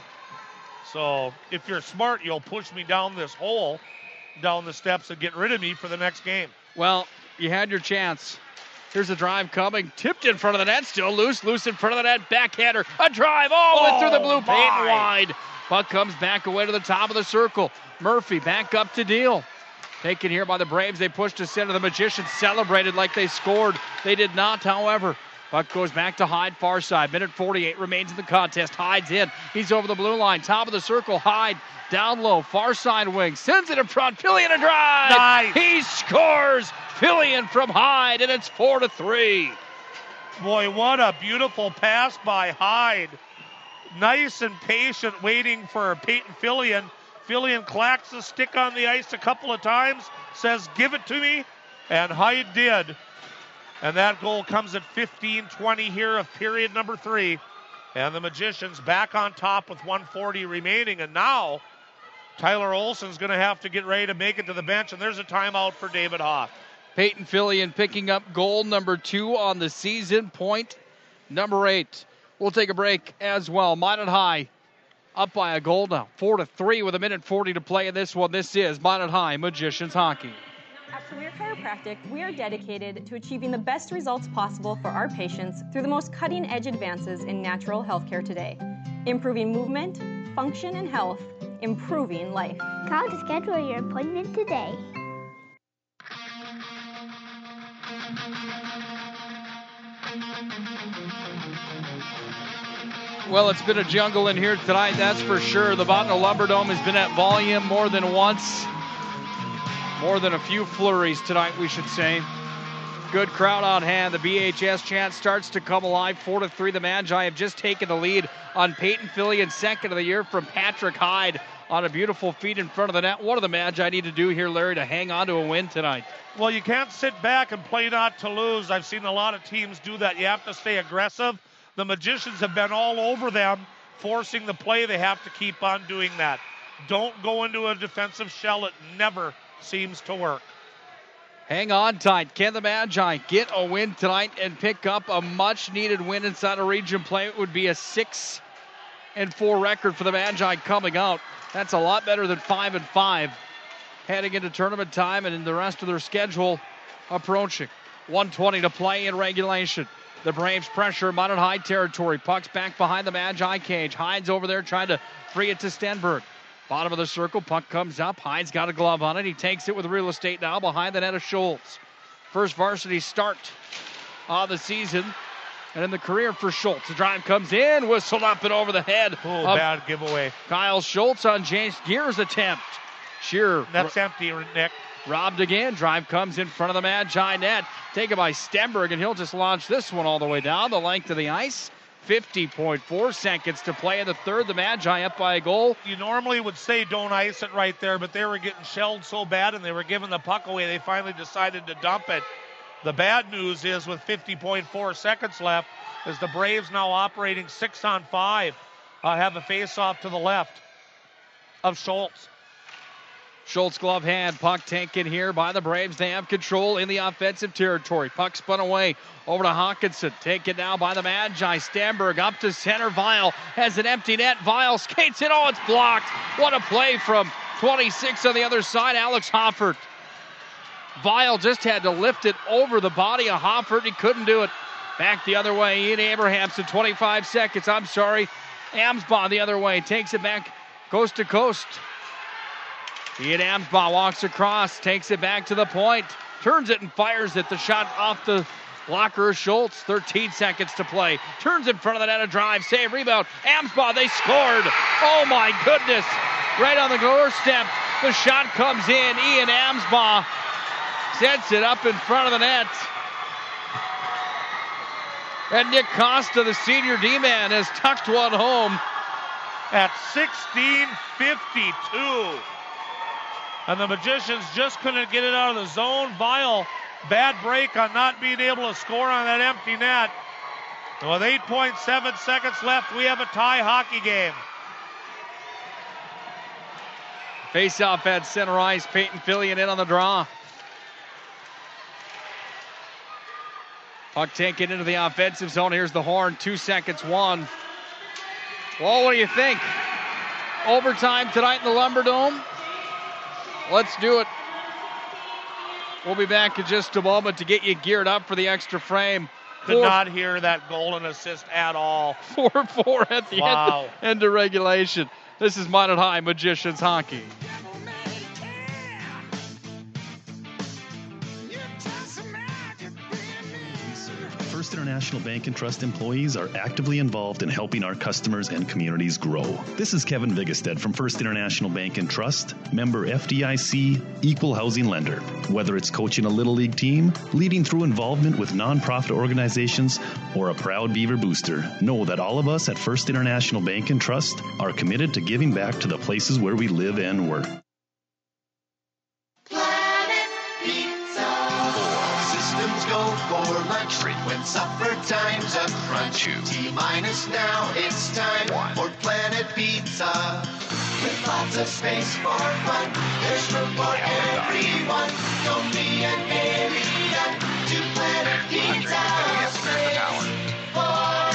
So if you're smart, you'll push me down this hole, down the steps, and get rid of me for the next game. Well, you had your chance. Here's a drive coming. Tipped in front of the net. Still loose. Loose in front of the net. Backhander. A drive. Went through the blue paint and wide. Puck comes back away to the top of the circle. Murphy back up to deal. Taken here by the Braves. They pushed to center. The Magicians celebrated like they scored. They did not, however. Puck goes back to Hyde, far side. Minute 48 remains in the contest. Hyde's in. He's over the blue line. Top of the circle. Hyde down low. Far side wing. Sends it in front. Fillion a drive. Nice. He scores. Fillion from Hyde, and it's 4-3. Boy, what a beautiful pass by Hyde. Nice and patient, waiting for Peyton Fillion. Fillion clacks the stick on the ice a couple of times. Says, give it to me. And Hyde did. And that goal comes at 15:20 here of period number 3. And the Magicians back on top with 1:40 remaining. And now Tyler Olson's going to have to get ready to make it to the bench. And there's a timeout for David Hoff. Peyton Fillion picking up goal number 2 on the season, point number 8. We'll take a break as well. Minot High up by a goal now. 4-3 with 1:40 to play in this one. This is Minot High Magicians Hockey. At Premier Chiropractic, we are dedicated to achieving the best results possible for our patients through the most cutting-edge advances in natural healthcare today. Improving movement, function, and health, improving life. Call to schedule your appointment today. Well, it's been a jungle in here tonight, that's for sure. The Bottineau Lumberdome has been at volume more than once. More than a few flurries tonight, we should say. Good crowd on hand. The BHS chant starts to come alive. 4-3. The Magi have just taken the lead on Peyton Fillion, second of the year from Patrick Hyde on a beautiful feed in front of the net. What do the Magi need to do here, Larry, to hang on to a win tonight? Well, you can't sit back and play not to lose. I've seen a lot of teams do that. You have to stay aggressive. The Magicians have been all over them, forcing the play. They have to keep on doing that. Don't go into a defensive shell. It never seems to work. Hang on tight. Can the Magi get a win tonight and pick up a much-needed win inside a region play? It would be a 6-4 record for the Magi coming out. That's a lot better than 5-5 heading into tournament time and in the rest of their schedule approaching. 1:20 to play in regulation. The Braves pressure Minot High territory. Puck's back behind the Magi cage. Hyde's over there trying to free it to Stenberg. Bottom of the circle, puck comes up. Hyde's got a glove on it. He takes it with real estate now behind the net of Schultz. First varsity start of the season and in the career for Schultz. The drive comes in, whistled up and over the head. Oh, bad giveaway. Kyle Schultz on James Gear's attempt. Shearer. That's empty, Nick. Robbed again. Drive comes in front of the Magi net. Taken by Stenberg, and he'll just launch this one all the way down the length of the ice. 50.4 seconds to play in the third. The Magi up by a goal. You normally would say don't ice it right there, but they were getting shelled so bad and they were giving the puck away. They finally decided to dump it. The bad news is with 50.4 seconds left is the Braves now operating 6-on-5. Have a face-off to the left of Schultz. Schultz glove hand, puck taken here by the Braves. They have control in the offensive territory. Puck spun away over to Hawkinson. Taken now by the Magi. Stenberg up to center. Weil has an empty net. Weil skates it. Oh, it's blocked. What a play from 26 on the other side, Alex Hoffert. Weil just had to lift it over the body of Hoffert. He couldn't do it. Back the other way. Ian Abrahamson, 25 seconds. I'm sorry. Amsbaugh the other way. Takes it back coast to coast. Ian Amsbaugh walks across, takes it back to the point, turns it and fires it. The shot off the blocker of Schultz. 13 seconds to play. Turns in front of the net, a drive, save, rebound. Amsbaugh, they scored. Oh my goodness. Right on the doorstep. The shot comes in. Ian Amsbaugh sets it up in front of the net. And Nick Costa, the senior D-man, has tucked one home. At 16:52. And the Magicians just couldn't get it out of the zone. Weil, bad break on not being able to score on that empty net. And with 8.7 seconds left, we have a tie hockey game. Face-off at center ice. Peyton Fillion in on the draw. Puck taken into the offensive zone. Here's the horn. 2 seconds, 1. Well, what do you think? Overtime tonight in the Lumberdome? Let's do it. We'll be back in just a moment to get you geared up for the extra frame. Did not hear that goal and assist at all. 4-4 at the end of regulation. This is Minot High Magicians Hockey. First International Bank and Trust employees are actively involved in helping our customers and communities grow. This is Kevin Vigestad from First International Bank and Trust, member FDIC, equal housing lender. Whether it's coaching a Little League team, leading through involvement with nonprofit organizations, or a proud Beaver booster, know that all of us at First International Bank and Trust are committed to giving back to the places where we live and work. Go for lunch, frequent supper time's a crunch. T-minus now, it's time for Planet Pizza. With lots of space for fun, there's room for everyone. Don't be an alien to Planet Pizza. Space for fun.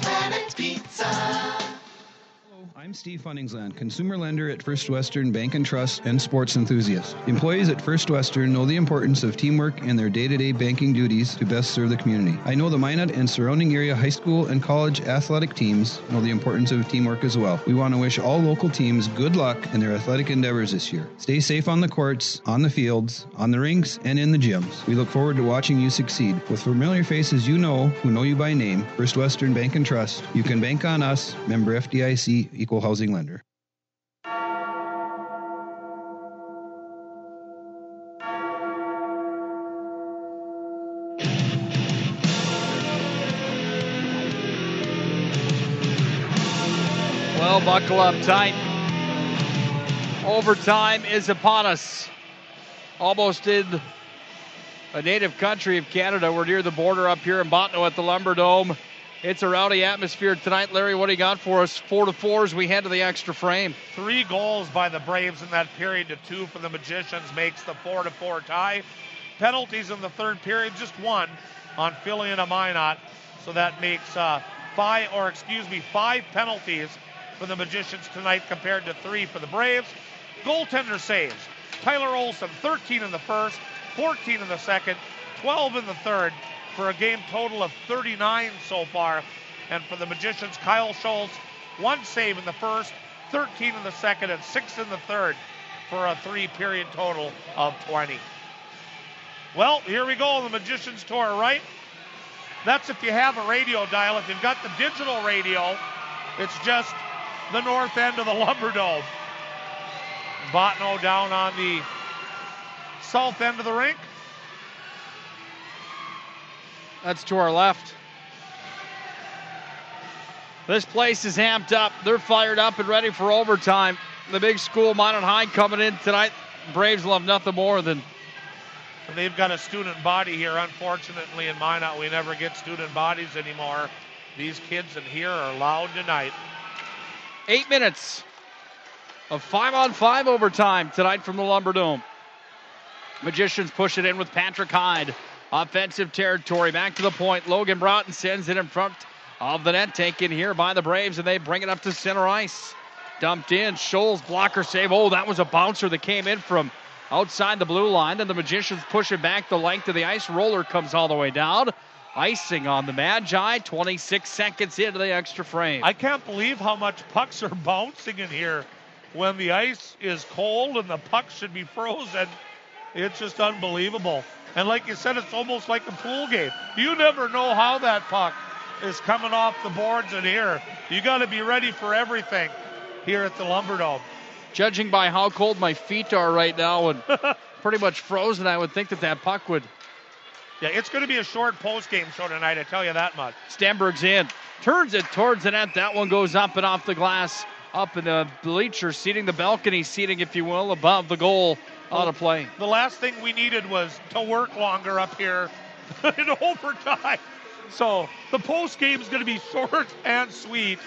Planet Pizza. I'm Steve Funningsland, consumer lender at First Western Bank and Trust and sports enthusiast. Employees at First Western know the importance of teamwork in their day-to-day banking duties to best serve the community. I know the Minot and surrounding area high school and college athletic teams know the importance of teamwork as well. We want to wish all local teams good luck in their athletic endeavors this year. Stay safe on the courts, on the fields, on the rinks, and in the gyms. We look forward to watching you succeed. With familiar faces you know, who know you by name, First Western Bank and Trust, you can bank on us, member FDIC, equal housing lender. Well, buckle up tight. Overtime is upon us. Almost in a native country of Canada. We're near the border up here in Bottineau at the Lumberdome. It's a rowdy atmosphere tonight. Larry, what do you got for us? 4-4 as we head to the extra frame. 3 goals by the Braves in that period to 2 for the Magicians makes the 4-4 tie. Penalties in the third period, just 1 on Philly and a Minot. So that makes 5 penalties for the Magicians tonight compared to 3 for the Braves. Goaltender saves. Tyler Olson, 13 in the first, 14 in the second, 12 in the third, for a game total of 39 so far. And for the Magicians, Kyle Schultz, 1 save in the first, 13 in the second, and 6 in the third for a 3-period total of 20. Well, here we go, the Magicians to our right. That's if you have a radio dial. If you've got the digital radio, it's just the north end of the Lumberdome. Bottineau down on the south end of the rink. That's to our left. This place is amped up. They're fired up and ready for overtime. The big school, Minot High, coming in tonight. Braves love nothing more than... And they've got a student body here. Unfortunately, in Minot, we never get student bodies anymore. These kids in here are loud tonight. 8 minutes of 5-on-5 overtime tonight from the Lumberdome. Magicians push it in with Patrick Hyde. Offensive territory, back to the point. Logan Broughton sends it in front of the net, taken here by the Braves, and they bring it up to center ice. Dumped in, Scholes blocker save. Oh, that was a bouncer that came in from outside the blue line, and the Magicians push it back the length of the ice. Roller comes all the way down. Icing on the Magi, 26 seconds into the extra frame. I can't believe how much pucks are bouncing in here when the ice is cold and the pucks should be frozen. It's just unbelievable. And like you said, it's almost like a pool game. You never know how that puck is coming off the boards in here. You got to be ready for everything here at the Lumberdome. Judging by how cold my feet are right now and pretty much frozen, I would think that puck would... Yeah, it's going to be a short post-game show tonight, I tell you that much. Stenberg's in. Turns it towards the net. That one goes up and off the glass. Up in the bleachers, seating the balcony seating, if you will, above the goal. Out of play. The last thing we needed was to work longer up here in overtime. So the post game is going to be short and sweet,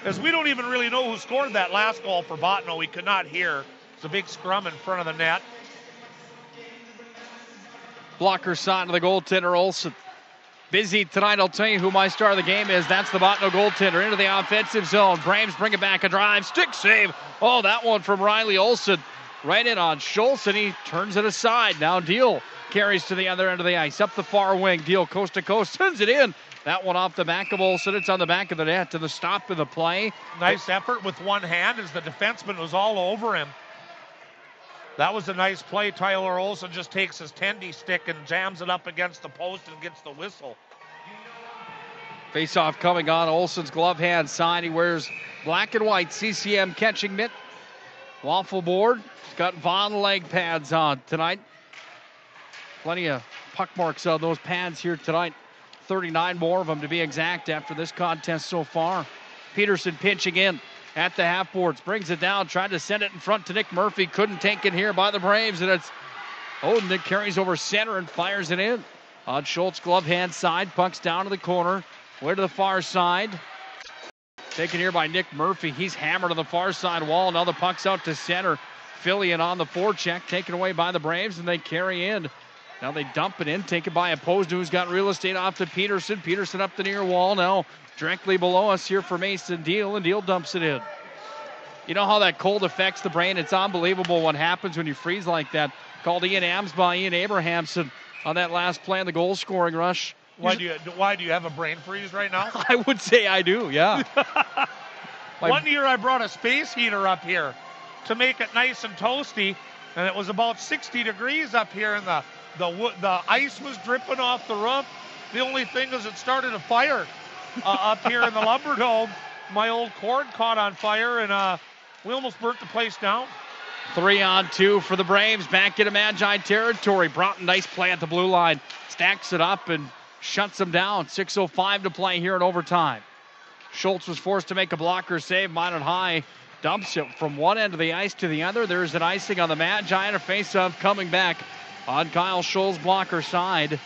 as we don't even really know who scored that last goal for Bottineau. We could not hear. It's a big scrum in front of the net. Blocker side of the goaltender, Olsen. Busy tonight, I'll tell you who my star of the game is. That's the Bottineau goaltender into the offensive zone. Braves bring it back, a drive, stick save. Oh, that one from Riley Olsen. Right in on Schultz, and he turns it aside. Now Deal carries to the other end of the ice. Up the far wing, Deal coast to coast, sends it in. That one off the back of Olsen. It's on the back of the net to the stop of the play. Nice effort with one hand as the defenseman was all over him. That was a nice play. Tyler Olsen just takes his tendy stick and jams it up against the post and gets the whistle. Face-off coming on Olsen's glove hand side. He wears black and white CCM catching mitt. Waffle board. He's got Vaughn leg pads on tonight. Plenty of puck marks on those pads here tonight. 39 more of them to be exact after this contest so far. Peterson pinching in at the half boards. Brings it down. Tried to send it in front to Nick Murphy. Couldn't take it here by the Braves. And it's Oden that carries over center and fires it in. On Schultz glove hand side. Puck's down to the corner. Way to the far side. Taken here by Nick Murphy. He's hammered on the far side wall. Now the puck's out to center. Fillion on the forecheck. Taken away by the Braves, and they carry in. Now they dump it in. Taken by Opposed, who's got real estate off to Peterson. Peterson up the near wall. Now directly below us here for Mason Deal, and Deal dumps it in. You know how that cold affects the brain? It's unbelievable what happens when you freeze like that. Called Ian Amsbaugh, Ian Abrahamson on that last play in the goal scoring rush. Why do you have a brain freeze right now? I would say I do, yeah. One year I brought a space heater up here to make it nice and toasty, and it was about 60 degrees up here, and the ice was dripping off the roof. The only thing is it started a fire up here in the Lumber Dome. My old cord caught on fire, and we almost burnt the place down. 3-on-2 for the Braves. Back into Magi territory. Broughton, nice play at the blue line. Stacks it up and shuts them down. 6:05 to play here in overtime. Schultz was forced to make a blocker save. Minot High dumps it from one end of the ice to the other. There's an icing on the Magi and a face-off coming back on Kyle Schultz's blocker side.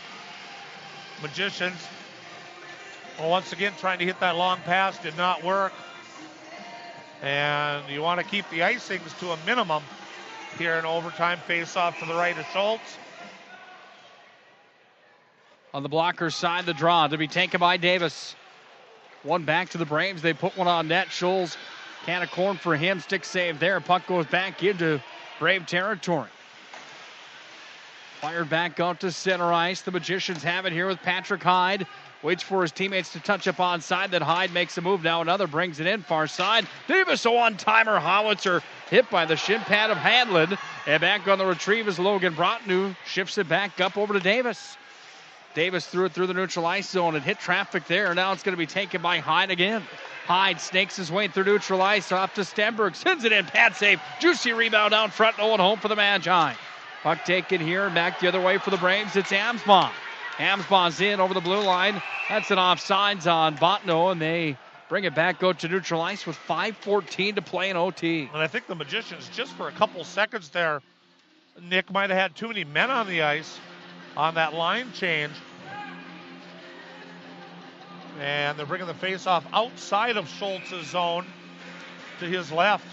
Magicians, well, once again, trying to hit that long pass did not work. And you want to keep the icings to a minimum here in overtime. Face-off to the right of Schultz. On the blocker side, the draw to be taken by Davis. One back to the Braves. They put one on net. Schultz, can of corn for him. Stick save there. Puck goes back into Brave territory. Fired back out to center ice. The Magicians have it here with Patrick Hyde. Waits for his teammates to touch up onside. Then Hyde makes a move. Now another brings it in. Far side. Davis, a one-timer. Howitzer hit by the shin pad of Hanlon. And back on the retrieve is Logan Bottineau. Shifts it back up over to Davis. Davis threw it through the neutral ice zone and hit traffic there. Now it's going to be taken by Hyde again. Hyde snakes his way through neutral ice off to Stenberg. Sends it in. Pad save. Juicy rebound out front. No one home for the Magi. Puck taken here and back the other way for the Braves. It's Amsbaugh. Amsbaugh's in over the blue line. That's an offsides on Bottineau, and they bring it back out to neutral ice with 5:14 to play in OT. And I think the Magicians, just for a couple seconds there, Nick might have had too many men on the ice on that line change. And they're bringing the face-off outside of Schultz's zone to his left.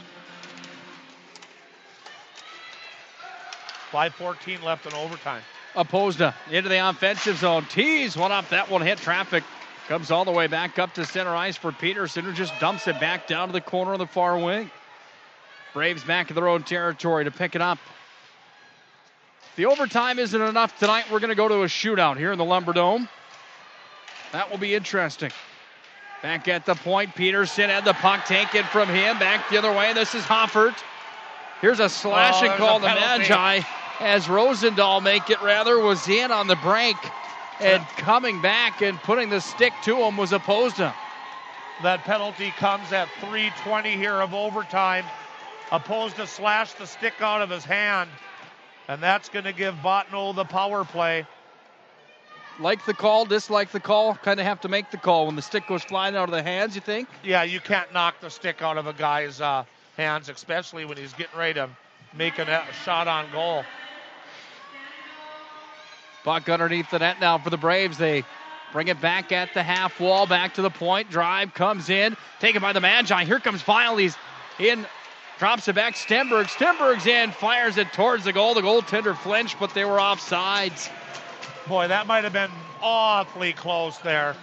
5:14 left in overtime. Opposed into the offensive zone. Tees one up. That one hit traffic. Comes all the way back up to center ice for Peterson, who just dumps it back down to the corner of the far wing. Braves back in their own territory to pick it up. The overtime isn't enough tonight. We're going to go to a shootout here in the Lumber Dome. That will be interesting. Back at the point, Peterson had the puck taken from him. Back the other way. This is Hoffert. Here's a slashing call to Magi as Rosendahl was in on the break. And coming back and putting the stick to him was Opposed. That penalty comes at 3:20 here of overtime. Opposed to slash the stick out of his hand. And that's going to give Bottineau the power play. Like the call, dislike the call, kind of have to make the call when the stick goes flying out of the hands, you think? Yeah, you can't knock the stick out of a guy's hands, especially when he's getting ready to make a shot on goal. Puck underneath the net now for the Braves. They bring it back at the half wall, back to the point. Drive comes in, taken by the Magi. Here comes Vile. He's in, drops it back. Stenberg's in, fires it towards the goal. The goaltender flinched, but they were offsides. Boy, that might have been awfully close there.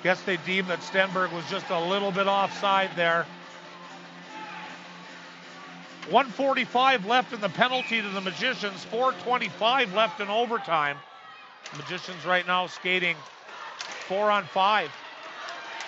Guess they deemed that Stenberg was just a little bit offside there. 1:45 left in the penalty to the Magicians. 4:25 left in overtime. The Magicians right now skating 4-on-5.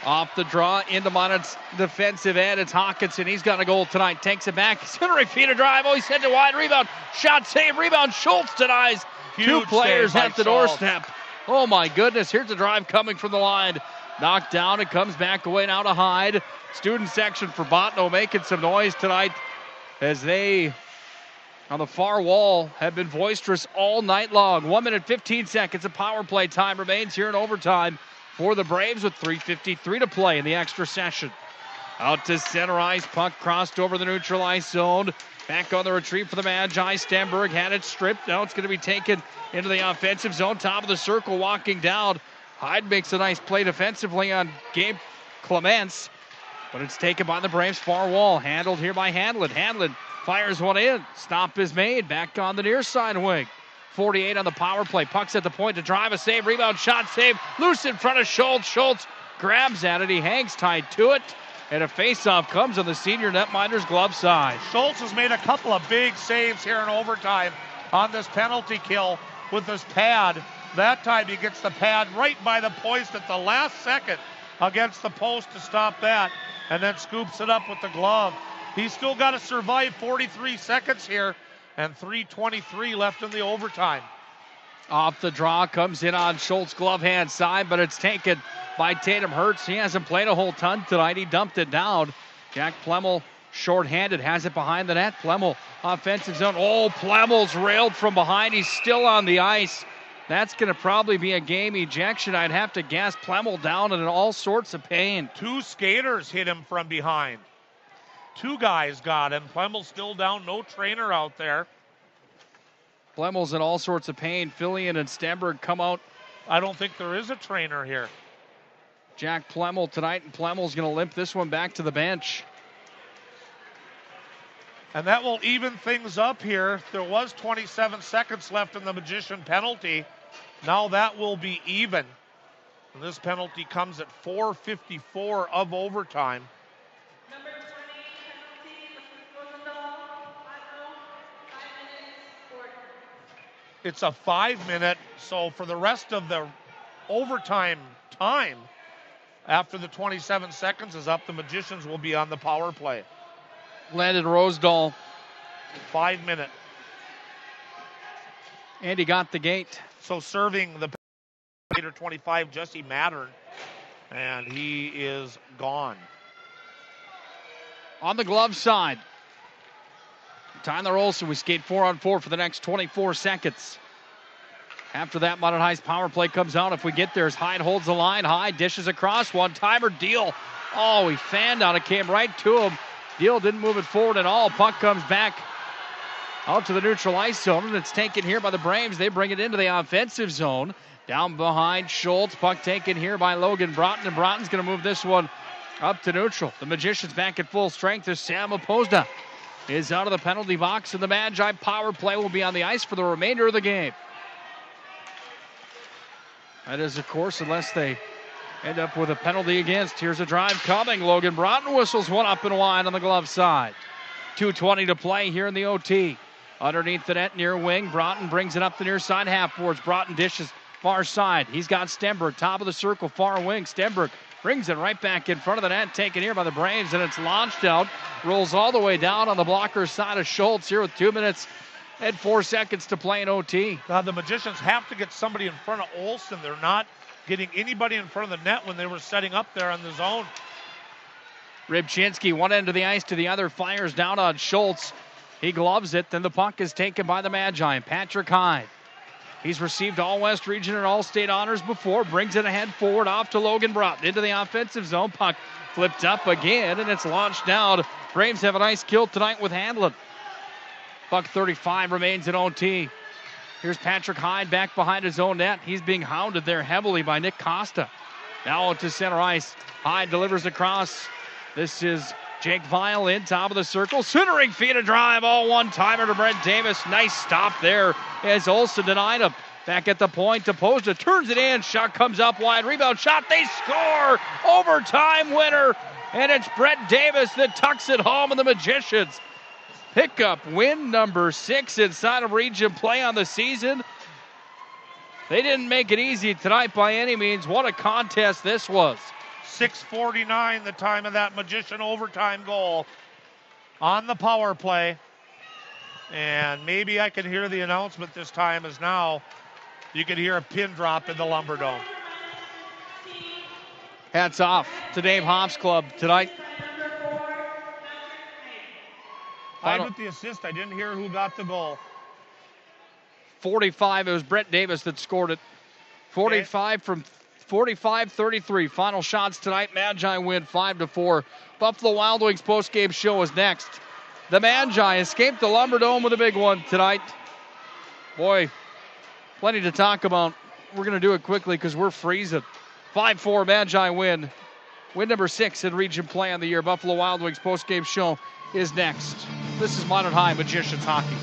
Off the draw into Minot's defensive end. It's Hawkinson. He's got a goal tonight. Takes it back. Centering feet of drive. Oh, he sent it wide. Rebound. Shot save. Rebound. Schultz denies. Huge 2 players at the Schultz. doorstep. Oh, my goodness. Here's the drive coming from the line. Knocked down. It comes back away now to Hyde. Student section for Bottineau making some noise tonight as they, on the far wall, have been boisterous all night long. 1 minute, 15 seconds of power play time remains here in overtime for the Braves with 3:53 to play in the extra session. Out to center ice. Puck crossed over the neutral ice zone. Back on the retreat for the Magi. Stenberg had it stripped. Now it's going to be taken into the offensive zone. Top of the circle, walking down. Hyde makes a nice play defensively on Gabe Clements, but it's taken by the Braves far wall. Handled here by Hanlon. Hanlon fires one in. Stop is made. Back on the near side wing. 48 on the power play. Puck's at the point to drive a save. Rebound shot save. Loose in front of Schultz. Schultz grabs at it. He hangs tied to it. And a face-off comes on the senior netminder's glove side. Schultz has made a couple of big saves here in overtime on this penalty kill with this pad. That time he gets the pad right by the post at the last second against the post to stop that, and then scoops it up with the glove. He's still got to survive 43 seconds here, and 3:23 left in the overtime. Off the draw, comes in on Schultz glove hand side, but it's taken by Tatum Hertz. He hasn't played a whole ton tonight. He dumped it down. Jack Plemmel shorthanded, has it behind the net. Plemmel offensive zone. Oh, Plemmel's railed from behind. He's still on the ice. That's going to probably be a game ejection. I'd have to guess. Plemmel down and in all sorts of pain. 2 skaters hit him from behind. 2 guys got him. Plemmel's still down. No trainer out there. Plemmel's in all sorts of pain. Fillion and Stenberg come out. I don't think there is a trainer here. Jack Plemmel tonight, and Plemmel's going to limp this one back to the bench. And that will even things up here. There was 27 seconds left in the Magician penalty. Now that will be even. And this penalty comes at 4:54 of overtime. It's a 5-minute, so for the rest of the overtime time, after the 27 seconds is up, the Magicians will be on the power play. Landon Rosedal. 5-minute. And he got the gate. So serving the 25, Jesse Mattern, and he is gone. On the glove side. Tyler Olsen, we skate 4-on-4 for the next 24 seconds. After that, Minot High's power play comes out. If we get there, as Hyde holds the line. Hyde dishes across. One-timer. Deal. Oh, he fanned out. It came right to him. Deal didn't move it forward at all. Puck comes back out to the neutral ice zone, and it's taken here by the Braves. They bring it into the offensive zone. Down behind Schultz. Puck taken here by Logan Broughton, and Broughton's going to move this one up to neutral. The Magicians back at full strength as Sam Opozda is out of the penalty box, and the Magi power play will be on the ice for the remainder of the game. That is, of course, unless they end up with a penalty against. Here's a drive coming. Logan Broughton whistles one up and wide on the glove side. 2:20 to play here in the OT. Underneath the net near wing, Broughton brings it up the near side half boards. Broughton dishes far side. He's got Stenberg, top of the circle, far wing. Stenberg brings it right back in front of the net, taken here by the Braves, and it's launched out. Rolls all the way down on the blocker side of Schultz here with 2 minutes and 4 seconds to play in OT. Now the Magicians have to get somebody in front of Olsen. They're not getting anybody in front of the net when they were setting up there on the zone. Rybczynski, one end of the ice to the other, fires down on Schultz. He gloves it, then the puck is taken by the Magi. Patrick Hyde. He's received all West Region and all state honors before, brings it ahead forward off to Logan Broughton into the offensive zone. Puck flipped up again, and it's launched down. Braves have a nice kill tonight with Handlin. Buck 35 remains in OT. Here's Patrick Hyde back behind his own net. He's being hounded there heavily by Nick Costa. Now to center ice. Hyde delivers across. This is Jake Vial in, top of the circle. Centering feet of drive, all one-timer to Brent Davis. Nice stop there as Olsen denied him. Back at the point, Taposta turns it in. Shot comes up wide. Rebound shot. They score. Overtime winner. And it's Brett Davis that tucks it home, and the Magicians pick up win number 6 inside of region play on the season. They didn't make it easy tonight by any means. What a contest this was. 6:49 the time of that Magician overtime goal on the power play. And maybe I can hear the announcement this time as now you can hear a pin drop in the Lumberdome. Hats off to Dave Hoff's club tonight. Tied with the assist. I didn't hear who got the goal. 45. It was Brett Davis that scored it. 45 from 45-33. Final shots tonight. Magi win 5-4. Buffalo Wild Wings postgame show is next. The Magi escaped the Lumberdome with a big one tonight. Boy, plenty to talk about. We're going to do it quickly because we're freezing. 5-4 Magi win. Win number 6 in region play on the year. Buffalo Wild Wings postgame show is next. This is Minot High Magicians Hockey.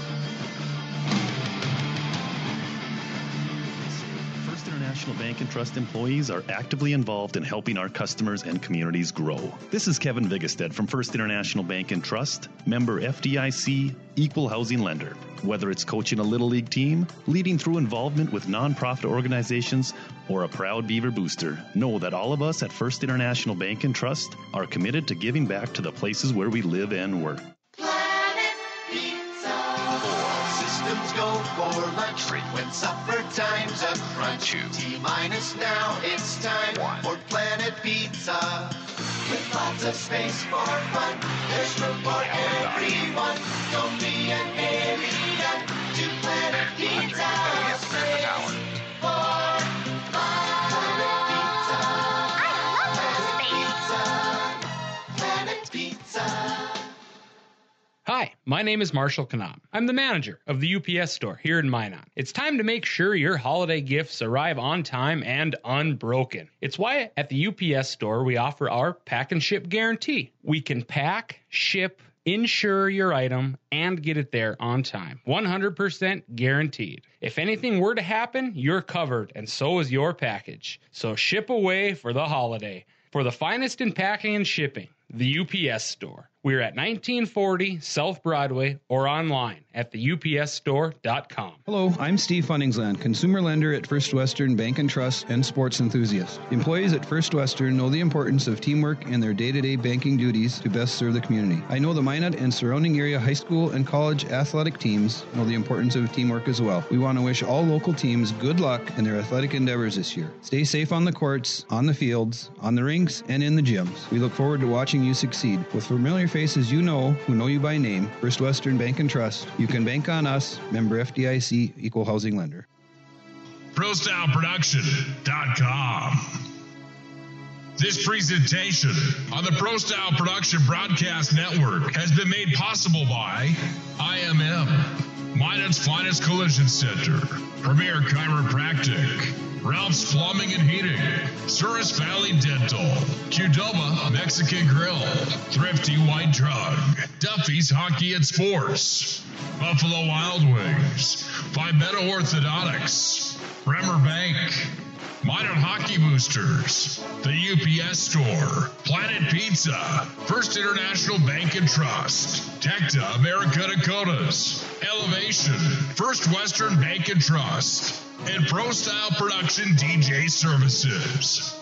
First International Bank and Trust employees are actively involved in helping our customers and communities grow. This is Kevin Vigestad from First International Bank and Trust, member FDIC, equal housing lender. Whether it's coaching a Little League team, leading through involvement with nonprofit organizations, or a proud Beaver booster, know that all of us at First International Bank and Trust are committed to giving back to the places where we live and work. Planet Pizza. All systems go for lunch. Frequent supper times a crunch. T-minus now, it's time for Planet Pizza. With lots of space for fun, there's room for everyone. Don't be an alien to Planet Pizza. Space for fun. Planet Pizza. Planet Pizza. Hi, my name is Marshall Knop. I'm the manager of the UPS store here in Minot. It's time to make sure your holiday gifts arrive on time and unbroken. It's why at the UPS store we offer our pack and ship guarantee. We can pack, ship, insure your item, and get it there on time. 100% guaranteed. If anything were to happen, you're covered, and so is your package. So ship away for the holiday. For the finest in packing and shipping, the UPS store. We're at 1940 South Broadway or online at theupsstore.com. Hello, I'm Steve Funningsland, consumer lender at First Western Bank and Trust and sports enthusiast. Employees at First Western know the importance of teamwork in their day-to-day banking duties to best serve the community. I know the Minot and surrounding area high school and college athletic teams know the importance of teamwork as well. We want to wish all local teams good luck in their athletic endeavors this year. Stay safe on the courts, on the fields, on the rinks, and in the gyms. We look forward to watching you succeed. With familiar faces you know, who know you by name, First Western Bank and Trust, you can bank on us, member FDIC, equal housing lender. ProStyleProduction.com. This presentation on the Pro Style Production Broadcast Network has been made possible by IMM, Minot's Finest Collision Center, Premier Chiropractic, Ralph's Plumbing and Heating, Souris Valley Dental, Qdoba Mexican Grill, Thrifty White Drug, Duffy's Hockey and Sports, Buffalo Wild Wings, Pimento Orthodontics, Bremer Bank, Minot Hockey Boosters, the UPS Store, Planet Pizza, First International Bank and Trust, Tecta America Dakotas, Elevation, First Western Bank and Trust, and Pro Style Production DJ Services.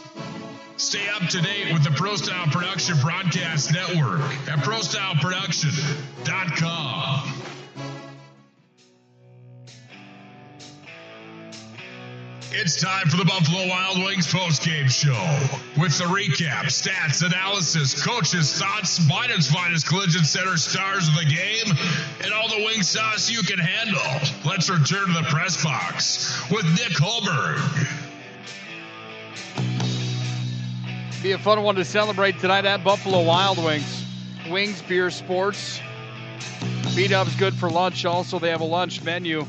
Stay up to date with the Pro Style Production Broadcast Network at ProStyleProduction.com. It's time for the Buffalo Wild Wings postgame show with the recap, stats, analysis, coaches' thoughts, Minot's Finest Collision Center stars of the game, and all the wing sauce you can handle. Let's return to the press box with Nick Hulberg. Be a fun one to celebrate tonight at Buffalo Wild Wings. Wings, beer, sports. B-Dub's good for lunch. Also, they have a lunch menu.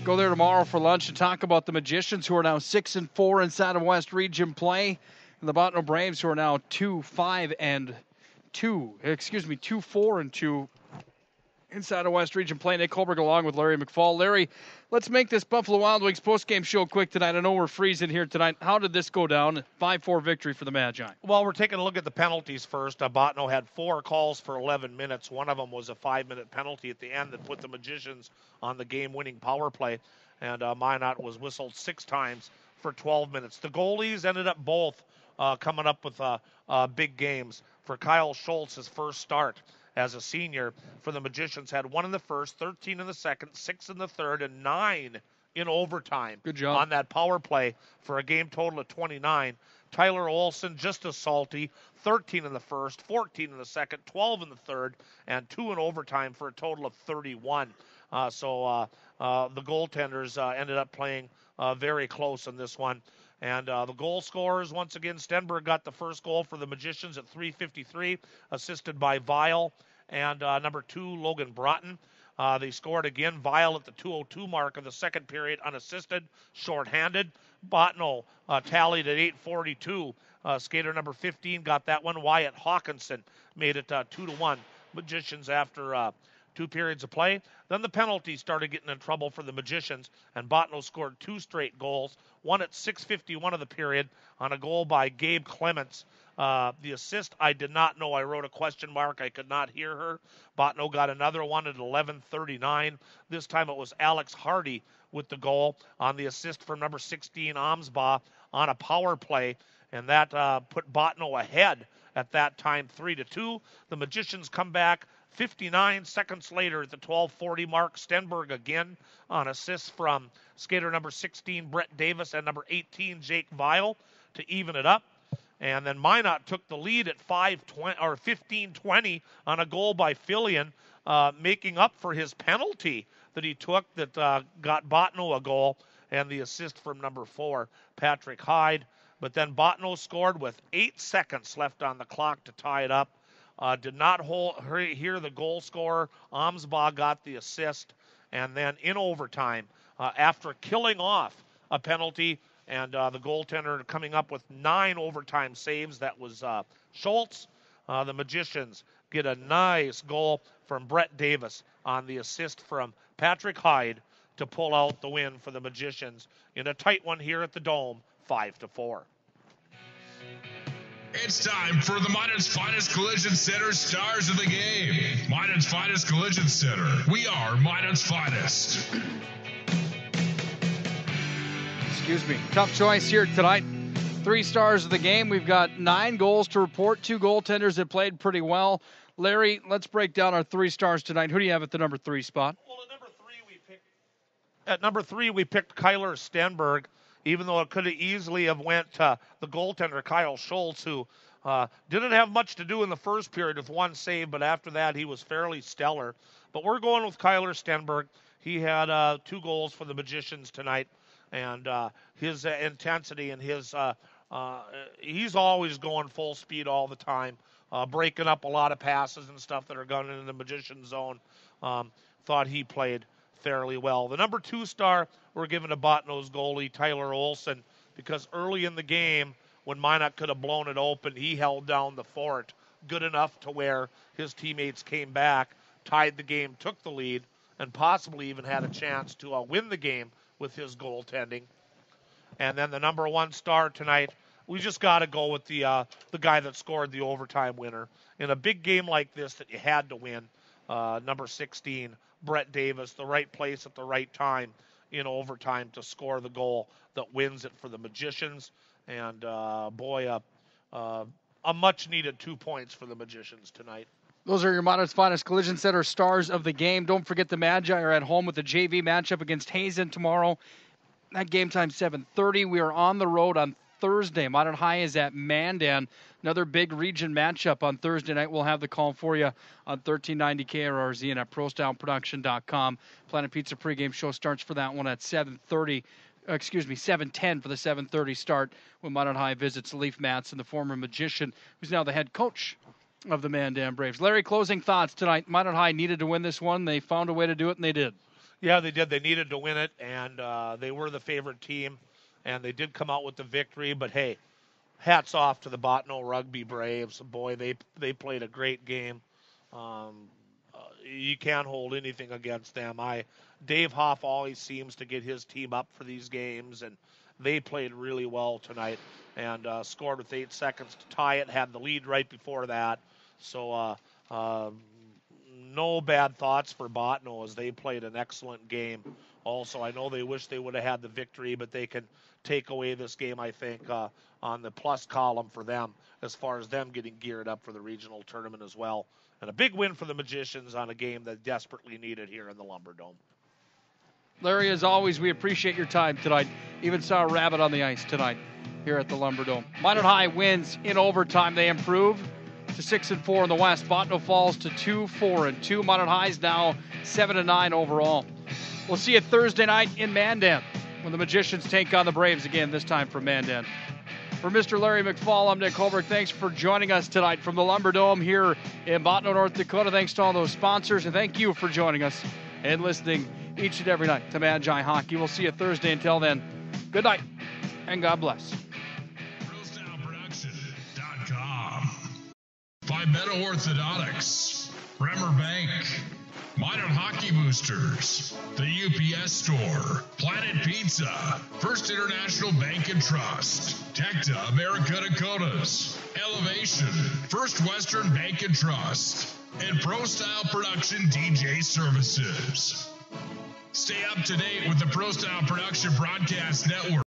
Go there tomorrow for lunch and talk about the Magicians, who are now 6-4 inside of West Region play, and the Bottineau Braves, who are now 2-4-2 inside of West Region play. Nick Hulberg along with Larry McFall. Larry, let's make this Buffalo Wild Wings postgame show quick tonight. I know we're freezing here tonight. How did this go down? 5-4 victory for the Magi. Well, we're taking a look at the penalties first. Bottineau had 4 calls for 11 minutes. One of them was a 5-minute penalty at the end that put the Magicians on the game-winning power play. And Minot was whistled 6 times for 12 minutes. The goalies ended up both coming up with big games. For Kyle Schultz, his first start as a senior for the Magicians, had 1 in the first, 13 in the second, 6 in the third, and 9 in overtime. Good job on that power play for a game total of 29. Tyler Olson, just as salty, 13 in the first, 14 in the second, 12 in the third, and 2 in overtime for a total of 31. So the goaltenders ended up playing very close in this one. And the goal scorers, once again, Stenberg got the first goal for the Magicians at 3:53, assisted by Weil and number 2, Logan Broughton. They scored again. Weil at the 2:02 mark of the second period, unassisted, shorthanded. Bottineau tallied at 8:42. Skater number 15 got that one. Wyatt Hawkinson made it 2-1. Magicians after 2 periods of play. Then the penalties started getting in trouble for the Magicians, and Bottineau scored 2 straight goals, one at 6:51 of the period on a goal by Gabe Clements. The assist, I did not know. I wrote a question mark. I could not hear her. Bottineau got another one at 11:39. This time it was Alex Hardy with the goal on the assist from number 16, Amsbaugh, on a power play, and that put Bottineau ahead at that time, 3-2. The Magicians come back 59 seconds later at the 12:40 mark. Stenberg again on assists from skater number 16, Brett Davis, and number 18, Jake Weil, to even it up. And then Minot took the lead at 15:20 on a goal by Fillion, making up for his penalty that he took that got Bottineau a goal, and the assist from number 4, Patrick Hyde. But then Bottineau scored with 8 seconds left on the clock to tie it up. Did not hear the goal scorer. Amsbaugh got the assist. And then in overtime, after killing off a penalty and the goaltender coming up with 9 overtime saves, that was Schultz, the Magicians get a nice goal from Brett Davis on the assist from Patrick Hyde to pull out the win for the Magicians in a tight one here at the Dome, 5-4. It's time for the Minot's Finest Collision Center stars of the game. Minot's Finest Collision Center. We are Minot's Finest. Excuse me. Tough choice here tonight. 3 stars of the game. We've got 9 goals to report. 2 goaltenders that played pretty well. Larry, let's break down our 3 stars tonight. Who do you have at the number 3 spot? Well, at number 3, we picked Kyler Stenberg, even though it could have easily have went to the goaltender, Kyle Schultz, who didn't have much to do in the first period with 1 save, but after that he was fairly stellar. But we're going with Kyler Stenberg. He had 2 goals for the Magicians tonight, and his intensity and his he's always going full speed all the time, breaking up a lot of passes and stuff that are going into the Magician zone. Thought he played fairly well. The number 2 star we're giving to Bottineau's goalie, Tyler Olson, because early in the game, when Minot could have blown it open, he held down the fort good enough to where his teammates came back, tied the game, took the lead, and possibly even had a chance to win the game with his goaltending. And then the number 1 star tonight, we just got to go with the guy that scored the overtime winner. In a big game like this that you had to win, number 16, Brett Davis, the right place at the right time in overtime to score the goal that wins it for the Magicians. And, a much-needed 2 points for the Magicians tonight. Those are your Minot's Finest Collision Center stars of the game. Don't forget the Magi are at home with the JV matchup against Hazen tomorrow. That game time 7:30. We are on the road on Thursday. Minot High is at Mandan. Another big region matchup on Thursday night. We'll have the call for you on 1390 KRRZ and at ProStyleProduction.com. Planet Pizza pregame show starts for that one at 7:10 for the 7:30 start when Minot High visits Leaf Matson, the former Magician, who's now the head coach of the Mandan Braves. Larry, closing thoughts tonight. Minot High needed to win this one. They found a way to do it, and they did. Yeah, they did. They needed to win it, and they were the favorite team, and they did come out with the victory. But, hey, hats off to the Bottineau Rugby Braves. Boy, they played a great game. you can't hold anything against them. Dave Hoff always seems to get his team up for these games, and they played really well tonight and scored with 8 seconds to tie it, had the lead right before that. So no bad thoughts for Bottineau as they played an excellent game. Also, I know they wish they would have had the victory, but they can take away this game, I think, on the plus column for them as far as them getting geared up for the regional tournament as well. And a big win for the Magicians on a game that desperately needed here in the Lumber Dome. Larry, as always, we appreciate your time tonight. Even saw a rabbit on the ice tonight here at the Lumber Dome. Minot High wins in overtime. They improve to 6-4 in the West. Bottineau falls to 2-4-2. Minot High's now 7-9 overall. We'll see you Thursday night in Mandan when the Magicians take on the Braves again, this time from Mandan. For Mr. Larry McFall, I'm Nick Hulberg. Thanks for joining us tonight from the Lumber Dome here in Bottineau, North Dakota. Thanks to all those sponsors, and thank you for joining us and listening each and every night to Magi Hockey. We'll see you Thursday. Until then, good night and God bless. ProStyleProduction.com. Fibeto Orthodontics, Bremer Bank, Minot Hockey Boosters, the UPS Store, Planet Pizza, First International Bank and Trust, Tecta America Dakotas, Elevation, First Western Bank and Trust, and Pro Style Production DJ Services. Stay up to date with the Pro Style Production Broadcast Network.